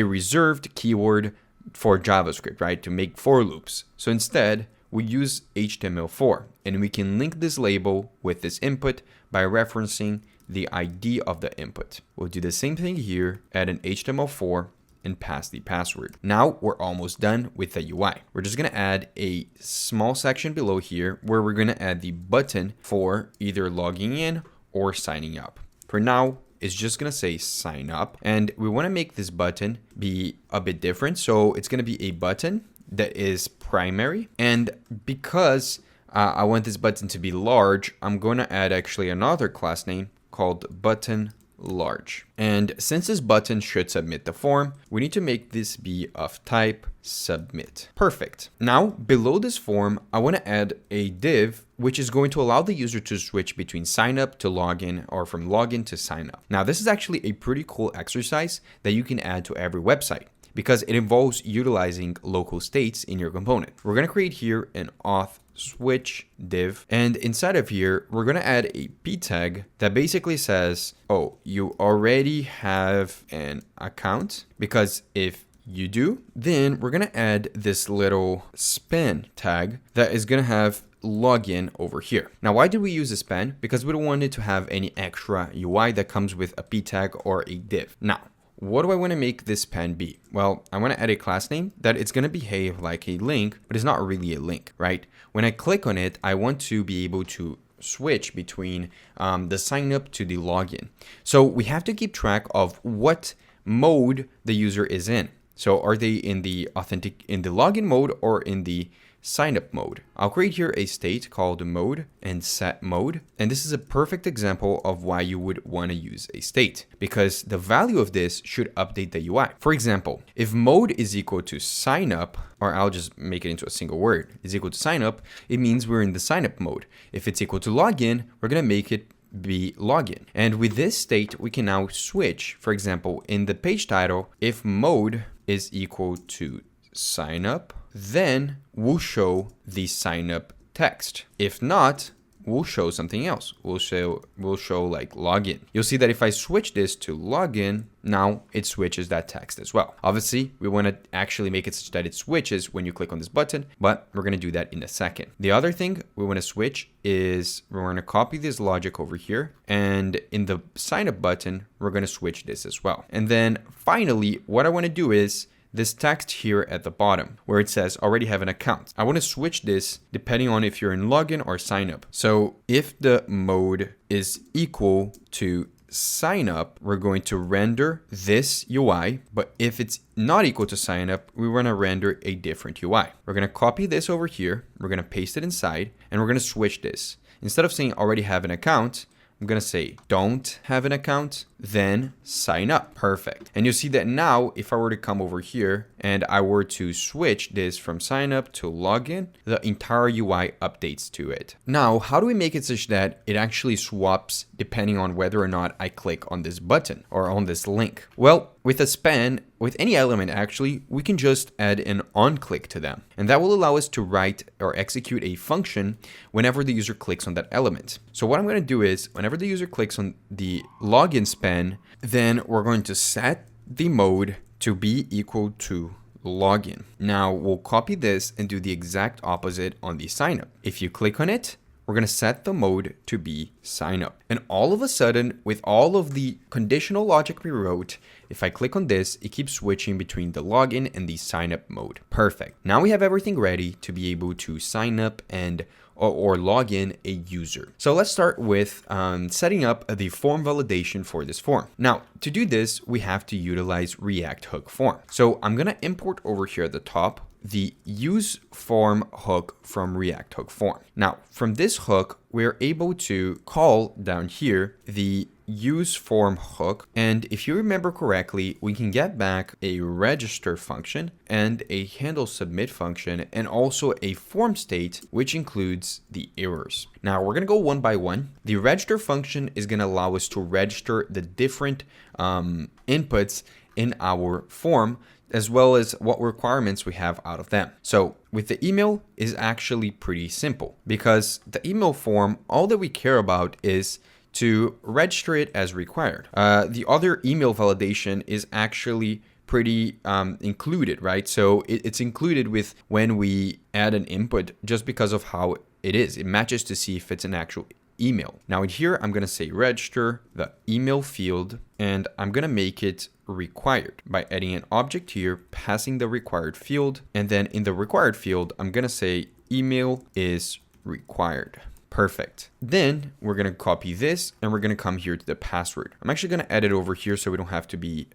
reserved keyword for JavaScript, right? To make for loops. So instead, we use HTML4, and we can link this label with this input by referencing the ID of the input. We'll do the same thing here, add an HTML4 and pass the password. Now we're almost done with the UI. We're just gonna add a small section below here where we're gonna add the button for either logging in or signing up. For now, it's just gonna say sign up, and we wanna make this button be a bit different. So it's gonna be a button that is primary, and because I want this button to be large, I'm gonna add actually another class name called button large. And since this button should submit the form, we need to make this be of type submit. Perfect. Now, below this form, I want to add a div, which is going to allow the user to switch between sign up to login or from login to sign up. Now, this is actually a pretty cool exercise that you can add to every website, because it involves utilizing local states in your component. We're going to create here an auth switch div, and inside of here we're going to add a p tag that basically says, oh, you already have an account, because if you do, then we're going to add this little span tag that is going to have login over here. Now, why did we use a span? Because we don't want it to have any extra UI that comes with a p tag or a div. Now, what do I want to make this span be? Well, I want to add a class name that it's going to behave like a link, but it's not really a link, right? When I click on it, I want to be able to switch between the sign up to the login. So we have to keep track of what mode the user is in. So are they in the login mode or in the sign up mode? I'll create here a state called mode and set mode. And this is a perfect example of why you would want to use a state, because the value of this should update the UI. For example, if mode is equal to sign up, or I'll just make it into a single word, is equal to sign up, it means we're in the sign up mode. If it's equal to login, we're going to make it be login. And with this state, we can now switch. For example, in the page title, if mode is equal to sign up, then we'll show the sign up text. If not, we'll show something else. We'll show like login. You'll see that if I switch this to login, now it switches that text as well. Obviously, we want to actually make it such that it switches when you click on this button, but we're going to do that in a second. The other thing we want to switch is we're going to copy this logic over here, and in the sign up button, we're going to switch this as well. And then finally, what I want to do is this text here at the bottom where it says already have an account. I want to switch this depending on if you're in login or sign up. So if the mode is equal to sign up, we're going to render this UI, but if it's not equal to sign up, we want to render a different UI. We're going to copy this over here, we're going to paste it inside, and we're going to switch this. Instead of saying already have an account, I'm going to say don't have an account, then sign up. Perfect. And you'll see that now, if I were to come over here and I were to switch this from sign up to login, the entire UI updates to it. Now, how do we make it such that it actually swaps depending on whether or not I click on this button or on this link? Well, with a span, with any element actually, we can just add an onClick to them. And that will allow us to write or execute a function whenever the user clicks on that element. So what I'm going to do is whenever the user clicks on the login span, then we're going to set the mode to be equal to login. Now we'll copy this and do the exact opposite on the sign up. If you click on it, we're going to set the mode to be sign up. And all of a sudden, with all of the conditional logic we wrote, if I click on this, it keeps switching between the login and the sign up mode. Perfect. Now we have everything ready to be able to sign up and or log in a user. So let's start with setting up the form validation for this form. Now, to do this, we have to utilize React hook form. So I'm going to import over here at the top the use form hook from React hook form. Now, from this hook, we're able to call down here the use form hook. And if you remember correctly, we can get back a register function and a handle submit function and also a form state, which includes the errors. Now we're going to go one by one. The register function is going to allow us to register the different inputs in our form, as well as what requirements we have out of them. So with the email is actually pretty simple, because the email form, all that we care about is to register it as required. The other email validation is actually pretty included, right? So it's included with when we add an input just because of how it is. It matches to see if it's an actual email. Now in here, I'm going to say register the email field, and I'm going to make it required by adding an object here, passing the required field. And then in the required field, I'm going to say email is required. Perfect. Then we're going to copy this and we're going to come here to the password. I'm actually going to add it over here so we don't have to be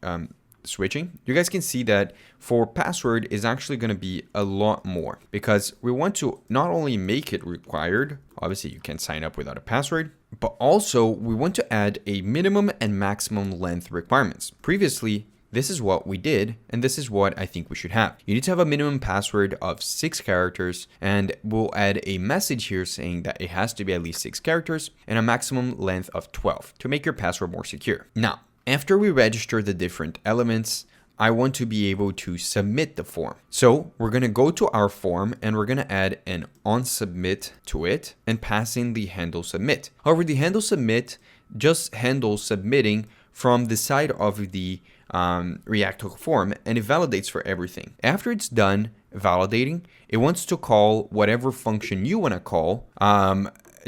switching. You guys can see that for password is actually going to be a lot more, because we want to not only make it required, obviously you can sign up without a password, but also we want to add a minimum and maximum length requirements. Previously, this is what we did, and this is what I think we should have. You need to have a minimum password of 6 characters, and we'll add a message here saying that it has to be at least 6 characters and a maximum length of 12 to make your password more secure. Now, after we register the different elements, I want to be able to submit the form. So we're going to go to our form and we're going to add an onSubmit to it and pass in the handle submit. However, the handle submit just handles submitting from the side of the React hook form, and it validates for everything. After it's done validating, it wants to call whatever function you want to call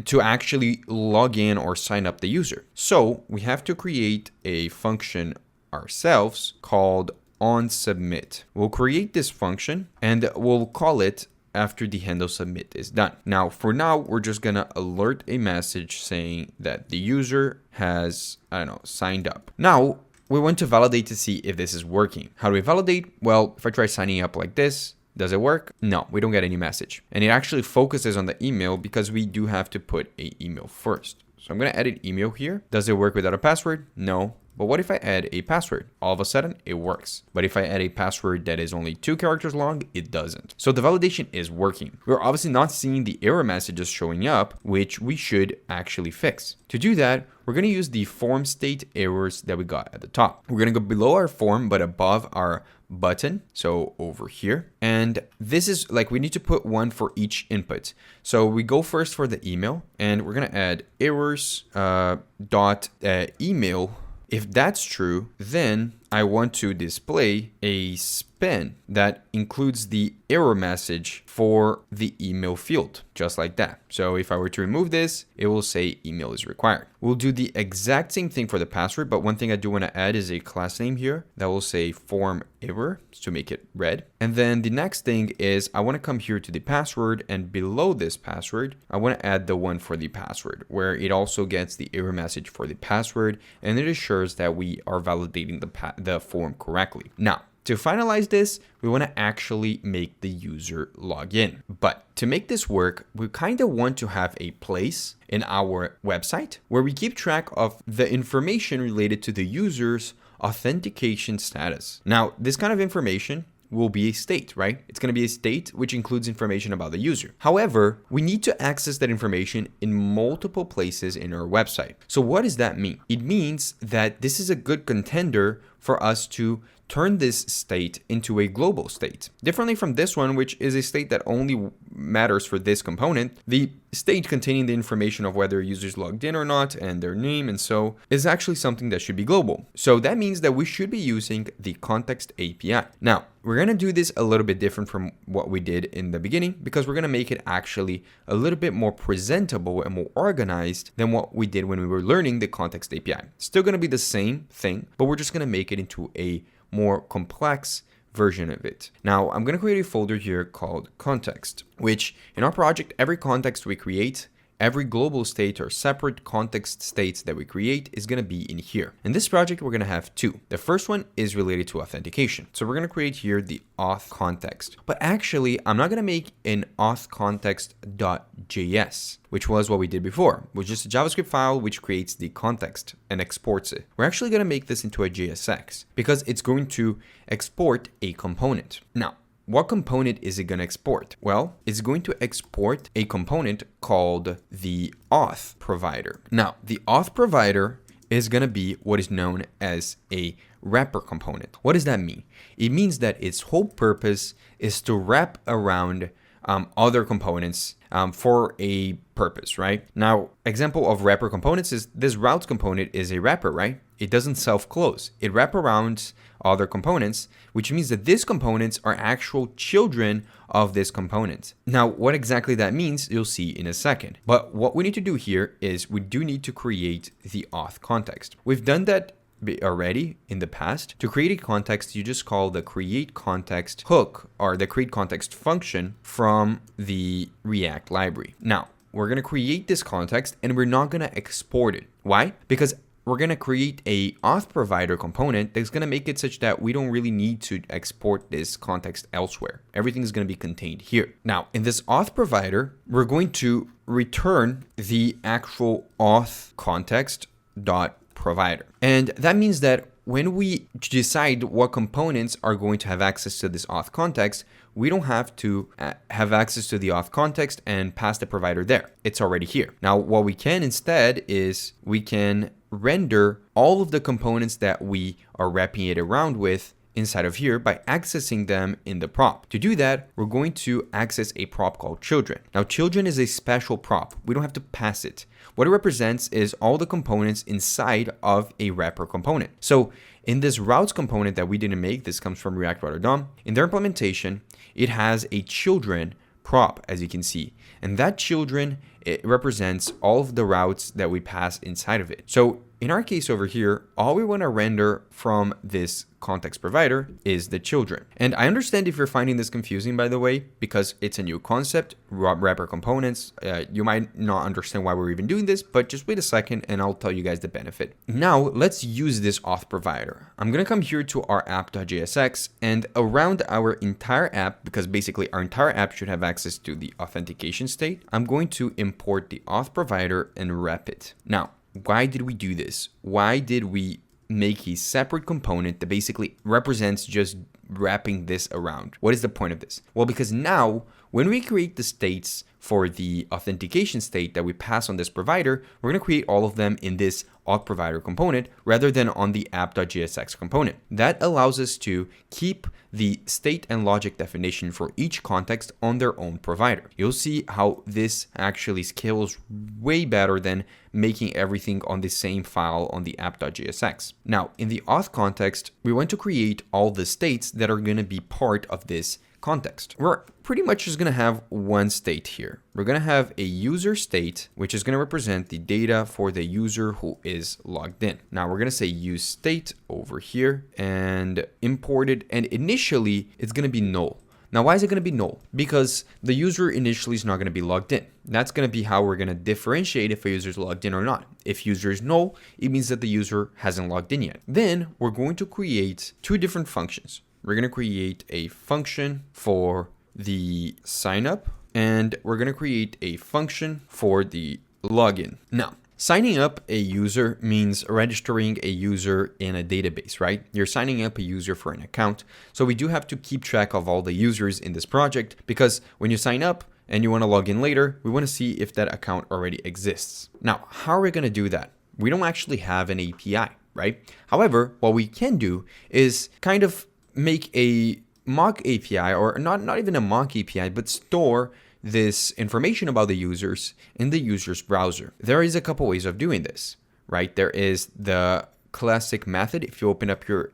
to actually log in or sign up the user. So we have to create a function ourselves called onSubmit. We'll create this function and we'll call it after the handle submit is done. Now, for now, we're just gonna alert a message saying that the user has, signed up. Now, we want to validate to see if this is working. How do we validate? Well, if I try signing up like this, does it work? No, we don't get any message. And it actually focuses on the email because we do have to put an email first. So I'm going to add an email here. Does it work without a password? No. But what if I add a password? All of a sudden, it works. But if I add a password that is only 2 characters long, it doesn't. So the validation is working. We're obviously not seeing the error messages showing up, which we should actually fix. To do that, we're going to use the form state errors that we got at the top. We're going to go below our form, but above our button. So over here. And this is like, we need to put one for each input. So we go first for the email, and we're going to add errors dot email. If that's true, then I want to display a span that includes the error message for the email field, just like that. So if I were to remove this, it will say email is required. We'll do the exact same thing for the password, but one thing I do want to add is a class name here that will say form error to make it red. And then the next thing is I want to come here to the password, and below this password, I want to add the one for the password, where it also gets the error message for the password, and it assures that we are validating the form correctly. Now, to finalize this, we want to actually make the user log in. But to make this work, we kind of want to have a place in our website where we keep track of the information related to the user's authentication status. Now, this kind of information will be a state, right? It's going to be a state which includes information about the user. However, we need to access that information in multiple places in our website. So what does that mean? It means that this is a good contender for us to turn this state into a global state. Differently from this one, which is a state that only matters for this component, the state containing the information of whether a user is logged in or not and their name and so is actually something that should be global. So that means that we should be using the context API. Now, we're going to do this a little bit different from what we did in the beginning because we're going to make it actually a little bit more presentable and more organized than what we did when we were learning the context API. Still going to be the same thing, but we're just going to make it into a more complex version of it. Now, I'm going to create a folder here called context, which in our project, every context we create, every global state or separate context states that we create is going to be in here. In this project, we're going to have two. The first one is related to authentication. So we're going to create here the auth context. But actually, I'm not going to make an auth context.js, which was what we did before, which is a JavaScript file which creates the context and exports it. We're actually going to make this into a JSX because it's going to export a component. Now, what component is it going to export? Well, it's going to export a component called the auth provider. Now, the auth provider is going to be what is known as a wrapper component. What does that mean? It means that its whole purpose is to wrap around other components for a purpose, right? Now, example of wrapper components is this routes component is a wrapper, right? It doesn't self-close. It wraps around other components, which means that these components are actual children of this component. Now, what exactly that means, you'll see in a second. But what we need to do here is we do need to create the auth context. We've done that already in the past. To create a context, you just call the create context hook or the create context function from the React library. Now, we're going to create this context and we're not going to export it. Why? Because we're going to create a auth provider component that's going to make it such that we don't really need to export this context elsewhere. Everything is going to be contained here. Now, in this auth provider, we're going to return the actual auth context dot provider. And that means that when we decide what components are going to have access to this auth context, we don't have to have access to the auth context and pass the provider there. It's already here. Now, what we can instead is we can render all of the components that we are wrapping it around with inside of here by accessing them in the prop. To do that, we're going to access a prop called children. Now, children is a special prop. We don't have to pass it. What it represents is all the components inside of a wrapper component. So in this routes component that we didn't make, this comes from React Rotterdam, in their implementation, it has a children prop, as you can see. And that children, it represents all of the routes that we pass inside of it. So in our case over here, all we want to render from this context provider is the children. And I understand if you're finding this confusing, by the way, because it's a new concept, wrapper components. You might not understand why we're even doing this, but just wait a second and I'll tell you guys the benefit. Now, let's use this auth provider. I'm going to come here to our app.jsx and around our entire app, because basically our entire app should have access to the authentication state, I'm going to import the auth provider and wrap it. Now, why did we do this? Why did we make a separate component that basically represents just wrapping this around? What is the point of this? Well, because now when we create the states for the authentication state that we pass on this provider, we're going to create all of them in this auth provider component rather than on the app.jsx component. That allows us to keep the state and logic definition for each context on their own provider. You'll see how this actually scales way better than making everything on the same file on the app.jsx. Now, in the auth context, we want to create all the states that are going to be part of this context. We're pretty much just going to have one state here. We're going to have a user state, which is going to represent the data for the user who is logged in. Now we're going to say use state over here and import it. And initially it's going to be null. Now, why is it going to be null? Because the user initially is not going to be logged in. That's going to be how we're going to differentiate if a user is logged in or not. If user is null, it means that the user hasn't logged in yet. Then we're going to create two different functions. We're going to create a function for the sign up, and we're going to create a function for the login. Now, signing up a user means registering a user in a database, right? You're signing up a user for an account. So we do have to keep track of all the users in this project, because when you sign up and you want to log in later, we want to see if that account already exists. Now, how are we going to do that? We don't actually have an API. right? However, what we can do is kind of make a mock API, or not even a mock API, but store this information about the users in the user's browser. There is a couple ways of doing this, right? There is the classic method. If you open up your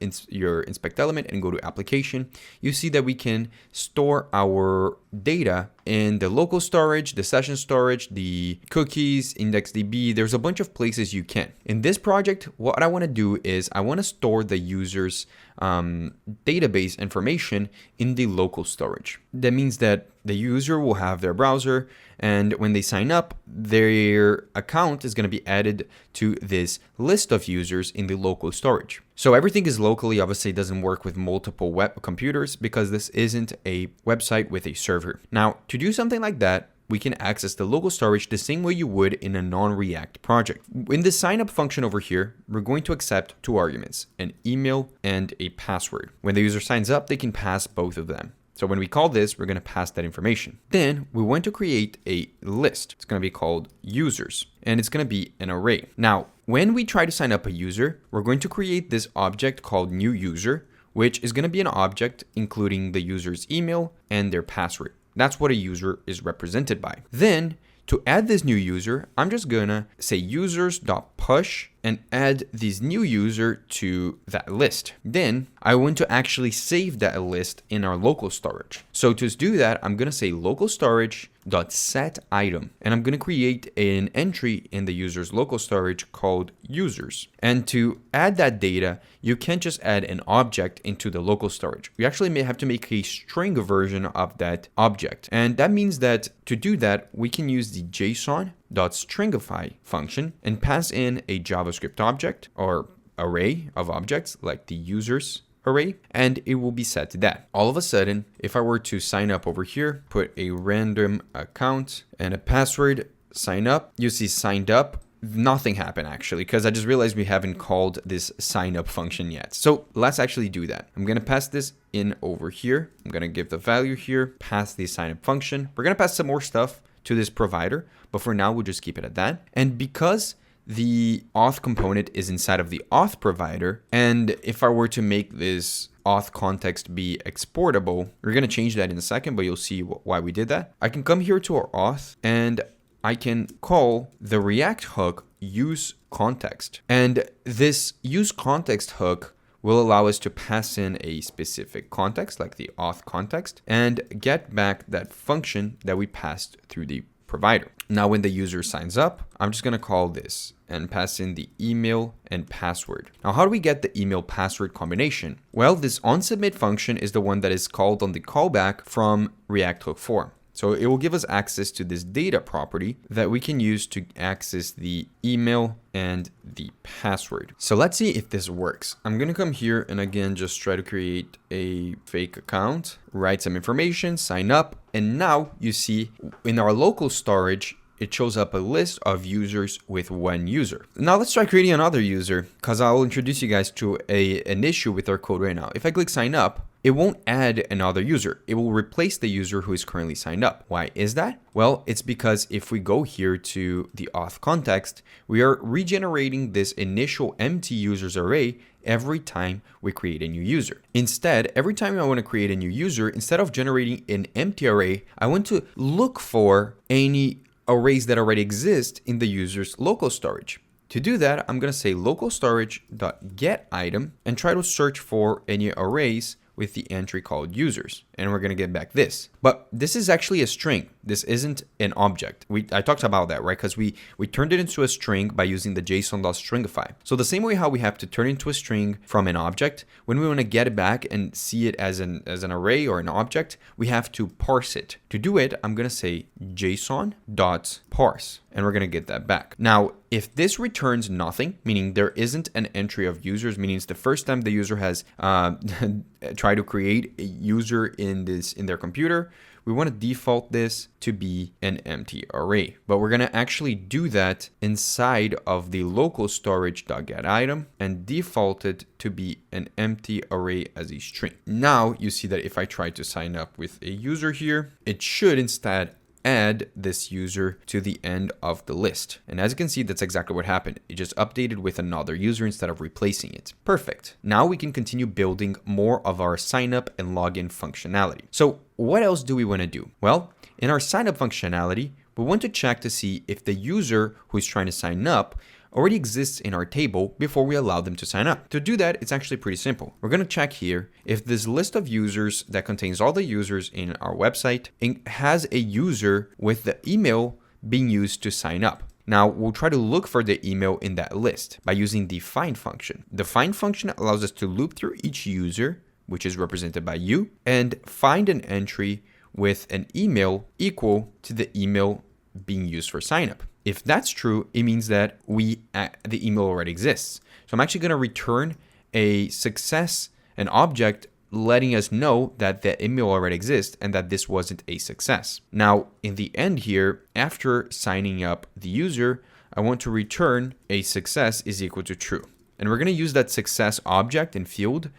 inspect element and go to application, you see that we can store our data in the local storage, the session storage, the cookies, IndexedDB. There's a bunch of places you can. In this project, what I want to do is I want to store the user's database information in the local storage. That means that the user will have their browser, and when they sign up, their account is going to be added to this list of users in the local storage. So everything is locally. Obviously, it doesn't work with multiple web computers because this isn't a website with a server. Now, to do something like that, we can access the local storage the same way you would in a non-React project. In the sign-up function over here, we're going to accept two arguments, an email and a password. When the user signs up, they can pass both of them. So when we call this, we're going to pass that information. Then we want to create a list. It's going to be called users, and it's going to be an array. Now, when we try to sign up a user, we're going to create this object called new user, which is going to be an object including the user's email and their password. That's what a user is represented by. Then to add this new user, I'm just gonna say users.push and add this new user to that list. Then I want to actually save that list in our local storage. So to do that, I'm gonna say local storage.set item, and I'm gonna create an entry in the user's local storage called users. And to add that data, you can't just add an object into the local storage. You actually may have to make a string version of that object. And that means that to do that, we can use the JSON.stringify function and pass in a JavaScript object or array of objects like the users array, and it will be set to that. All of a sudden, if I were to sign up over here, put a random account and a password, sign up, you see signed up. Nothing happened actually, because I just realized we haven't called this sign up function yet. So let's actually do that. I'm going to pass this in over here. I'm going to give the value here, pass the sign up function. We're going to pass some more stuff to this provider, but for now, we'll just keep it at that. And because the auth component is inside of the auth provider, and if I were to make this auth context be exportable, we're going to change that in a second, but you'll see why we did that. I can come here to our auth and I can call the React hook use context. And this use context hook will allow us to pass in a specific context, like the auth context, and get back that function that we passed through the provider. Now, when the user signs up, I'm just going to call this and pass in the email and password. Now, how do we get the email password combination? Well, this onSubmit function is the one that is called on the callback from React hook form. So it will give us access to this data property that we can use to access the email and the password. So let's see if this works. I'm going to come here and again, just try to create a fake account, write some information, sign up. And now you see in our local storage, it shows up a list of users with one user. Now let's try creating another user, because I'll introduce you guys to an issue with our code right now. If I click sign up, it won't add another user. It will replace the user who is currently signed up. Why is that? Well, it's because if we go here to the auth context, we are regenerating this initial empty users array every time we create a new user. Instead, every time I want to create a new user, instead of generating an empty array, I want to look for any arrays that already exist in the user's local storage. To do that, I'm going to say local storage.getItem and try to search for any arrays with the entry called users, and we're going to get back this. But this is actually a string. This isn't an object. I talked about that, right? Because we turned it into a string by using the JSON.stringify. So the same way how we have to turn into a string from an object, when we want to get it back and see it as an array or an object, we have to parse it. To do it, I'm going to say JSON.parse, and we're going to get that back. Now, if this returns nothing, meaning there isn't an entry of users, meaning it's the first time the user has tried to create a user in their computer, we want to default this to be an empty array. But we're going to actually do that inside of the local storage.getItem and default it to be an empty array as a string. Now you see that if I try to sign up with a user here, it should instead add this user to the end of the list. And as you can see, that's exactly what happened. It just updated with another user instead of replacing it. Perfect. Now we can continue building more of our sign up and login functionality. So what else do we want to do? Well, in our sign up functionality, we want to check to see if the user who is trying to sign up already exists in our table before we allow them to sign up. To do that, it's actually pretty simple. We're going to check here if this list of users that contains all the users in our website has a user with the email being used to sign up. Now, we'll try to look for the email in that list by using the find function. The find function allows us to loop through each user, which is represented by you, and find an entry with an email equal to the email being used for sign up. If that's true, it means that the email already exists. So I'm actually going to return a success, an object letting us know that the email already exists and that this wasn't a success. Now, in the end here, after signing up the user, I want to return a success is equal to true. And we're going to use that success object and field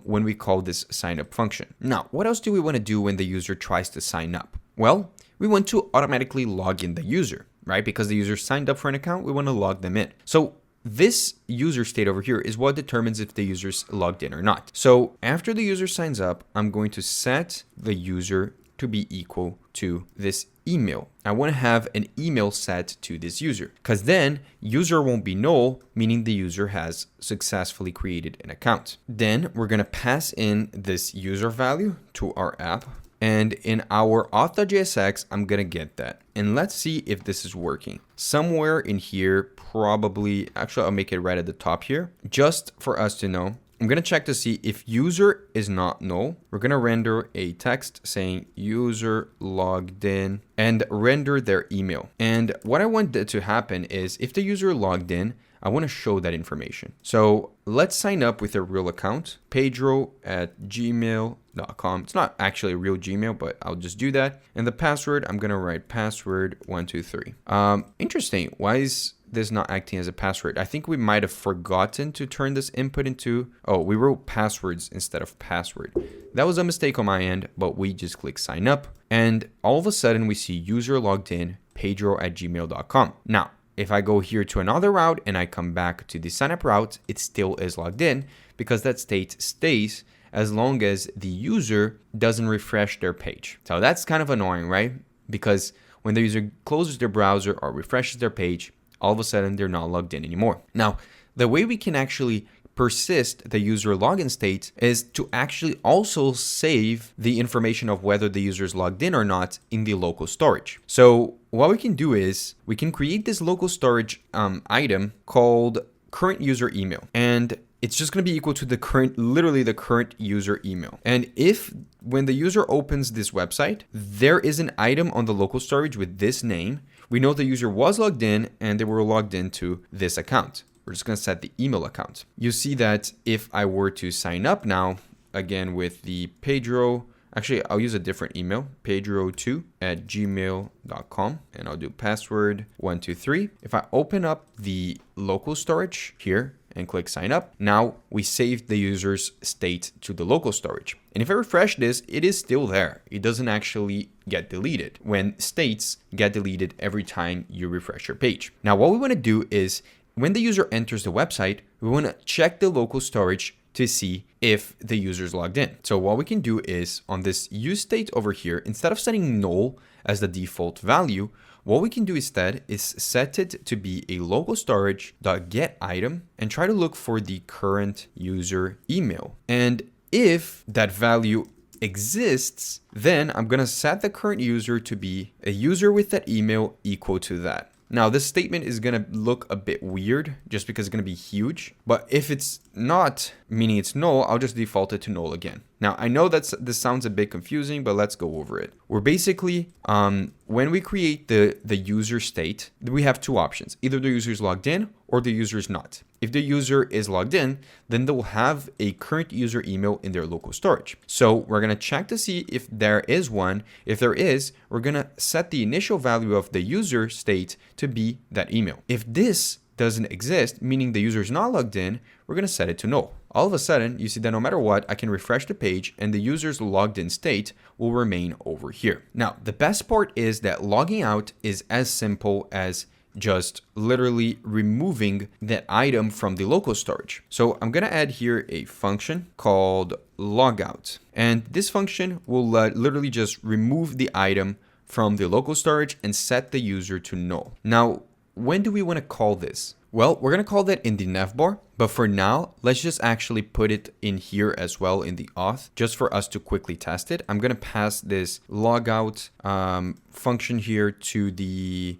when we call this sign up function. Now, what else do we want to do when the user tries to sign up? Well, we want to automatically log in the user, right? Because the user signed up for an account, we want to log them in. So this user state over here is what determines if the user's logged in or not. So after the user signs up, I'm going to set the user to be equal to this email. I want to have an email set to this user because then user won't be null, meaning the user has successfully created an account. Then we're going to pass in this user value to our app. And in our auth.jsx, I'm going to get that. And let's see if this is working. Somewhere in here, probably, actually, I'll make it right at the top here, just for us to know. I'm going to check to see if user is not null. We're going to render a text saying user logged in and render their email. And what I want to happen is if the user logged in, I want to show that information. So let's sign up with a real account, pedro@gmail.com. It's not actually a real Gmail, but I'll just do that. And the password, I'm going to write password 123. Interesting. Why is this not acting as a password? I think we might have forgotten to turn this input into, we wrote passwords instead of password. That was a mistake on my end, but we just click sign up. And all of a sudden we see user logged in, pedro@gmail.com. Now, if I go here to another route and I come back to the signup route, it still is logged in because that state stays as long as the user doesn't refresh their page. So that's kind of annoying, right? Because when the user closes their browser or refreshes their page, all of a sudden they're not logged in anymore. Now, the way we can actually persist the user login state is to actually also save the information of whether the user is logged in or not in the local storage. So what we can do is we can create this local storage item called current user email. And it's just going to be equal to the current, literally the current user email. And if when the user opens this website, there is an item on the local storage with this name, we know the user was logged in and they were logged into this account. We're just going to set the email account. You see that if I were to sign up now, again with the Pedro, actually I'll use a different email, pedro2@gmail.com, and I'll do password 123. If I open up the local storage here and click sign up, now we save the user's state to the local storage. And if I refresh this, it is still there. It doesn't actually get deleted when states get deleted every time you refresh your page. Now, what we want to do is when the user enters the website, we want to check the local storage to see if the user is logged in. So what we can do is on this use state over here, instead of setting null as the default value, what we can do instead is set it to be a local storage.get item and try to look for the current user email. And if that value exists, then I'm going to set the current user to be a user with that email equal to that. Now, this statement is going to look a bit weird just because it's going to be huge. But if it's not, meaning it's null, I'll just default it to null again. Now, I know this sounds a bit confusing, but let's go over it. We're basically, when we create the user state, we have two options. Either the user is logged in or the user is not. If the user is logged in, then they'll have a current user email in their local storage. So we're going to check to see if there is one. If there is, we're going to set the initial value of the user state to be that email. If this doesn't exist, meaning the user is not logged in, we're going to set it to null. All of a sudden, you see that no matter what, I can refresh the page and the user's logged in state will remain over here. Now, the best part is that logging out is as simple as just literally removing that item from the local storage. So I'm going to add here a function called logout. And this function will literally just remove the item from the local storage and set the user to null. Now, when do we want to call this? Well, we're going to call that in the navbar, but for now, let's just actually put it in here as well in the auth, just for us to quickly test it. I'm going to pass this logout function here to the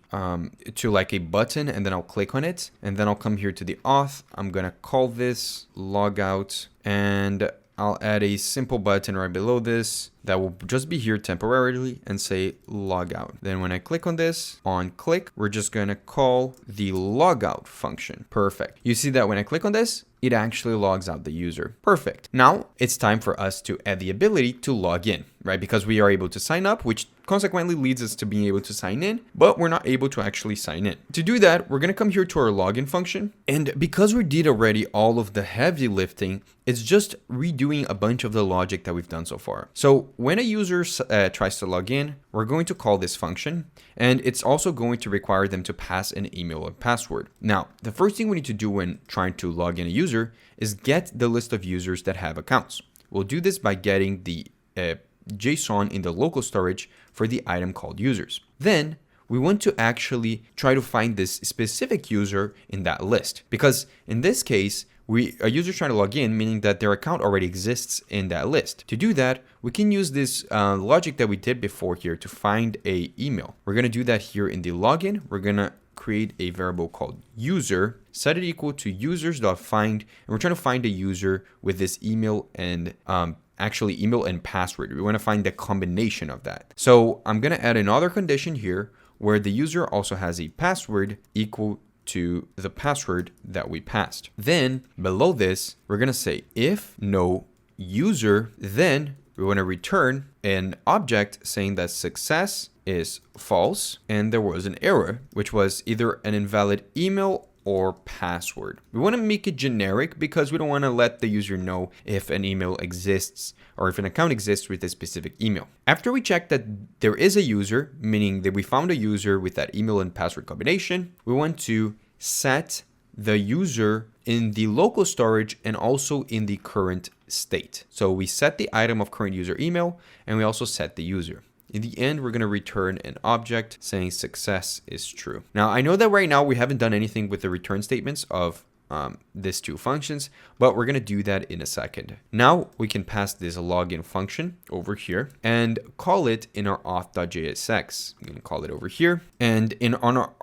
to like a button, and then I'll click on it, and then I'll come here to the auth. I'm going to call this logout, and I'll add a simple button right below this that will just be here temporarily and say logout. Then when I click on this, on click, we're just going to call the logout function. Perfect. You see that when I click on this, it actually logs out the user. Perfect. Now it's time for us to add the ability to log in, right? Because we are able to sign up, which consequently leads us to being able to sign in, but we're not able to actually sign in. To do that, we're going to come here to our login function. And because we did already all of the heavy lifting, it's just redoing a bunch of the logic that we've done so far. So when a user tries to log in, we're going to call this function, and it's also going to require them to pass an email and password. Now, the first thing we need to do when trying to log in a user is get the list of users that have accounts. We'll do this by getting the JSON in the local storage for the item called users. Then we want to actually try to find this specific user in that list, because in this case, a user trying to log in, meaning that their account already exists in that list. To do that, we can use this logic that we did before here to find a email. We're going to do that here in the login. We're going to create a variable called user, set it equal to users.find, and we're trying to find a user with this email and actually email and password. We want to find the combination of that. So I'm going to add another condition here where the user also has a password equal to the password that we passed. Then below this, we're going to say if no user, then we want to return an object saying that success is false and there was an error, which was either an invalid email or password. We want to make it generic because we don't want to let the user know if an email exists or if an account exists with a specific email. After we check that there is a user, meaning that we found a user with that email and password combination, we want to set the user in the local storage and also in the current state. So we set the item of current user email and we also set the user. In the end, we're going to return an object saying success is true. Now, I know that right now we haven't done anything with the return statements of these two functions, but we're going to do that in a second. Now we can pass this login function over here and call it in our auth.jsx. I'm going to call it over here. And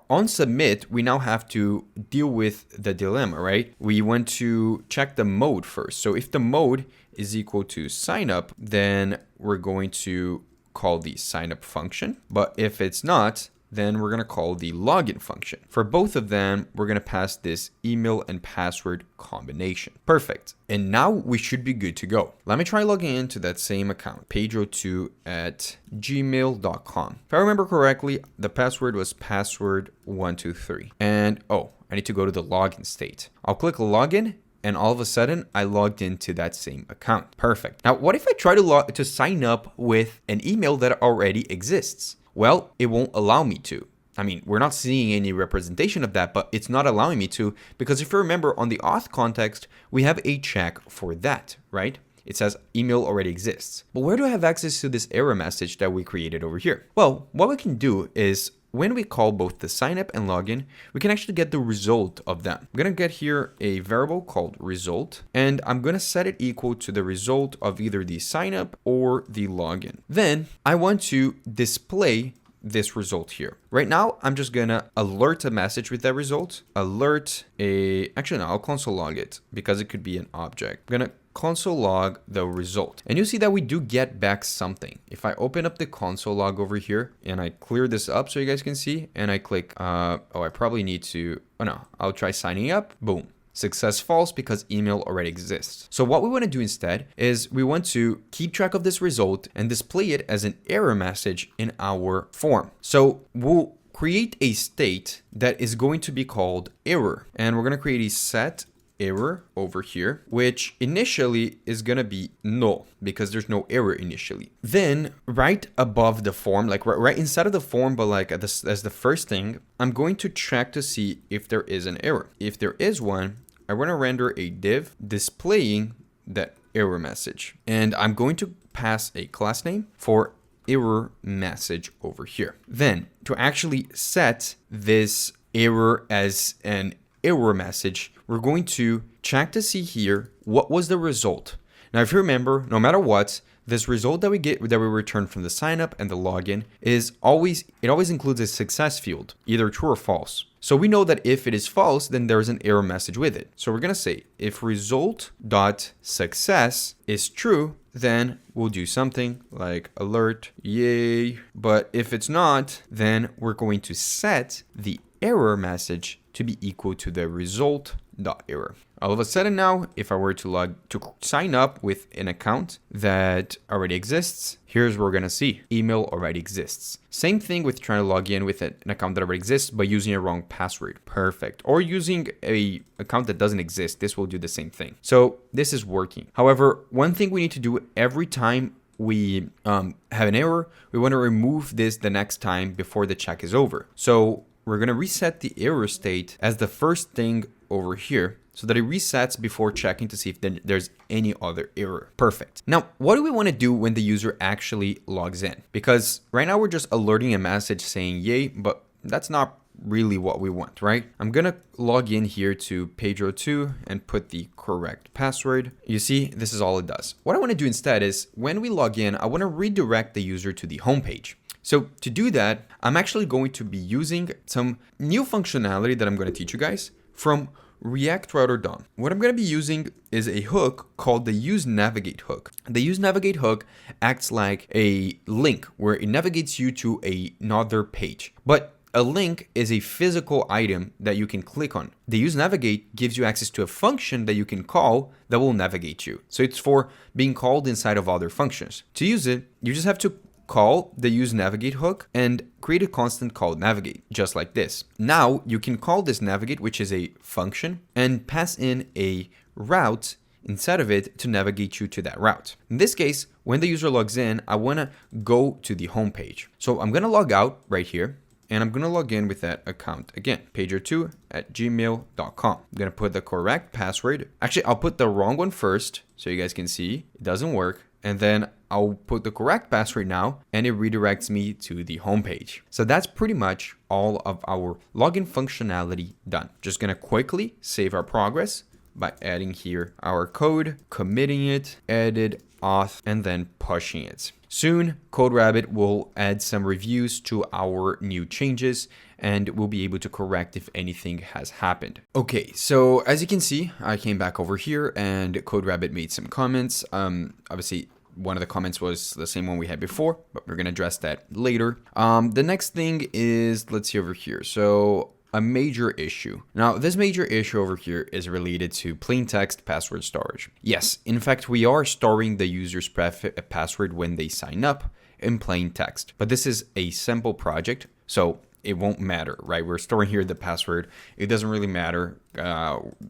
on submit, we now have to deal with the dilemma, right? We want to check the mode first. So if the mode is equal to sign up, then we're going to call the signup function. But if it's not, then we're going to call the login function. For both of them, we're going to pass this email and password combination. Perfect. And now we should be good to go. Let me try logging into that same account, PedroTech@gmail.com. If I remember correctly, the password was password123. And I need to go to the login state. I'll click login, and all of a sudden I logged into that same account. Perfect. Now, what if I try to sign up with an email that already exists? Well, it won't allow me to. I mean, we're not seeing any representation of that, but it's not allowing me to, because if you remember on the auth context, we have a check for that, right? It says email already exists. But where do I have access to this error message that we created over here? Well, what we can do is when we call both the signup and login, we can actually get the result of them. I'm going to get here a variable called result, and I'm going to set it equal to the result of either the signup or the login. Then I want to display this result here. Right now, I'm just going to alert a message with that result. Actually, no, I'll console log it because it could be an object. I'm going to console log the result, and you see that we do get back something. If I open up the console log over here and I clear this up so you guys can see, and I click I probably need to I'll try signing up. Boom, success false because email already exists. So what we want to do instead is we want to keep track of this result and display it as an error message in our form. So we'll create a state that is going to be called error, and we're going to create a set error over here, which initially is gonna be null because there's no error initially. Then right above the form, like right inside of the form, but like as the first thing, I'm going to check to see if there is an error. If there is one, I want to render a div displaying that error message. And I'm going to pass a class name for error message over here. Then to actually set this error as an error message, we're going to check to see here what was the result. Now, if you remember, no matter what, this result that we return from the signup and the login always includes a success field, either true or false. So we know that if it is false, then there's an error message with it. So we're gonna say if result.success is true, then we'll do something like alert, yay. But if it's not, then we're going to set the error message to be equal to the result.error. All of a sudden now, if I were to sign up with an account that already exists, here's what we're gonna see. Email already exists. Same thing with trying to log in with an account that already exists, but using a wrong password. Perfect. Or using a account that doesn't exist. This will do the same thing. So this is working. However, one thing we need to do every time we have an error, we want to remove this the next time before the check is over. So we're going to reset the error state as the first thing over here so that it resets before checking to see if there's any other error. Perfect. Now, what do we want to do when the user actually logs in? Because right now we're just alerting a message saying yay, but that's not really what we want, right? I'm going to log in here to Pedro2 and put the correct password. You see, this is all it does. What I want to do instead is when we log in, I want to redirect the user to the homepage. So to do that, I'm actually going to be using some new functionality that I'm going to teach you guys from React Router DOM. What I'm going to be using is a hook called the useNavigate hook. The useNavigate hook acts like a link where it navigates you to another page. But a link is a physical item that you can click on. The useNavigate gives you access to a function that you can call that will navigate you. So it's for being called inside of other functions. To use it, you just have to call the useNavigate hook and create a constant called navigate, just like this. Now you can call this navigate, which is a function, and pass in a route inside of it to navigate you to that route. In this case, when the user logs in, I want to go to the home page. So I'm going to log out right here, and I'm going to log in with that account again, pedro2@gmail.com. I'm going to put the correct password. Actually, I'll put the wrong one first so you guys can see it doesn't work. And then I'll put the correct password now, and it redirects me to the homepage. So that's pretty much all of our login functionality done. Just gonna quickly save our progress by adding here our code, committing it, edit, auth, and then pushing it. Soon, CodeRabbit will add some reviews to our new changes, and we'll be able to correct if anything has happened. Okay, so as you can see, I came back over here and CodeRabbit made some comments. Obviously, one of the comments was the same one we had before, but we're gonna address that later. The next thing is, let's see over here. So a major issue. Now, this major issue over here is related to plain text password storage. Yes, in fact, we are storing the user's password when they sign up in plain text, but this is a simple project, so it won't matter, right? We're storing here the password. It doesn't really matter.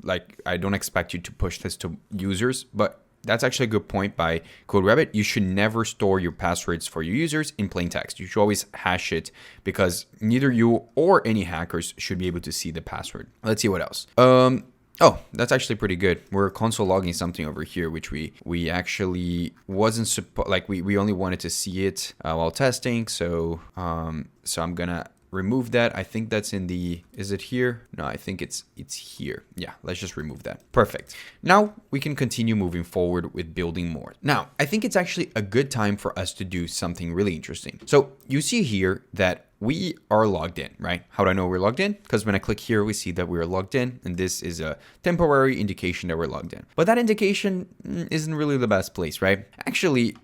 Like, I don't expect you to push this to users, but that's actually a good point by CodeRabbit. You should never store your passwords for your users in plain text. You should always hash it because neither you or any hackers should be able to see the password. Let's see what else. Oh, that's actually pretty good. We're console logging something over here, which we actually wasn't supposed, like we only wanted to see it while testing. So I'm gonna remove that. I think that's in the, is it here? No, I think it's here. Yeah, let's just remove that. Perfect. Now we can continue moving forward with building more. Now, I think it's actually a good time for us to do something really interesting. So you see here that we are logged in, right? How do I know we're logged in? Because when I click here, we see that we are logged in, and this is a temporary indication that we're logged in. But that indication isn't really the best place, right? Actually,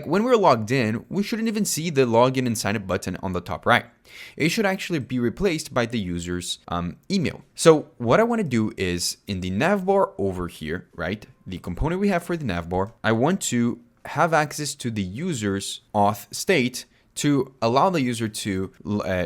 when we're logged in, we shouldn't even see the login and sign up button on the top right. It should actually be replaced by the user's email. So what I want to do is in the navbar over here, right? The component we have for the navbar, I want to have access to the user's auth state to allow the user to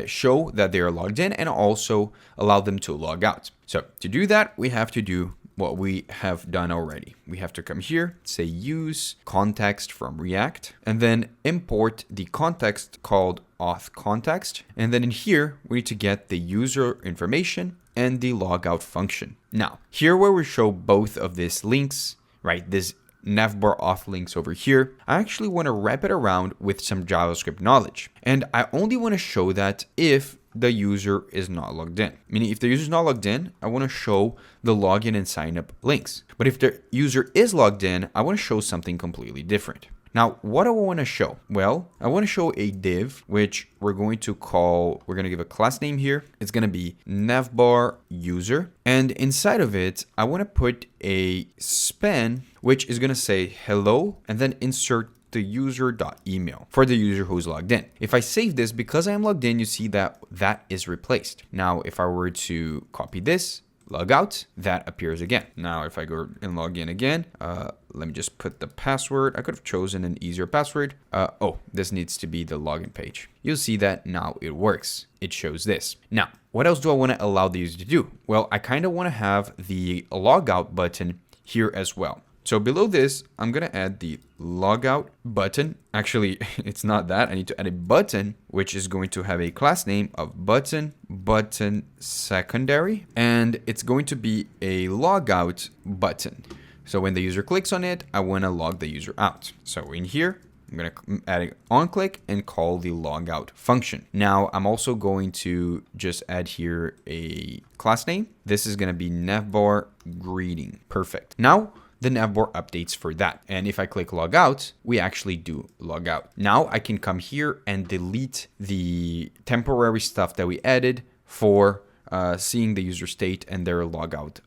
show that they are logged in and also allow them to log out. So to do that, we have to do what we have done already. We have to come here, say use context from React, and then import the context called auth context. And then in here, we need to get the user information and the logout function. Now, here where we show both of these links, right, this navbar auth links over here, I actually want to wrap it around with some JavaScript knowledge. And I only want to show that if the user is not logged in. Meaning if the user is not logged in, I want to show the login and sign up links. But if the user is logged in, I want to show something completely different. Now, what do I want to show? Well, I want to show a div, which we're going to give a class name here. It's going to be navbar user. And inside of it, I want to put a span, which is going to say hello, and then insert the user.email for the user who's logged in. If I save this, because I am logged in, you see that that is replaced. Now, if I were to copy this, log out, that appears again. Now, if I go and log in again, let me just put the password. I could have chosen an easier password. This needs to be the login page. You'll see that now it works. It shows this. Now, what else do I want to allow the user to do? Well, I kind of want to have the logout button here as well. So below this, I'm going to add the logout button. Actually, it's not that. I need to add a button, which is going to have a class name of button secondary, and it's going to be a logout button. So when the user clicks on it, I want to log the user out. So in here, I'm going to add an onClick and call the logout function. Now, I'm also going to just add here a class name. This is going to be navbar greeting. Perfect. Now, the navbar updates for that. And if I click log out, we actually do log out. Now I can come here and delete the temporary stuff that we added for seeing the user state and their logout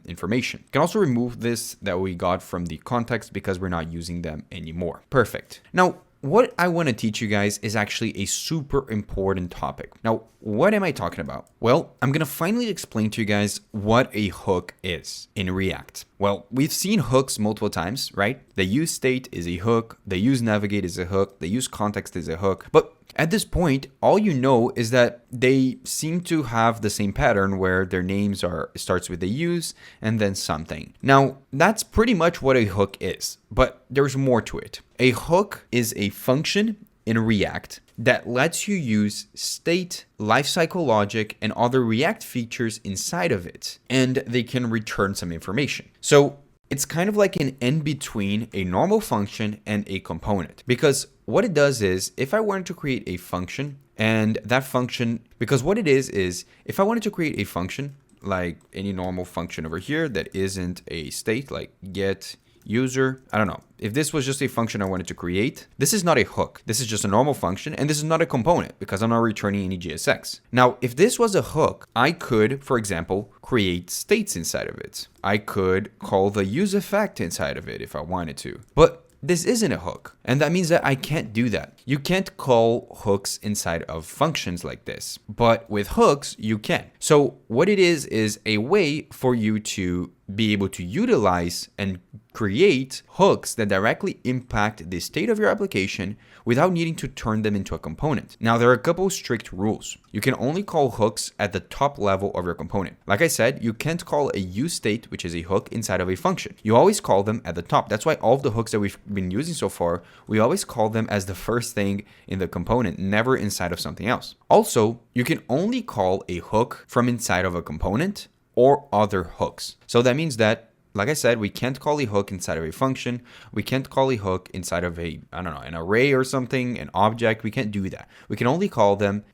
information. You can also remove this that we got from the context because we're not using them anymore. Perfect. Now, what I want to teach you guys is actually a super important topic. Now, what am I talking about? Well, I'm going to finally explain to you guys what a hook is in React. Well, we've seen hooks multiple times, right? The useState is a hook, the useNavigate is a hook, the useContext is a hook. But at this point, all you know is that they seem to have the same pattern where their names starts with a use and then something. Now, that's pretty much what a hook is, but there's more to it. A hook is a function in React that lets you use state, lifecycle logic, and other React features inside of it, and they can return some information. So it's kind of like an in between a normal function and a component, because what it does is if I wanted to create a function and that function, because what it is if I wanted to create a function like any normal function over here that isn't a state, like get user, I don't know, if this was just a function I wanted to create, this is not a hook. This is just a normal function, and this is not a component because I'm not returning any JSX. Now, if this was a hook, I could, for example, create states inside of it. I could call the useEffect inside of it if I wanted to. But this isn't a hook, and that means that I can't do that. You can't call hooks inside of functions like this, but with hooks, you can. So what it is a way for you to be able to utilize and create hooks that directly impact the state of your application without needing to turn them into a component. Now, there are a couple strict rules. You can only call hooks at the top level of your component. Like I said, you can't call a useState, which is a hook, inside of a function. You always call them at the top. That's why all of the hooks that we've been using so far, we always call them as the first thing in the component, never inside of something else. Also, you can only call a hook from inside of a component or other hooks. So that means that, like I said, we can't call a hook inside of a function. We can't call a hook inside of a, an array or something, an object. We can't do that. We can only call them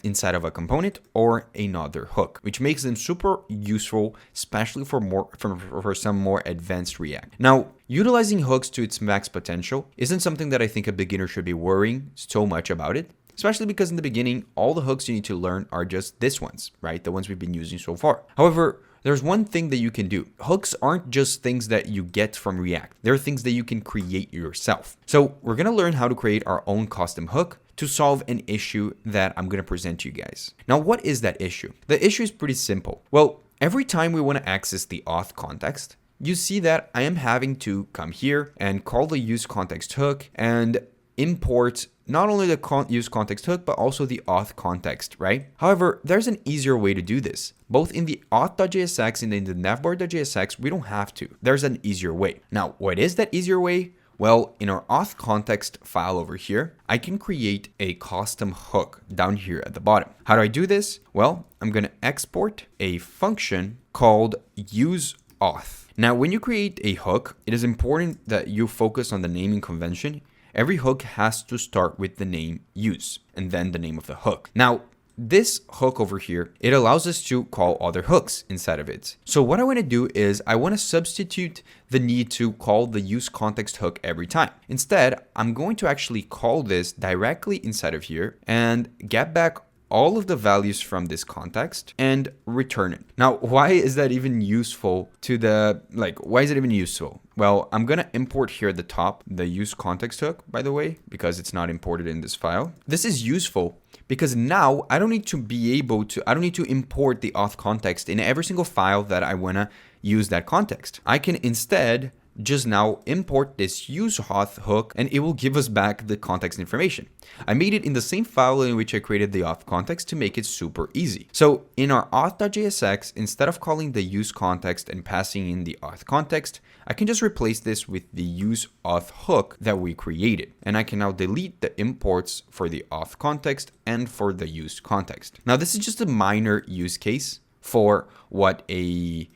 inside of a component or another hook, which makes them super useful, especially for some more advanced React. Now, utilizing hooks to its max potential isn't something that I think a beginner should be worrying so much about it. Especially because in the beginning, all the hooks you need to learn are just this ones, right? The ones we've been using so far. However, there's one thing that you can do. Hooks aren't just things that you get from React. They're things that you can create yourself. So we're going to learn how to create our own custom hook to solve an issue that I'm going to present to you guys. Now, what is that issue? The issue is pretty simple. Well, every time we want to access the auth context, you see that I am having to come here and call the useContext hook, and import not only the use context hook, but also the auth context, right? However, there's an easier way to do this. Both in the auth.jsx and in the navbar.jsx, we don't have to. There's an easier way. Now, what is that easier way? Well, in our auth context file over here, I can create a custom hook down here at the bottom. How do I do this? Well, I'm going to export a function called useAuth. Now, when you create a hook, it is important that you focus on the naming convention. Every hook has to start with the name use and then the name of the hook. Now, this hook over here, it allows us to call other hooks inside of it. So what I want to do is I want to substitute the need to call the use context hook every time. Instead, I'm going to actually call this directly inside of here and get back all of the values from this context and return it. Now, why is that even useful why is it even useful? Well, I'm going to import here at the top the use context hook, by the way, because it's not imported in this file. This is useful because now I don't need to import the auth context in every single file that I want to use that context. I can instead just now import this useAuth hook and it will give us back the context information. I made it in the same file in which I created the auth context to make it super easy. So in our auth.jsx, instead of calling the use context and passing in the auth context, I can just replace this with the useAuth hook that we created. And I can now delete the imports for the auth context and for the use context. Now this is just a minor use case for what a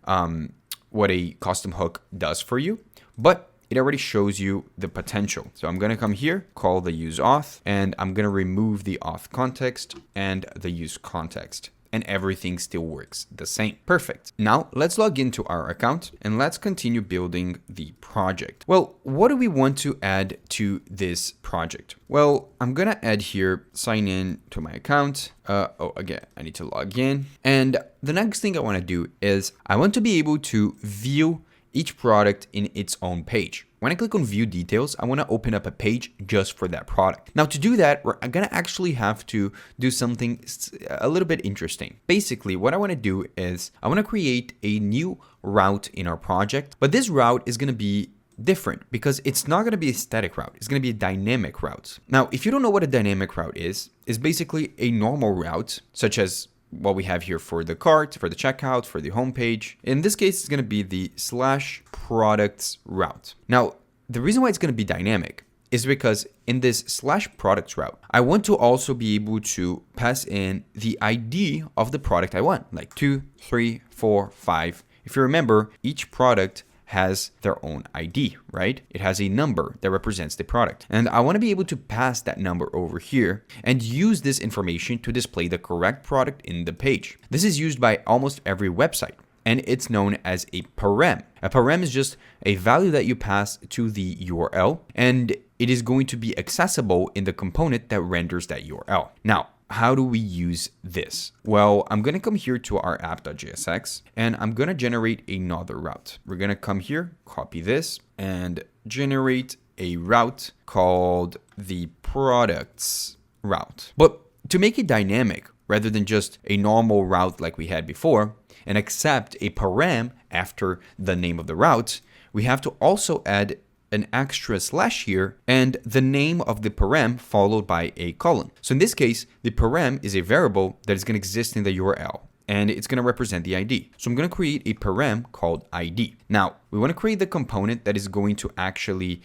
custom hook does for you, but it already shows you the potential. So I'm going to come here, call the useAuth, and I'm going to remove the auth context and the use context, and everything still works the same. Perfect. Now let's log into our account and let's continue building the project. Well, what do we want to add to this project? Well, I'm going to add here, sign in to my account. Again, I need to log in. And the next thing I want to do is I want to be able to view each product in its own page. When I click on view details, I want to open up a page just for that product. Now to do that, we're going to actually have to do something a little bit interesting. Basically, what I want to do is I want to create a new route in our project, but this route is going to be different because it's not going to be a static route. It's going to be a dynamic route. Now, if you don't know what a dynamic route is basically a normal route, such as what we have here for the cart, for the checkout, for the homepage. In this case, it's going to be the /products route. Now, the reason why it's going to be dynamic is because in this /products route, I want to also be able to pass in the ID of the product I want, like 2, 3, 4, 5. If you remember, each product has their own ID, right? It has a number that represents the product. And I want to be able to pass that number over here and use this information to display the correct product in the page. This is used by almost every website, and it's known as a parem. A parem is just a value that you pass to the URL, and it is going to be accessible in the component that renders that URL. Now, how do we use this? Well, I'm going to come here to our app.jsx and I'm going to generate another route. We're going to come here, copy this and generate a route called the products route. But to make it dynamic, rather than just a normal route like we had before, and accept a parem after the name of the route, we have to also add an extra slash here and the name of the parem followed by a colon. So in this case, the parem is a variable that is going to exist in the URL and it's going to represent the ID. So I'm going to create a parem called ID. Now, we want to create the component that is going to actually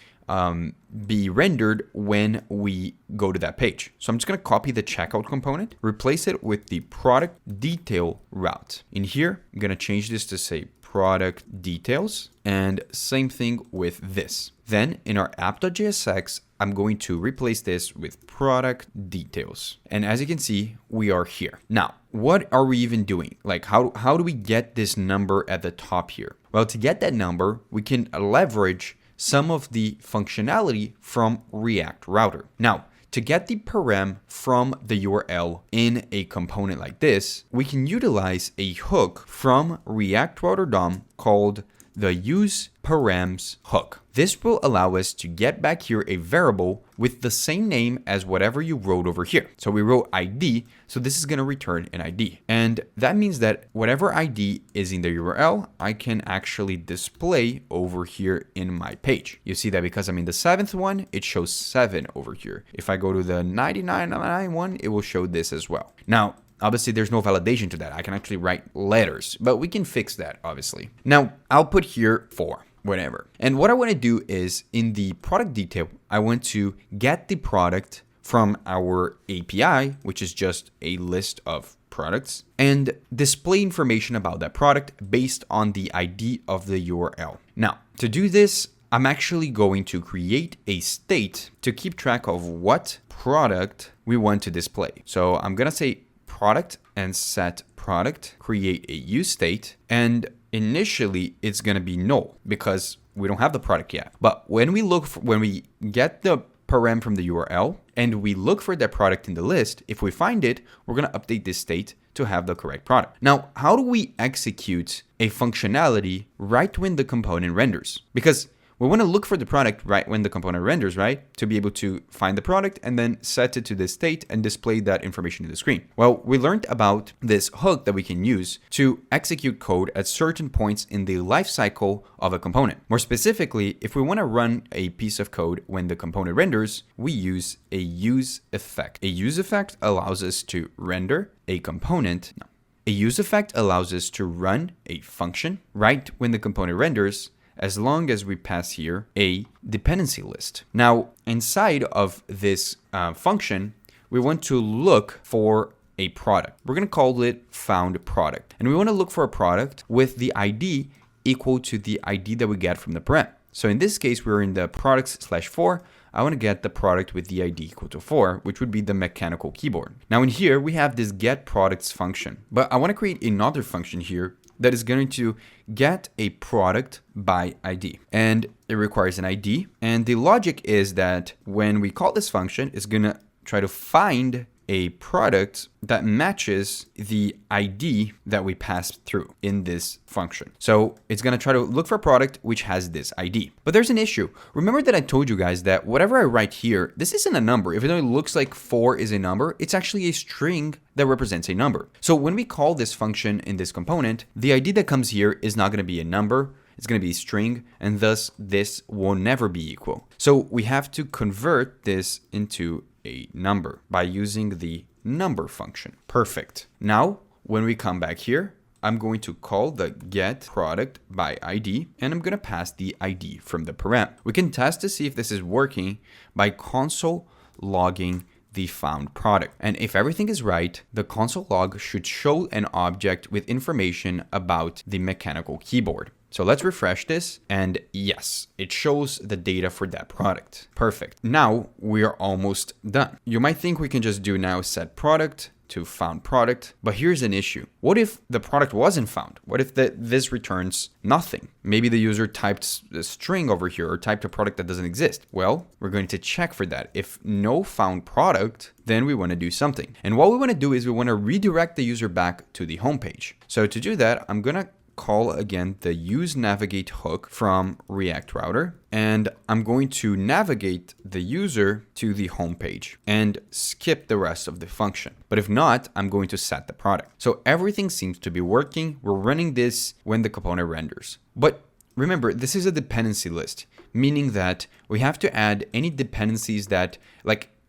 be rendered when we go to that page. So I'm just going to copy the checkout component, replace it with the product detail route. In here, I'm going to change this to say product details, and same thing with this. Then in our app.jsx, I'm going to replace this with product details. And as you can see, we are here. Now, what are we even doing? Like how do we get this number at the top here? Well, to get that number, we can leverage some of the functionality from React Router. Now, to get the parem from the URL in a component like this, we can utilize a hook from React Router DOM called the useParems hook. this will allow us to get back here a variable with the same name as whatever you wrote over here. So we wrote ID, so this is going to return an ID. And that means that whatever ID is in the URL, I can actually display over here in my page. You see that because I'm in the 7th one, it shows 7 over here. If I go to the 99 one, it will show this as well. Now, obviously, there's no validation to that. I can actually write letters, but we can fix that, obviously. Now, I'll put here 4. Whatever. And what I want to do is in the product detail, I want to get the product from our API, which is just a list of products, and display information about that product based on the ID of the URL. Now, to do this, I'm actually going to create a state to keep track of what product we want to display. So I'm going to say product and set product, create a use state, and initially it's going to be null because we don't have the product yet. But when we get the param from the URL and we look for that product in the list, if we find it, we're going to update this state to have the correct product. Now, how do we execute a functionality right when the component renders? Because we want to look for the product right when the component renders, right? To be able to find the product and then set it to this state and display that information in the screen. Well, we learned about this hook that we can use to execute code at certain points in the life cycle of a component. More specifically, if we want to run a piece of code when the component renders, we use a useEffect. A useEffect allows us to render a component. No. A useEffect allows us to run a function right when the component renders, as long as we pass here a dependency list. Now, inside of this function, we want to look for a product. We're going to call it found product. And we want to look for a product with the ID equal to the ID that we get from the param. So in this case, we're in the products/4. I want to get the product with the ID equal to 4, which would be the mechanical keyboard. Now in here, we have this getProducts function, but I want to create another function here that is going to get a product by ID. And it requires an ID. And the logic is that when we call this function, it's going to try to find a product that matches the ID that we passed through in this function. So it's going to try to look for a product which has this ID. But there's an issue. Remember that I told you guys that whatever I write here, this isn't a number. Even though it looks like 4 is a number, it's actually a string that represents a number. So when we call this function in this component, the ID that comes here is not going to be a number. It's going to be a string, and thus this will never be equal. So we have to convert this into a number by using the number function. Perfect. Now, when we come back here, I'm going to call the getProductById, and I'm going to pass the ID from the param. We can test to see if this is working by console logging the found product. And if everything is right, the console log should show an object with information about the mechanical keyboard. So let's refresh this, and yes, it shows the data for that product. Perfect. Now we are almost done. You might think we can just do now set product to found product, but here's an issue. What if the product wasn't found? What if this returns nothing? Maybe the user typed a string over here or typed a product that doesn't exist. Well, we're going to check for that. If no found product, then we want to do something. And what we want to do is we want to redirect the user back to the home page. So to do that, I'm going to call again the useNavigate hook from React Router, and I'm going to navigate the user to the home page and skip the rest of the function. But if not, I'm going to set the product. So everything seems to be working. We're running this when the component renders. But remember, this is a dependency list, meaning that we have to add any dependencies that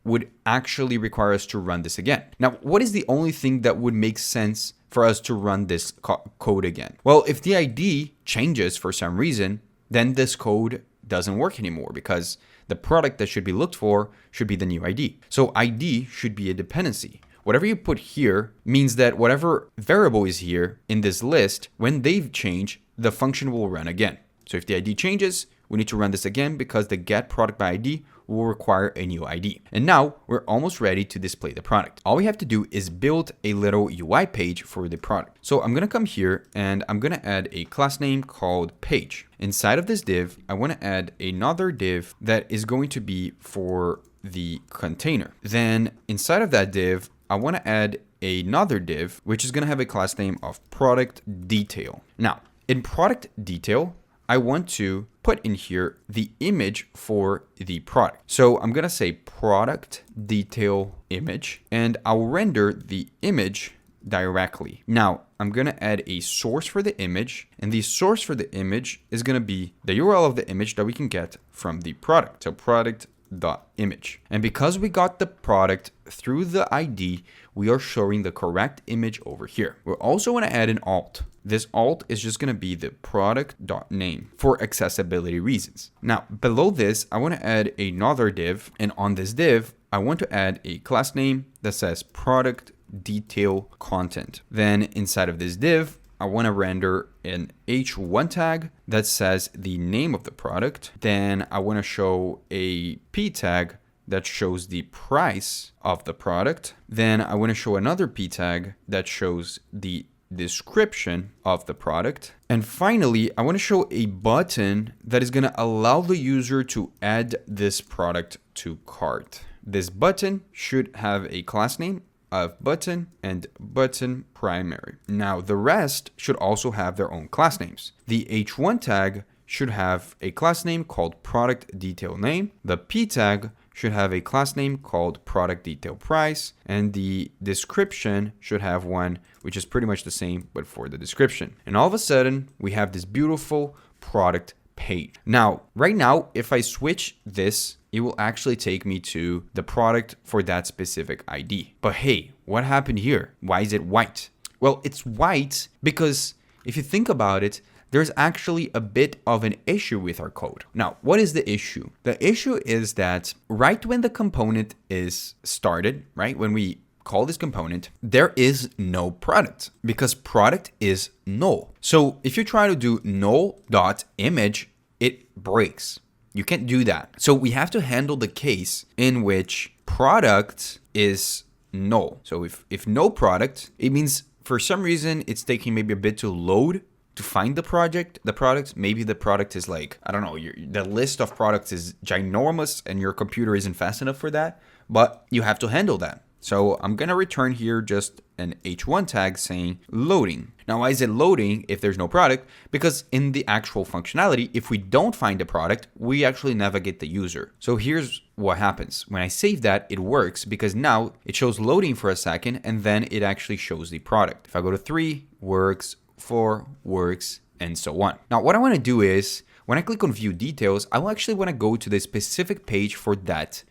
would actually require us to run this again. Now, what is the only thing that would make sense for us to run this code again? Well, if the ID changes for some reason, then this code doesn't work anymore because the product that should be looked for should be the new ID. So ID should be a dependency. Whatever you put here means that whatever variable is here in this list, when they change, the function will run again. So if the ID changes, we need to run this again because the getProductById will require a new ID. And now we're almost ready to display the product. All we have to do is build a little UI page for the product. So I'm gonna come here and I'm gonna add a class name called page. Inside of this div, I wanna add another div that is going to be for the container. Then inside of that div, I wanna add another div, which is gonna have a class name of product detail. Now, in product detail, I want to put in here the image for the product. So I'm gonna say product detail image, and I'll render the image directly. Now I'm gonna add a source for the image, and the source for the image is gonna be the URL of the image that we can get from the product. So product.image. And because we got the product through the ID, we are showing the correct image over here. We're also gonna add an alt. This alt is just gonna be the product.name for accessibility reasons. Now below this, I wanna add another div, and on this div, I want to add a class name that says product detail content. Then inside of this div, I want to render an h1 tag that says the name of the product. Then I want to show a p tag that shows the price of the product. Then I want to show another p tag that shows the description of the product. And finally, I want to show a button that is going to allow the user to add this product to cart. This button should have a class name of button and button primary. Now the rest should also have their own class names. The h1 tag should have a class name called product detail name. The p tag should have a class name called product detail price, and the description should have one which is pretty much the same but for the description. And all of a sudden we have this beautiful product page. Now right now, if I switch this, it will actually take me to the product for that specific ID. But hey, what happened here? Why is it white? Well, it's white because if you think about it, there's actually a bit of an issue with our code. Now, what is the issue? The issue is that right when the component is started, right, when we call this component, there is no product because product is null. So if you try to do null.image, it breaks. You can't do that. So we have to handle the case in which product is null. So if no product, it means for some reason it's taking maybe a bit to load to find the product. Maybe the product is like, I don't know, the list of products is ginormous and your computer isn't fast enough for that, but you have to handle that. So I'm gonna return here just an h1 tag saying loading. Now, why is it loading if there's no product? Because in the actual functionality, if we don't find a product, we actually navigate the user. So here's what happens. When I save that, it works because now it shows loading for a second and then it actually shows the product. If I go to 3, works, 4, works, and so on. Now, what I wanna do is, when I click on view details, I will actually want to go to the specific page for that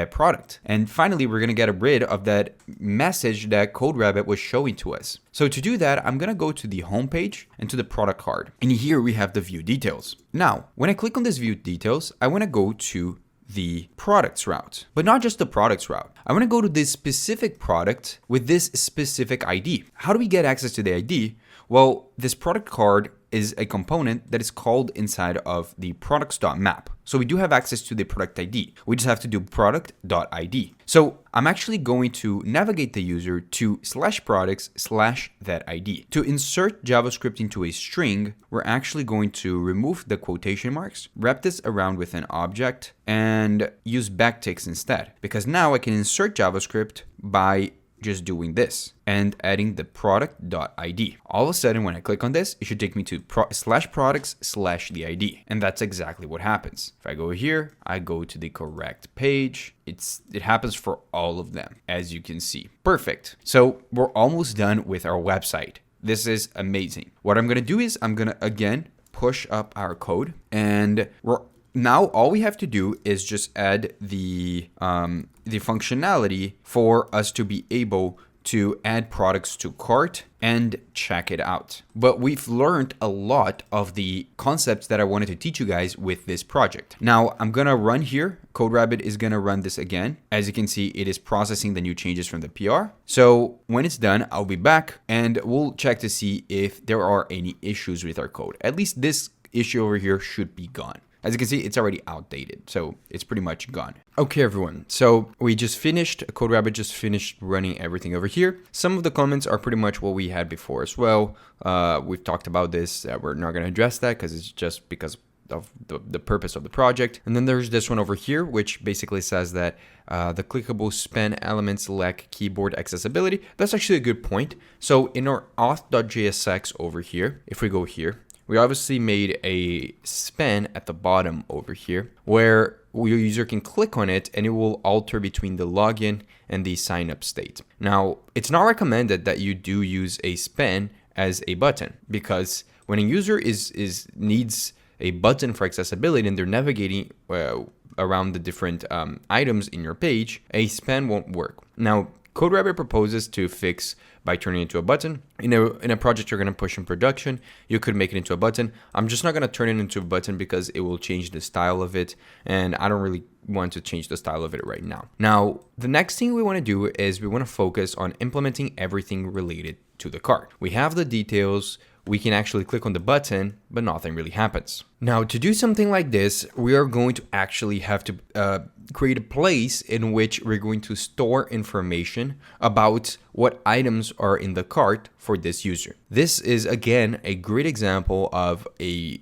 product. And finally, we're going to get rid of that message that CodeRabbit was showing to us. So to do that, I'm going to go to the home page and to the product card. And here we have the view details. Now, when I click on this view details, I want to go to the products route, but not just the products route. I want to go to this specific product with this specific ID. How do we get access to the ID? Well, this product card is a component that is called inside of the products.map. So we do have access to the product ID. We just have to do product.id. So I'm actually going to navigate the user to /products/that ID. To insert JavaScript into a string, we're actually going to remove the quotation marks, wrap this around with an object, and use backticks instead. Because now I can insert JavaScript by just doing this and adding the product.id. All of a sudden, when I click on this, it should take me to /products/the ID. And that's exactly what happens. If I go here, I go to the correct page. It happens for all of them, as you can see. Perfect. So we're almost done with our website. This is amazing. What I'm gonna do is I'm gonna, again, push up our code, and now all we have to do is just add the functionality for us to be able to add products to cart and check it out. But we've learned a lot of the concepts that I wanted to teach you guys with this project. Now I'm gonna run here. CodeRabbit is gonna run this again. As you can see, it is processing the new changes from the PR. So when it's done, I'll be back and we'll check to see if there are any issues with our code. At least this issue over here should be gone. As you can see, it's already outdated, so it's pretty much gone. Okay, everyone, so we just finished, CodeRabbit just finished running everything over here. Some of the comments are pretty much what we had before as well. We've talked about this, we're not gonna address that because it's just because of the purpose of the project. And then there's this one over here, which basically says that the clickable span elements lack keyboard accessibility. That's actually a good point. So in our auth.jsx over here, if we go here, we obviously made a span at the bottom over here where your user can click on it and it will alter between the login and the sign up state. Now, it's not recommended that you do use a span as a button, because when a user needs a button for accessibility and they're navigating around the different items in your page, a span won't work. Now, CodeRabbit proposes to fix by turning it into a button. In a project you're going to push in production, you could make it into a button. I'm just not going to turn it into a button because it will change the style of it, and I don't really want to change the style of it right now. Now, the next thing we want to do is we want to focus on implementing everything related to the cart. We have the details. We can actually click on the button, but nothing really happens. Now, to do something like this, we are going to actually have to create a place in which we're going to store information about what items are in the cart for this user. This is, again, a great example of a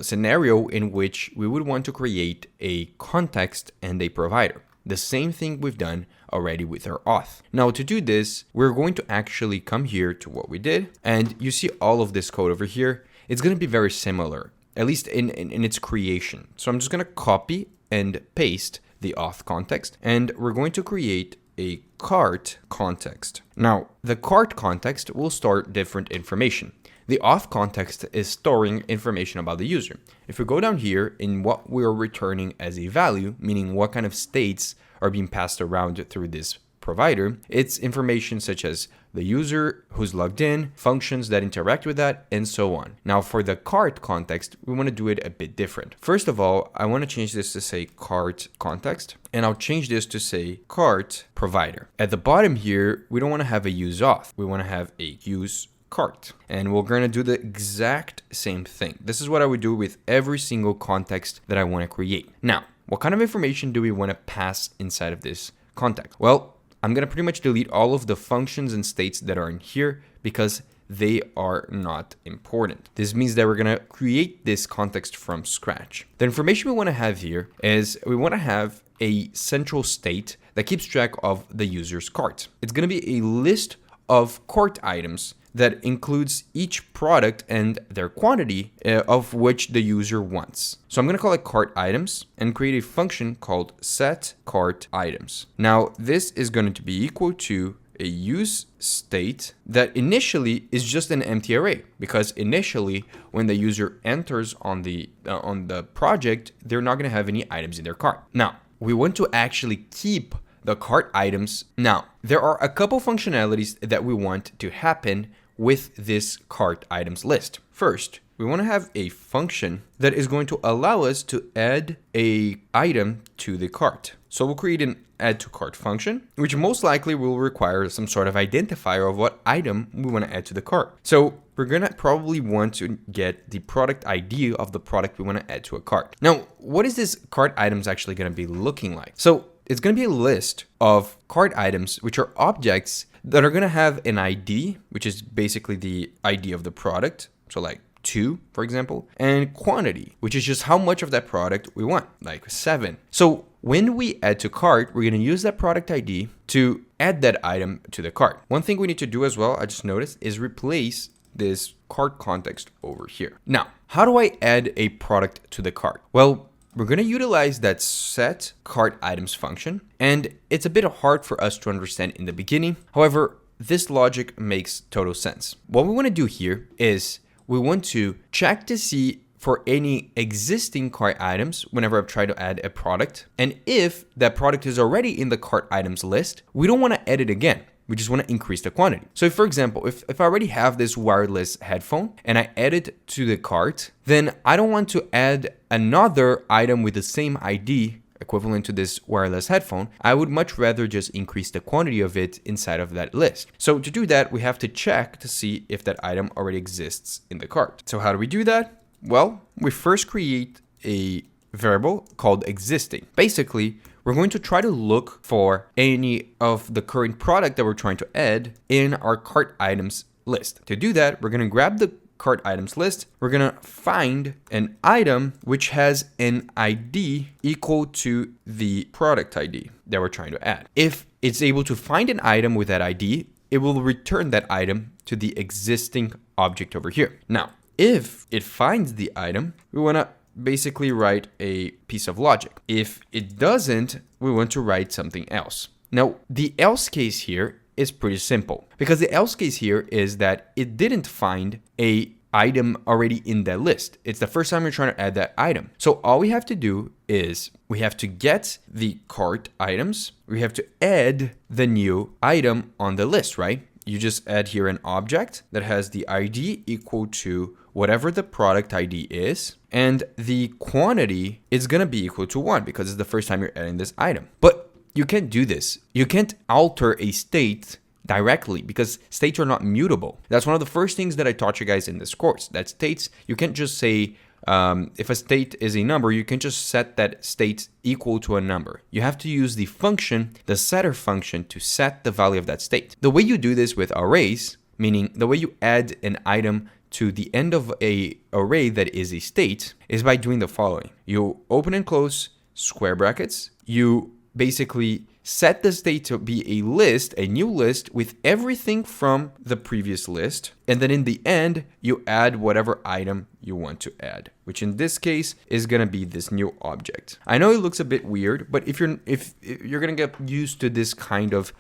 scenario in which we would want to create a context and a provider. The same thing we've done already with our auth. Now, to do this, we're going to actually come here to what we did, and you see all of this code over here. It's going to be very similar, at least in its creation. So I'm just going to copy and paste the auth context, and we're going to create a cart context. Now, the cart context will store different information. The auth context is storing information about the user. If we go down here in what we're returning as a value, meaning what kind of states are being passed around through this provider, it's information such as the user, who's logged in, functions that interact with that, and so on. Now, for the cart context, we want to do it a bit different. First of all, I want to change this to say cart context, and I'll change this to say cart provider. At the bottom here, we don't want to have a use auth. We want to have a use cart, and we're going to do the exact same thing. This is what I would do with every single context that I want to create. Now, what kind of information do we want to pass inside of this context? Well, I'm going to pretty much delete all of the functions and states that are in here because they are not important. This means that we're going to create this context from scratch. The information we want to have here is we want to have a central state that keeps track of the user's cart. It's going to be a list of cart items that includes each product and their quantity of which the user wants. So I'm going to call it cart items and create a function called set cart items. Now, this is going to be equal to a use state that initially is just an empty array, because initially when the user enters on the project, they're not going to have any items in their cart. Now, we want to actually keep the cart items. Now, there are a couple functionalities that we want to happen with this cart items list. First, we want to have a function that is going to allow us to add a item to the cart. So we'll create an add to cart function, which most likely will require some sort of identifier of what item we want to add to the cart. So we're going to probably want to get the product ID of the product we want to add to a cart. Now, what is this cart items actually going to be looking like? So it's going to be a list of cart items, which are objects that are going to have an ID, which is basically the ID of the product. So like 2, for example, and quantity, which is just how much of that product we want, like 7. So when we add to cart, we're going to use that product ID to add that item to the cart. One thing we need to do as well, I just noticed, is replace this cart context over here. Now, how do I add a product to the cart? Well, we're going to utilize that set cart items function, and it's a bit hard for us to understand in the beginning. However, this logic makes total sense. What we want to do here is we want to check to see for any existing cart items whenever I try to add a product. And if that product is already in the cart items list, we don't want to add it again. We just want to increase the quantity. So for example, if I already have this wireless headphone and I add it to the cart, then I don't want to add another item with the same ID equivalent to this wireless headphone. I would much rather just increase the quantity of it inside of that list. So to do that, we have to check to see if that item already exists in the cart. So how do we do that? Well, we first create a variable called existing. Basically, we're going to try to look for any of the current product that we're trying to add in our cart items list. To do that, we're going to grab the cart items list. We're going to find an item which has an ID equal to the product ID that we're trying to add. If it's able to find an item with that ID, it will return that item to the existing object over here. Now, if it finds the item, we want to basically write a piece of logic. If it doesn't, we want to write something else. Now, the else case here is pretty simple, because the else case here is that it didn't find a item already in that list. It's the first time we're trying to add that item. So all we have to do is we have to get the cart items. We have to add the new item on the list, right? You just add here an object that has the ID equal to whatever the product ID is, and the quantity is going to be equal to 1 because it's the first time you're adding this item. But you can't do this. You can't alter a state directly because states are not mutable. That's one of the first things that I taught you guys in this course, that states, you can't just say, if a state is a number, you can just set that state equal to a number. You have to use the function, the setter function, to set the value of that state. The way you do this with arrays, meaning the way you add an item to the end of an array that is a state, is by doing the following. You open and close square brackets. You basically set the state to be a list, a new list with everything from the previous list. And then in the end, you add whatever item you want to add, which in this case is going to be this new object. I know it looks a bit weird, but if you're going to get used to this kind of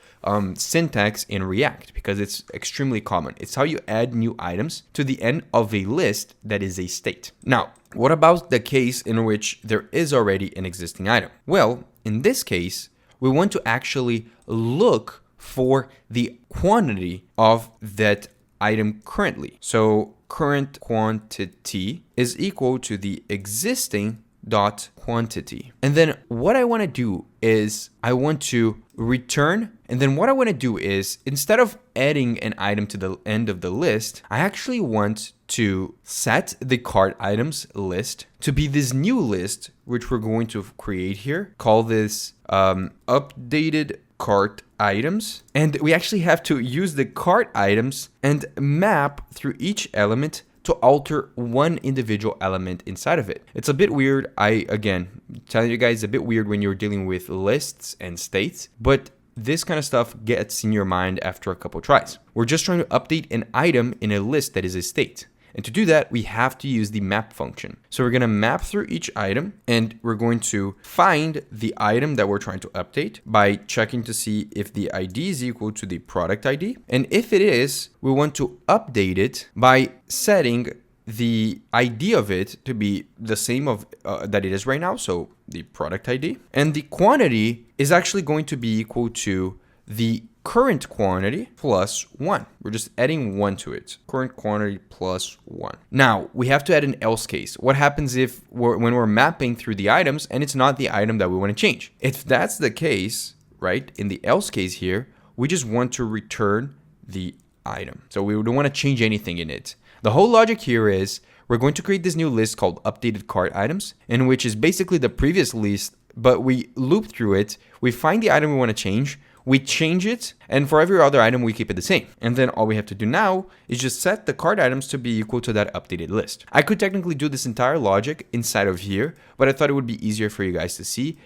syntax in React, because it's extremely common. It's how you add new items to the end of a list that is a state. Now, what about the case in which there is already an existing item? Well, in this case, we want to actually look for the quantity of that item currently. So current quantity is equal to the existing dot quantity. And then what I want to do is I want to return. And then what I want to do is, instead of adding an item to the end of the list, I actually want to set the cart items list to be this new list, which we're going to create here. Call this updated cart items. And we actually have to use the cart items and map through each element to alter one individual element inside of it. It's a bit weird. Again, telling you guys, a bit weird when you're dealing with lists and states, but this kind of stuff gets in your mind after a couple tries. We're just trying to update an item in a list that is a state. And to do that, we have to use the map function. So we're going to map through each item, and we're going to find the item that we're trying to update by checking to see if the ID is equal to the product ID. And if it is, we want to update it by setting the ID of it to be the same of that it is right now, so the product ID. And the quantity is actually going to be equal to the current quantity plus 1. We're just adding 1 to it. Current quantity plus 1. Now, we have to add an else case. What happens if when we're mapping through the items and it's not the item that we want to change? If that's the case, right, in the else case here, we just want to return the item. So we don't want to change anything in it. The whole logic here is we're going to create this new list called updated cart items, in which is basically the previous list, but we loop through it. We find the item we want to change. We change it, and for every other item, we keep it the same. And then all we have to do now is just set the cart items to be equal to that updated list. I could technically do this entire logic inside of here, but I thought it would be easier for you guys to see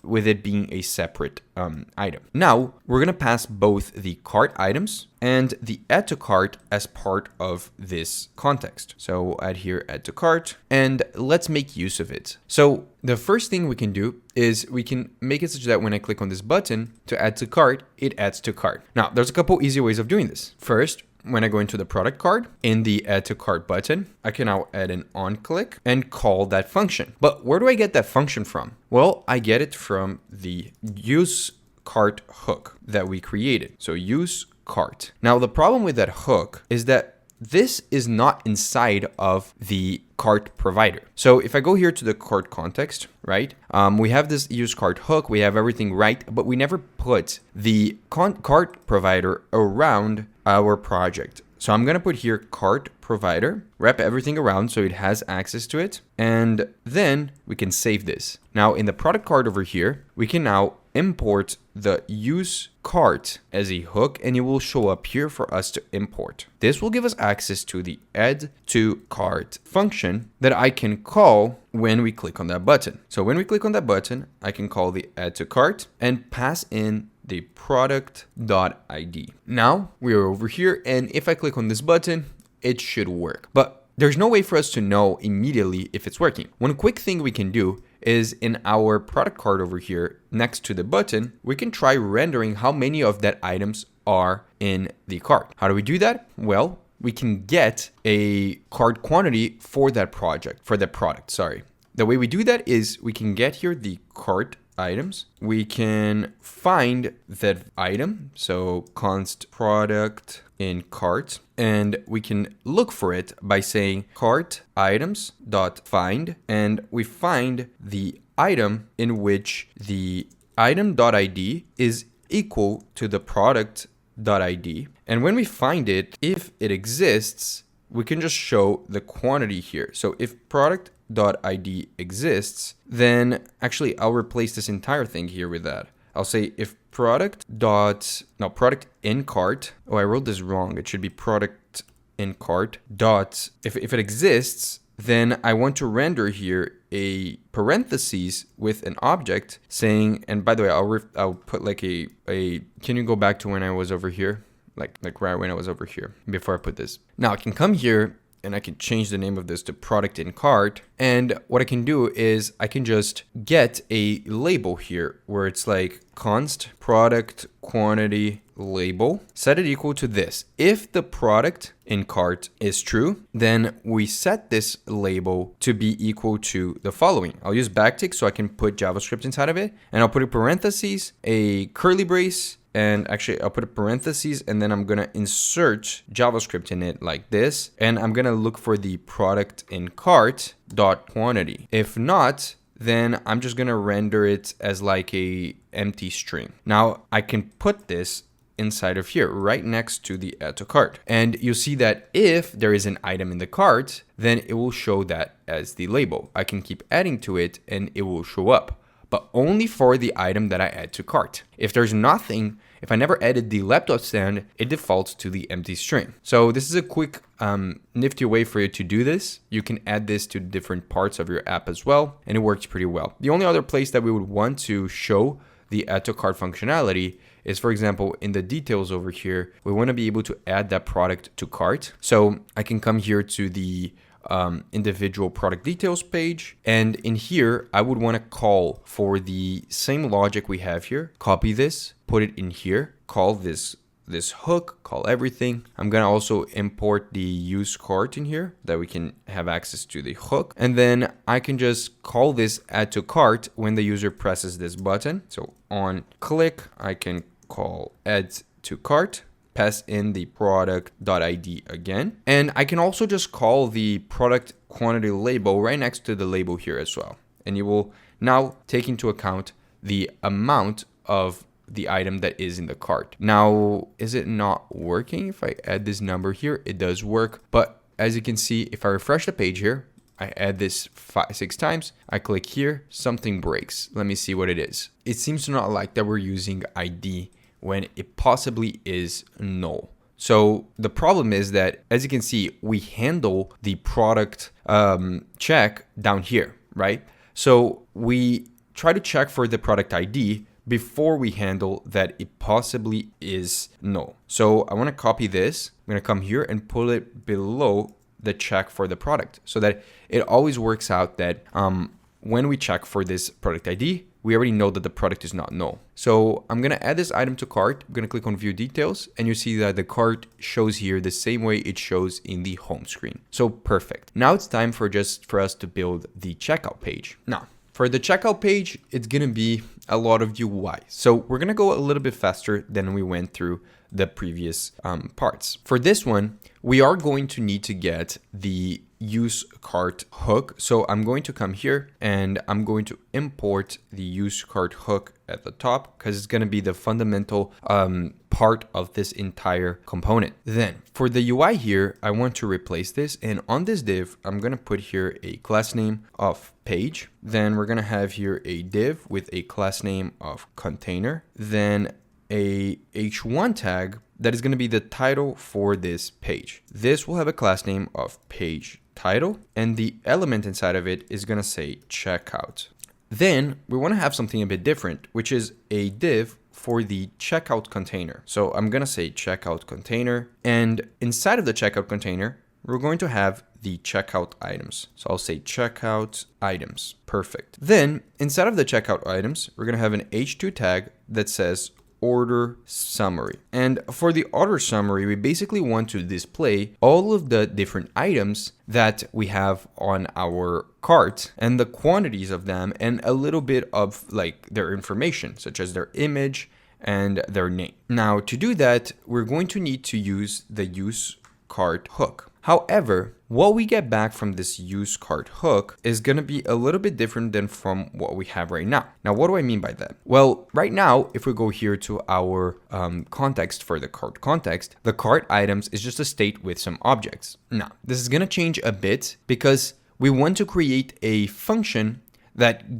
with it being a separate item. Now, we're going to pass both the cart items and the add to cart as part of this context. So we'll add here add to cart, and let's make use of it. So the first thing we can do is we can make it such that when I click on this button to add to cart, it adds to cart. Now, there's a couple easy ways of doing this. First, when I go into the product card, in the add to cart button, I can now add an on click and call that function. But where do I get that function from? Well, I get it from the use cart hook that we created. So use cart. Now, the problem with that hook is that this is not inside of the cart provider. So if I go here to the cart context, right, we have this use cart hook, we have everything right, but we never put the cart provider around our project. So I'm going to put here cart provider, wrap everything around so it has access to it, and then we can save this. Now in the product card over here, we can now import the use cart as a hook, and it will show up here for us to import. This will give us access to the add to cart function that I can call when we click on that button. So when we click on that button, I can call the add to cart and pass in the product.id. Now we are over here, and if I click on this button, it should work. But there's no way for us to know immediately if it's working. One quick thing we can do is in our product card over here next to the button, we can try rendering how many of that items are in the cart. How do we do that? Well, we can get a cart quantity for that product, sorry. The way we do that is we can get here the cart items. We can find that item, so const product in cart, and we can look for it by saying cart items dot find, and we find the item in which the item dot ID is equal to the product dot ID. And when we find it, if it exists, we can just show the quantity here. So if product.id exists, then actually I'll replace this entire thing here with that. I'll say if product in cart. Oh, I wrote this wrong. It should be product in cart dot. If it exists, then I want to render here a parentheses with an object saying, and by the way, I'll put like a, can you go back to when I was over here? Like right when I was over here before I put this. Now I can come here and I can change the name of this to product in cart. And what I can do is I can just get a label here where it's like const product quantity label, set it equal to this. If the product in cart is true, then we set this label to be equal to the following. I'll use backtick so I can put JavaScript inside of it, and I'll put a parentheses, a curly brace, and actually I'll put a parentheses, and then I'm gonna insert JavaScript in it like this, and I'm gonna look for the product in cart dot quantity. If not, then I'm just gonna render it as like a empty string. Now I can put this inside of here right next to the add to cart, and you'll see that if there is an item in the cart, then it will show that as the label. I can keep adding to it and it will show up, but only for the item that I add to cart. If there's nothing, if I never added the lep.stand, it defaults to the empty string. So this is a quick nifty way for you to do this. You can add this to different parts of your app as well, and it works pretty well. The only other place that we would want to show the add to cart functionality is, for example, in the details over here, we want to be able to add that product to cart. So I can come here to the individual product details page, and in here I would want to call for the same logic we have here. Copy this, put it in here, call this hook, call everything. I'm gonna also import the use cart in here that we can have access to the hook, and then I can just call this add to cart when the user presses this button. So on click, I can call add to cart, pass in the product.id again. And I can also just call the product quantity label right next to the label here as well. And you will now take into account the amount of the item that is in the cart. Now, is it not working? If I add this number here, it does work. But as you can see, if I refresh the page here, I add this 6 times, I click here, something breaks. Let me see what it is. It seems to not like that we're using ID when it possibly is null. So the problem is that, as you can see, we handle the product check down here, right? So we try to check for the product ID before we handle that it possibly is null. So I want to copy this. I'm going to come here and pull it below the check for the product so that it always works out that when we check for this product ID, we already know that the product is not null. So I'm gonna add this item to cart. I'm gonna click on view details, and you see that the cart shows here the same way it shows in the home screen. So perfect. Now it's time for us to build the checkout page. Now, for the checkout page, it's gonna be a lot of UI. So we're gonna go a little bit faster than we went through the previous parts. For this one, we are going to need to get the use cart hook. So I'm going to come here and I'm going to import the use cart hook at the top because it's going to be the fundamental part of this entire component. Then for the UI here, I want to replace this, and on this div, I'm going to put here a class name of page. Then we're going to have here a div with a class name of container, then a h1 tag that is going to be the title for this page. This will have a class name of page title, and the element inside of it is going to say checkout. Then we want to have something a bit different, which is a div for the checkout container. So I'm going to say checkout container, and inside of the checkout container, we're going to have the checkout items. So I'll say checkout items. Perfect. Then inside of the checkout items, we're going to have an H2 tag that says order summary. And for the order summary, we basically want to display all of the different items that we have on our cart and the quantities of them and a little bit of like their information, such as their image and their name. Now to do that, we're going to need to use the use cart hook. However, what we get back from this use cart hook is going to be a little bit different than from what we have right now. Now, what do I mean by that? Well, right now, if we go here to our context for the cart context, the cart items is just a state with some objects. Now, this is going to change a bit because we want to create a function that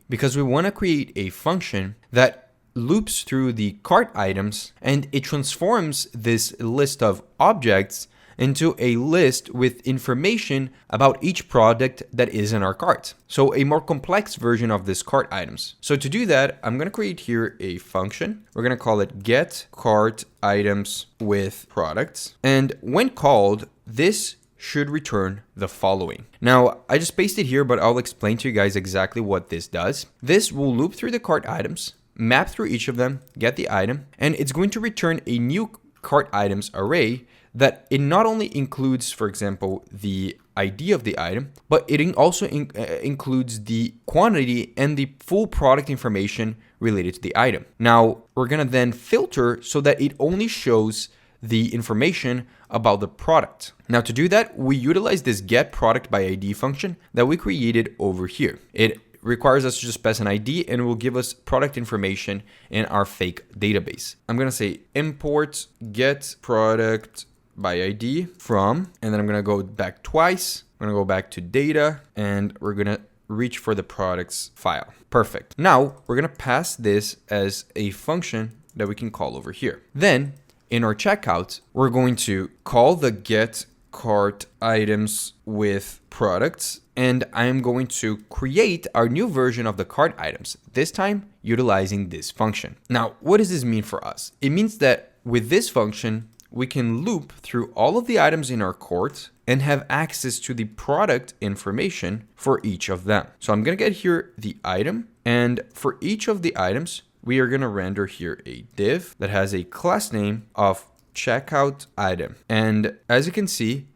because we want to create a function that loops through the cart items and it transforms this list of objects into a list with information about each product that is in our cart. So a more complex version of this cart items. So to do that, I'm going to create here a function. We're going to call it get cart items with products. And when called, this should return the following. Now, I just pasted here, but I'll explain to you guys exactly what this does. This will loop through the cart items, map through each of them, get the item, and it's going to return a new cart items array that it not only includes, for example, the ID of the item, but it also includes the quantity and the full product information related to the item. Now, we're going to then filter so that it only shows the information about the product. Now, to do that, we utilize this get product by ID function that we created over here. It requires us to just pass an ID and it will give us product information in our fake database. I'm going to say import get product by ID from, and then I'm going to go back twice. I'm going to go back to data and we're going to reach for the products file. Perfect. Now we're going to pass this as a function that we can call over here. Then in our checkout, we're going to call the get cart items with products, and I'm going to create our new version of the cart items, this time utilizing this function. Now, what does this mean for us? It means that with this function, we can loop through all of the items in our cart and have access to the product information for each of them. So I'm going to get here the item, and for each of the items, we are going to render here a div that has a class name of checkout item. And as you can see,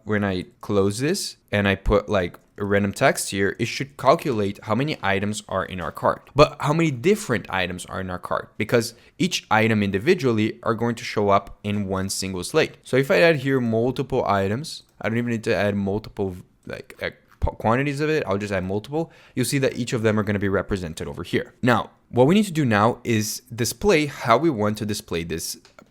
when I close this and I put like a random text here, it should calculate how many items are in our cart, but how many different items are in our cart, because each item individually are going to show up in one single slate. So if I add here multiple items, I don't even need to add multiple quantities of it. I'll just add multiple. You'll see that each of them are going to be represented over here. Now, what we need to do now is display how we want to display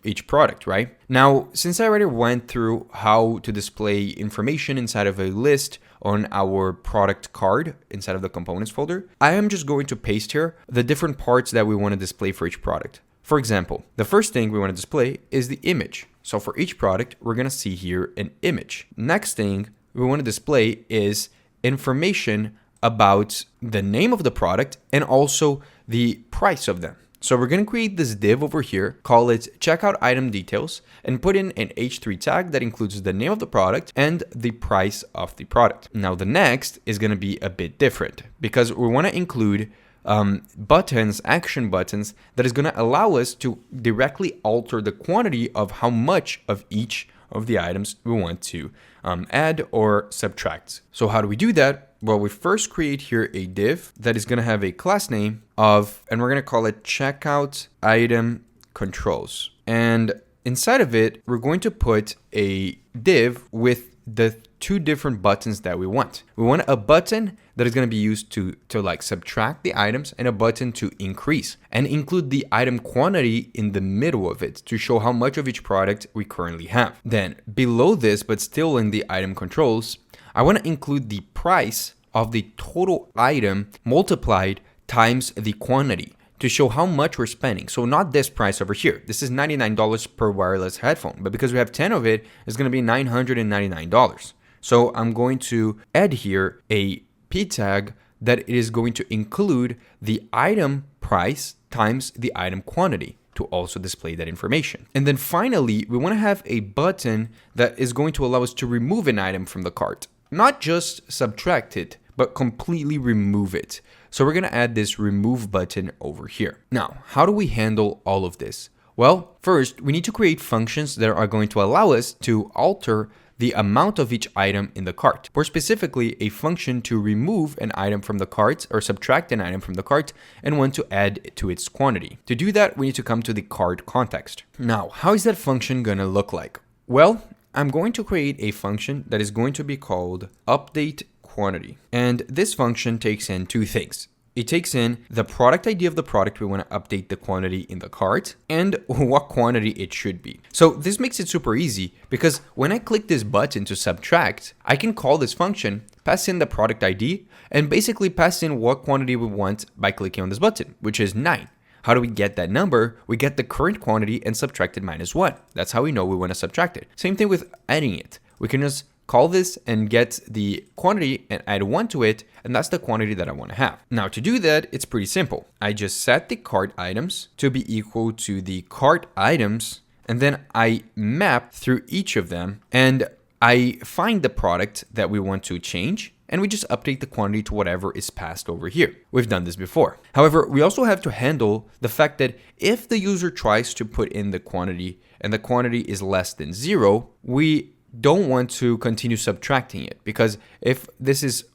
each product, right? Now, since I already went through how to display information inside of a list on our product card inside of the components folder, I am just going to paste here the different parts that we want to display for each product. For example, the first thing we want to display is the image. So for each product, we're going to see here an image. Next thing we want to display is information about the name of the product and also the price of them. So we're going to create this div over here, call it checkout item details, and put in an H3 tag that includes the name of the product and the price of the product. Now the next is going to be a bit different because we want to include buttons, action buttons, that is going to allow us to directly alter the quantity of how much of each of the items we want to add or subtract. So how do we do that? Well, we first create here a div that is going to have a class name of, and we're going to call it checkout item controls. And inside of it, we're going to put a div with the two different buttons that we want. We want a button that is going to be used to like subtract the items and a button to increase, and include the item quantity in the middle of it to show how much of each product we currently have. Then below this, but still in the item controls, I want to include the price of the total item multiplied times the quantity to show how much we're spending. So not this price over here. This is $99 per wireless headphone, but because we have 10 of it, it's going to be $999. So I'm going to add here a p tag that is going to include the item price times the item quantity to also display that information. And then finally, we want to have a button that is going to allow us to remove an item from the cart. Not just subtract it, but completely remove it. So we're going to add this remove button over here. Now, how do we handle all of this? Well, first, we need to create functions that are going to allow us to alter the amount of each item in the cart. More specifically, a function to remove an item from the cart or subtract an item from the cart and one to add to its quantity. To do that, we need to come to the cart context. Now, how is that function going to look like? Well, I'm going to create a function that is going to be called update quantity. And this function takes in two things. It takes in the product ID of the product we want to update the quantity in the cart and what quantity it should be. So this makes it super easy because when I click this button to subtract, I can call this function, pass in the product ID, and basically pass in what quantity we want by clicking on this button, which is 9. How do we get that number? We get the current quantity and subtract it minus 1. That's how we know we want to subtract it. Same thing with adding it. We can just call this and get the quantity and add 1 to it, and that's the quantity that I want to have. Now to do that, it's pretty simple. I just set the cart items to be equal to the cart items, and then I map through each of them, and I find the product that we want to change, and we just update the quantity to whatever is passed over here. We've done this before. However, we also have to handle the fact that if the user tries to put in the quantity and the quantity is less than 0, we don't want to continue subtracting it, because if this is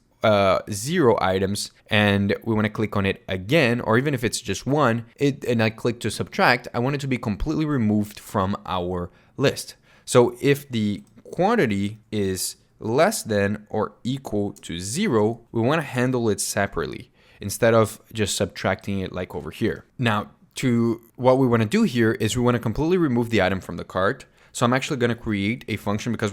0 items and we want to click on it again, or even if it's just 1, and I click to subtract, I want it to be completely removed from our list. So if the quantity is less than or equal to 0, we want to handle it separately instead of just subtracting it like over here. Now, what we want to do here is we want to completely remove the item from the cart. So I'm actually going to create a function because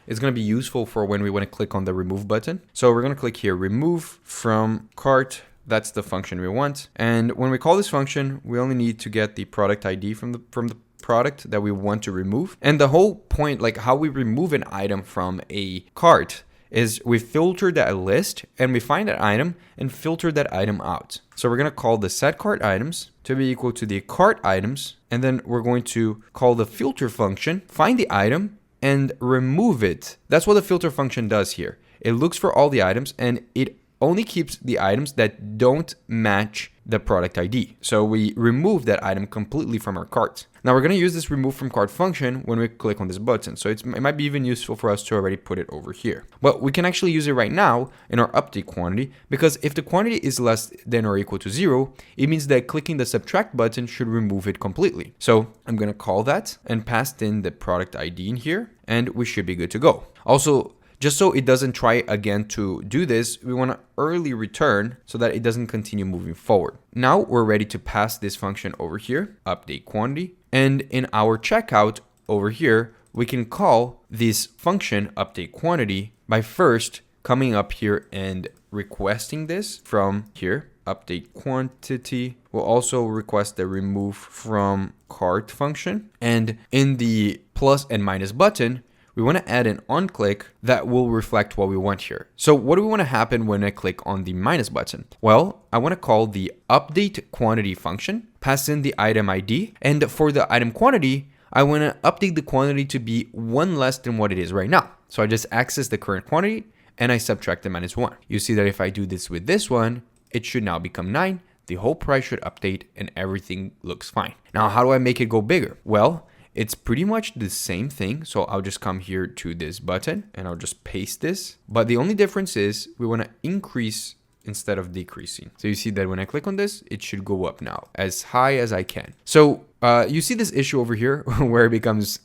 it's going to be useful for when we want to click on the remove button. So we're going to click here, remove from cart. That's the function we want. And when we call this function, we only need to get the product ID from the product that we want to remove. And the whole point, like how we remove an item from a cart, is we filter that list and we find that item and filter that item out. So we're going to call the set cart items to be equal to the cart items. And then we're going to call the filter function, find the item and remove it. That's what the filter function does here. It looks for all the items and it only keeps the items that don't match the product ID. So we remove that item completely from our cart. Now we're going to use this remove from cart function when we click on this button. So it might be even useful for us to already put it over here. But we can actually use it right now in our update quantity, because if the quantity is less than or equal to 0, it means that clicking the subtract button should remove it completely. So I'm going to call that and pass in the product ID in here, and we should be good to go. Also, just so it doesn't try again to do this, we want to early return so that it doesn't continue moving forward. Now we're ready to pass this function over here, update quantity. And in our checkout over here, we can call this function update quantity by first coming up here and requesting this from here, update quantity. We'll also request the remove from cart function. And in the plus and minus button, we want to add an on click that will reflect what we want here. So what do we want to happen when I click on the minus button? Well, I want to call the update quantity function, pass in the item ID, and for the item quantity, I want to update the quantity to be 1 less than what it is right now. So I just access the current quantity and I subtract the minus 1. You see that if I do this with this one, it should now become 9. The whole price should update and everything looks fine. Now, how do I make it go bigger? Well, it's pretty much the same thing. So I'll just come here to this button and I'll just paste this. But the only difference is we want to increase instead of decreasing. So you see that when I click on this, it should go up now as high as I can. So you see this issue over here where it becomes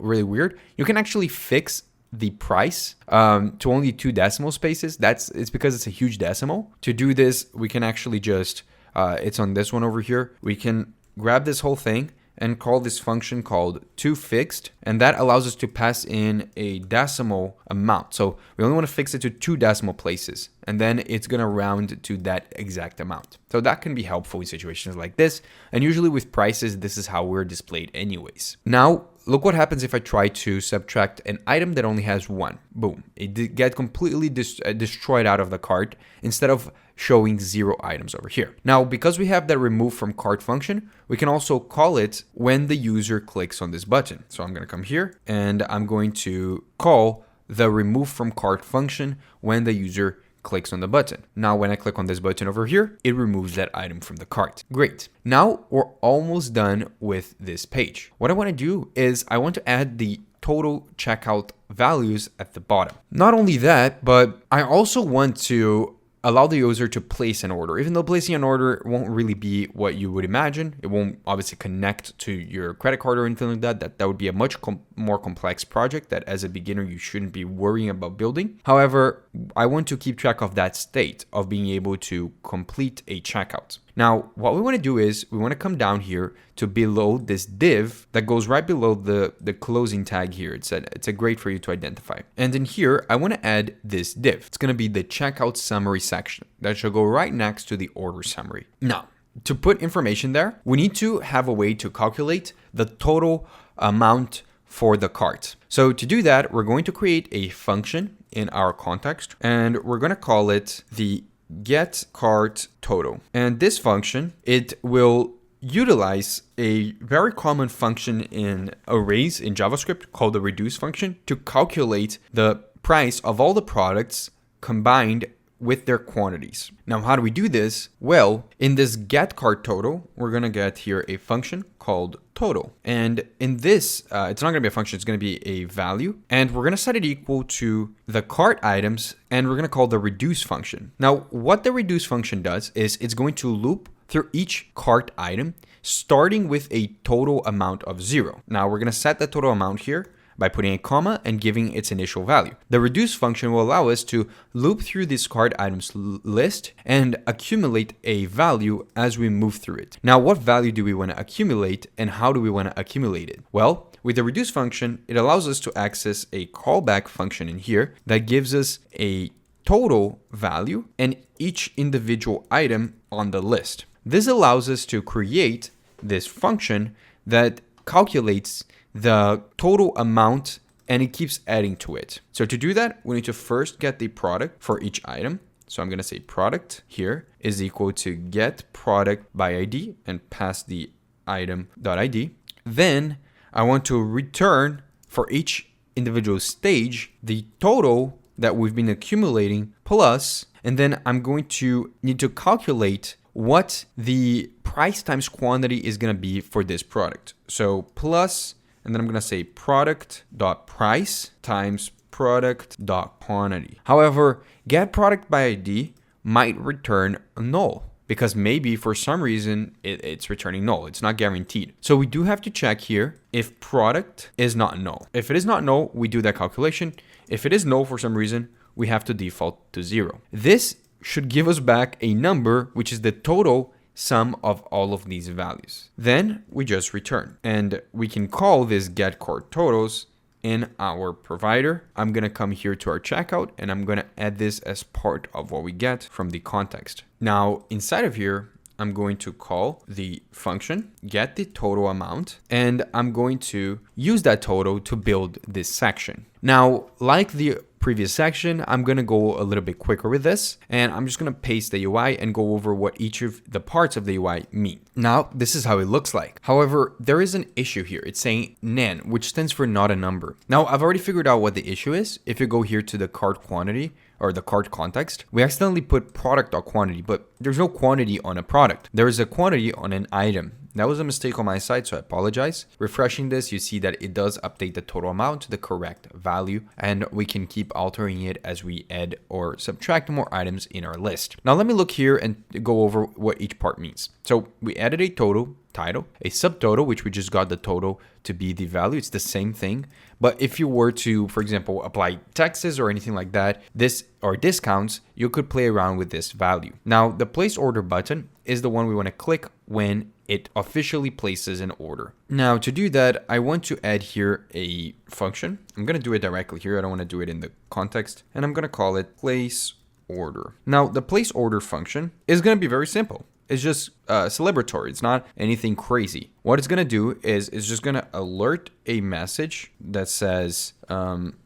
really weird. You can actually fix the price to only 2 decimal spaces. It's because it's a huge decimal. To do this, we can actually just, it's on this one over here. We can grab this whole thing and call this function called toFixed, and that allows us to pass in a decimal amount. So we only want to fix it to 2 decimal places, and then it's going to round to that exact amount. So that can be helpful in situations like this, and usually with prices, this is how we're displayed anyways. Now, look what happens if I try to subtract an item that only has 1. Boom, it gets completely destroyed out of the cart instead of showing 0 items over here. Now, because we have that remove from cart function, we can also call it when the user clicks on this button. So I'm going to come here and I'm going to call the remove from cart function when the user clicks on the button. Now, when I click on this button over here, it removes that item from the cart. Great. Now we're almost done with this page. What I want to do is I want to add the total checkout values at the bottom. Not only that, but I also want to allow the user to place an order. Even though placing an order won't really be what you would imagine, it won't obviously connect to your credit card or anything like that. That would be a much more complex project that as a beginner you shouldn't be worrying about building. However, I want to keep track of that state of being able to complete a checkout. Now, what we want to do is we want to come down here to below this div that goes right below the closing tag here. It's a great for you to identify. And in here, I want to add this div. It's going to be the checkout summary section that should go right next to the order summary. Now, to put information there, we need to have a way to calculate the total amount for the cart. So to do that, we're going to create a function in our context, and we're going to call it the get cart total. And this function, it will utilize a very common function in arrays in JavaScript called the reduce function to calculate the price of all the products combined with their quantities. Now, how do we do this? Well, in this get cart total, we're going to get here a function called total. And in this, it's not going to be a function, it's going to be a value. And we're going to set it equal to the cart items, and we're going to call the reduce function. Now, what the reduce function does is it's going to loop through each cart item, starting with a total amount of 0. Now, we're going to set the total amount here by putting a comma and giving its initial value. The reduce function will allow us to loop through this cart items list and accumulate a value as we move through it. Now, what value do we want to accumulate and how do we want to accumulate it? Well, with the reduce function, it allows us to access a callback function in here that gives us a total value and each individual item on the list. This allows us to create this function that calculates the total amount and it keeps adding to it. So to do that, we need to first get the product for each item. So I'm going to say product here is equal to get product by ID and pass the item.id. Then I want to return for each individual stage the total that we've been accumulating plus, and then I'm going to need to calculate what the price times quantity is going to be for this product. So plus, and then I'm going to say product.price times product.quantity. However, get product by ID might return null because maybe for some reason it's returning null. It's not guaranteed. So we do have to check here if product is not null. If it is not null, we do that calculation. If it is null for some reason, we have to default to 0. This should give us back a number, which is the total sum of all of these values. Then we just return, and we can call this get cart totals in our provider. I'm going to come here to our checkout and I'm going to add this as part of what we get from the context. Now inside of here, I'm going to call the function get the total amount, and I'm going to use that total to build this section. Now, like the previous section, I'm going to go a little bit quicker with this, and I'm just going to paste the UI and go over what each of the parts of the UI mean. Now, this is how it looks like. However, there is an issue here. It's saying nan, which stands for not a number. Now, I've already figured out what the issue is. If you go here to the cart quantity or the cart context, we accidentally put product.quantity, but there's no quantity on a product. There is a quantity on an item. That was a mistake on my side, so I apologize. Refreshing this, you see that it does update the total amount to the correct value, and we can keep altering it as we add or subtract more items in our list. Now let me look here and go over what each part means. So we added a total title, a subtotal, which we just got the total to be the value. It's the same thing. But if you were to, for example, apply taxes or anything like that, this or discounts, you could play around with this value. Now, the place order button is the one we want to click when it officially places an order. Now, to do that, I want to add here a function. I'm going to do it directly here. I don't want to do it in the context. And I'm going to call it place order. Now, the place order function is going to be very simple. It's just celebratory. It's not anything crazy. What it's gonna do is it's just gonna alert a message that says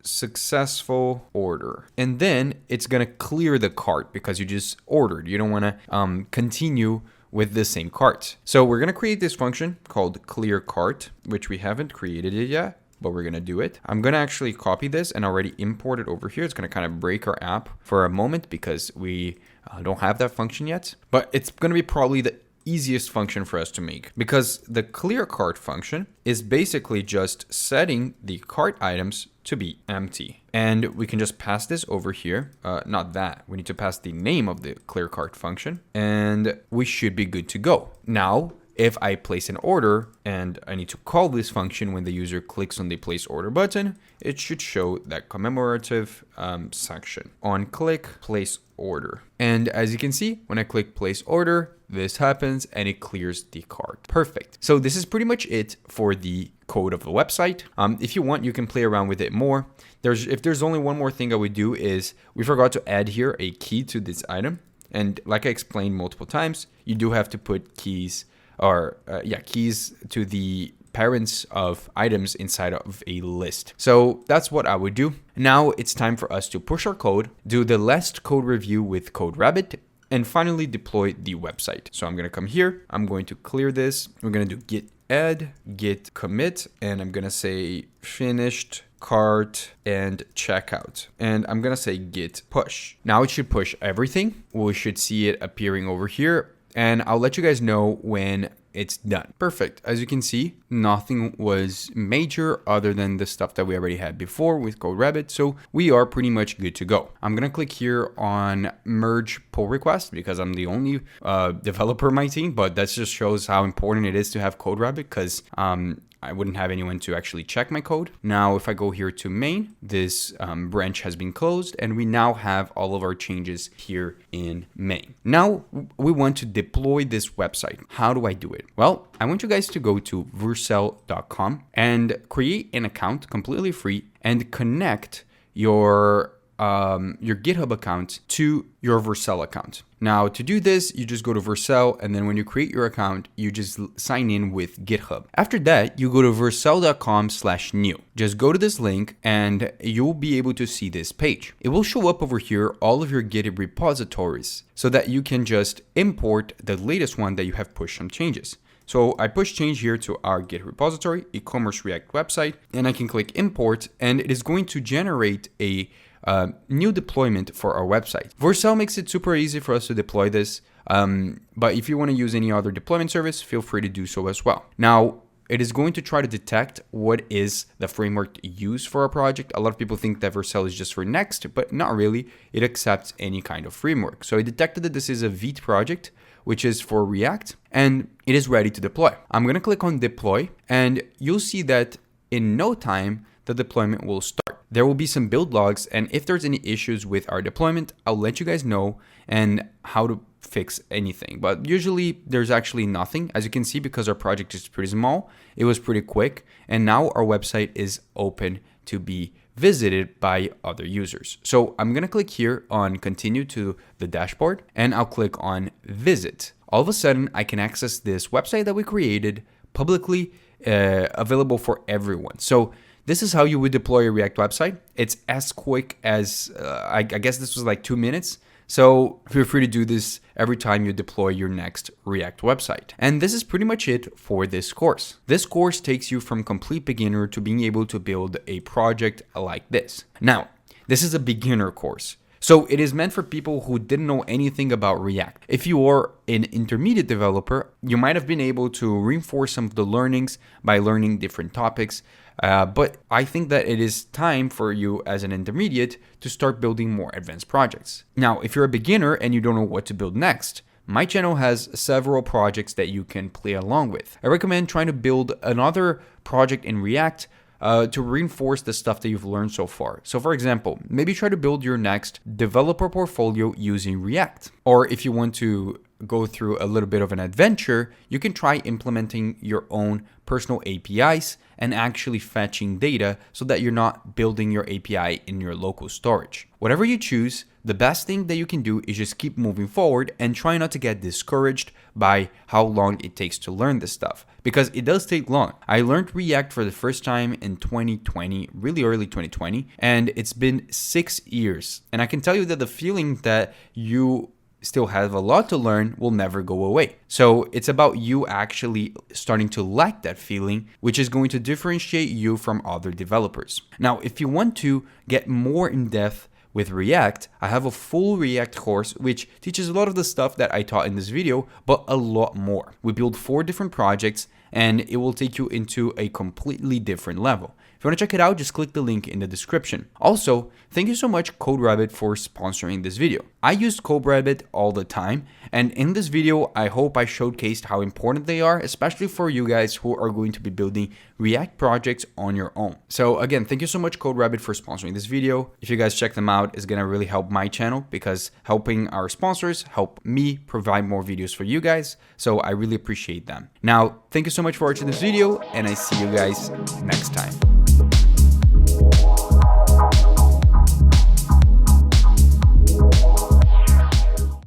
successful order, and then it's gonna clear the cart because you just ordered. You don't want to continue with the same cart. So we're gonna create this function called clear cart, which we haven't created it yet, but we're gonna do it. I'm gonna actually copy this and already import it over here. It's gonna kind of break our app for a moment because we don't have that function yet, but it's gonna be probably the easiest function for us to make, because the clear cart function is basically just setting the cart items to be empty. And we can just pass this over here. Not that, we need to pass the name of the clear cart function, and we should be good to go. Now, if I place an order and I need to call this function when the user clicks on the place order button, it should show that commemorative section. On click, place order. And as you can see, when I click place order, this happens and it clears the cart. Perfect. So this is pretty much it for the code of the website. If you want, you can play around with it more. If there's only one more thing I would do is we forgot to add here a key to this item. And like I explained multiple times, you do have to put keys to the parents of items inside of a list. So that's what I would do. Now it's time for us to push our code, do the last code review with CodeRabbit, and finally deploy the website. So I'm going to come here. I'm going to clear this. We're going to do git add, git commit, and I'm going to say finished cart and checkout. And I'm going to say git push. Now it should push everything. We should see it appearing over here. And I'll let you guys know when it's done. Perfect. As you can see, nothing was major other than the stuff that we already had before with CodeRabbit. So we are pretty much good to go. I'm going to click here on merge pull request because I'm the only developer in my team, but that just shows how important it is to have CodeRabbit because I wouldn't have anyone to actually check my code. Now, if I go here to main, this branch has been closed and we now have all of our changes here in main. Now we want to deploy this website. How do I do it? Well, I want you guys to go to vercel.com and create an account completely free and connect your GitHub account to your Vercel account. Now to do this, you just go to Vercel, and then when you create your account, you just sign in with GitHub. After that, you go to vercel.com/new. Just go to this link and you'll be able to see this page. It will show up over here all of your GitHub repositories so that you can just import the latest one that you have pushed some changes. So I push change here to our Git repository, Ecommerce React website, and I can click import, and it is going to generate a new deployment for our website. Vercel makes it super easy for us to deploy this, but if you want to use any other deployment service, feel free to do so as well. Now, it is going to try to detect what is the framework to use for a project. A lot of people think that Vercel is just for Next, but not really. It accepts any kind of framework. So it detected that this is a Vite project, which is for React, and it is ready to deploy. I'm going to click on deploy, and you'll see that in no time, the deployment will start. There will be some build logs, and if there's any issues with our deployment, I'll let you guys know and how to fix anything. But usually there's actually nothing. As you can see, because our project is pretty small, it was pretty quick, and now our website is open to be visited by other users. So I'm gonna click here on continue to the dashboard, and I'll click on visit. All of a sudden, I can access this website that we created publicly, available for everyone. So this is how you would deploy a React website. It's as quick as, I guess this was like 2 minutes. So feel free to do this every time you deploy your next React website. And this is pretty much it for this course. This course takes you from complete beginner to being able to build a project like this. Now, this is a beginner course. So it is meant for people who didn't know anything about React. If you are an intermediate developer, you might have been able to reinforce some of the learnings by learning different topics. But I think that it is time for you as an intermediate to start building more advanced projects. Now, if you're a beginner and you don't know what to build next, my channel has several projects that you can play along with. I recommend trying to build another project in React to reinforce the stuff that you've learned so far. So for example, maybe try to build your next developer portfolio using React. Or if you want to go through a little bit of an adventure, you can try implementing your own personal APIs and actually fetching data so that you're not building your API in your local storage. Whatever you choose, the best thing that you can do is just keep moving forward and try not to get discouraged by how long it takes to learn this stuff, because it does take long. I learned React for the first time in 2020, really early 2020, and it's been 6 years. And I can tell you that the feeling that you still have a lot to learn will never go away. So it's about you actually starting to like that feeling, which is going to differentiate you from other developers. Now, if you want to get more in depth with React, I have a full React course which teaches a lot of the stuff that I taught in this video, but a lot more. We build 4 different projects and it will take you into a completely different level. If you want to check it out, just click the link in the description. Also, thank you so much CodeRabbit for sponsoring this video. I use CodeRabbit all the time, and in this video, I hope I showcased how important they are, especially for you guys who are going to be building React projects on your own. So again, thank you so much CodeRabbit for sponsoring this video. If you guys check them out, it's gonna really help my channel, because helping our sponsors help me provide more videos for you guys. So I really appreciate them. Now, thank you so much for watching this video, and I see you guys next time.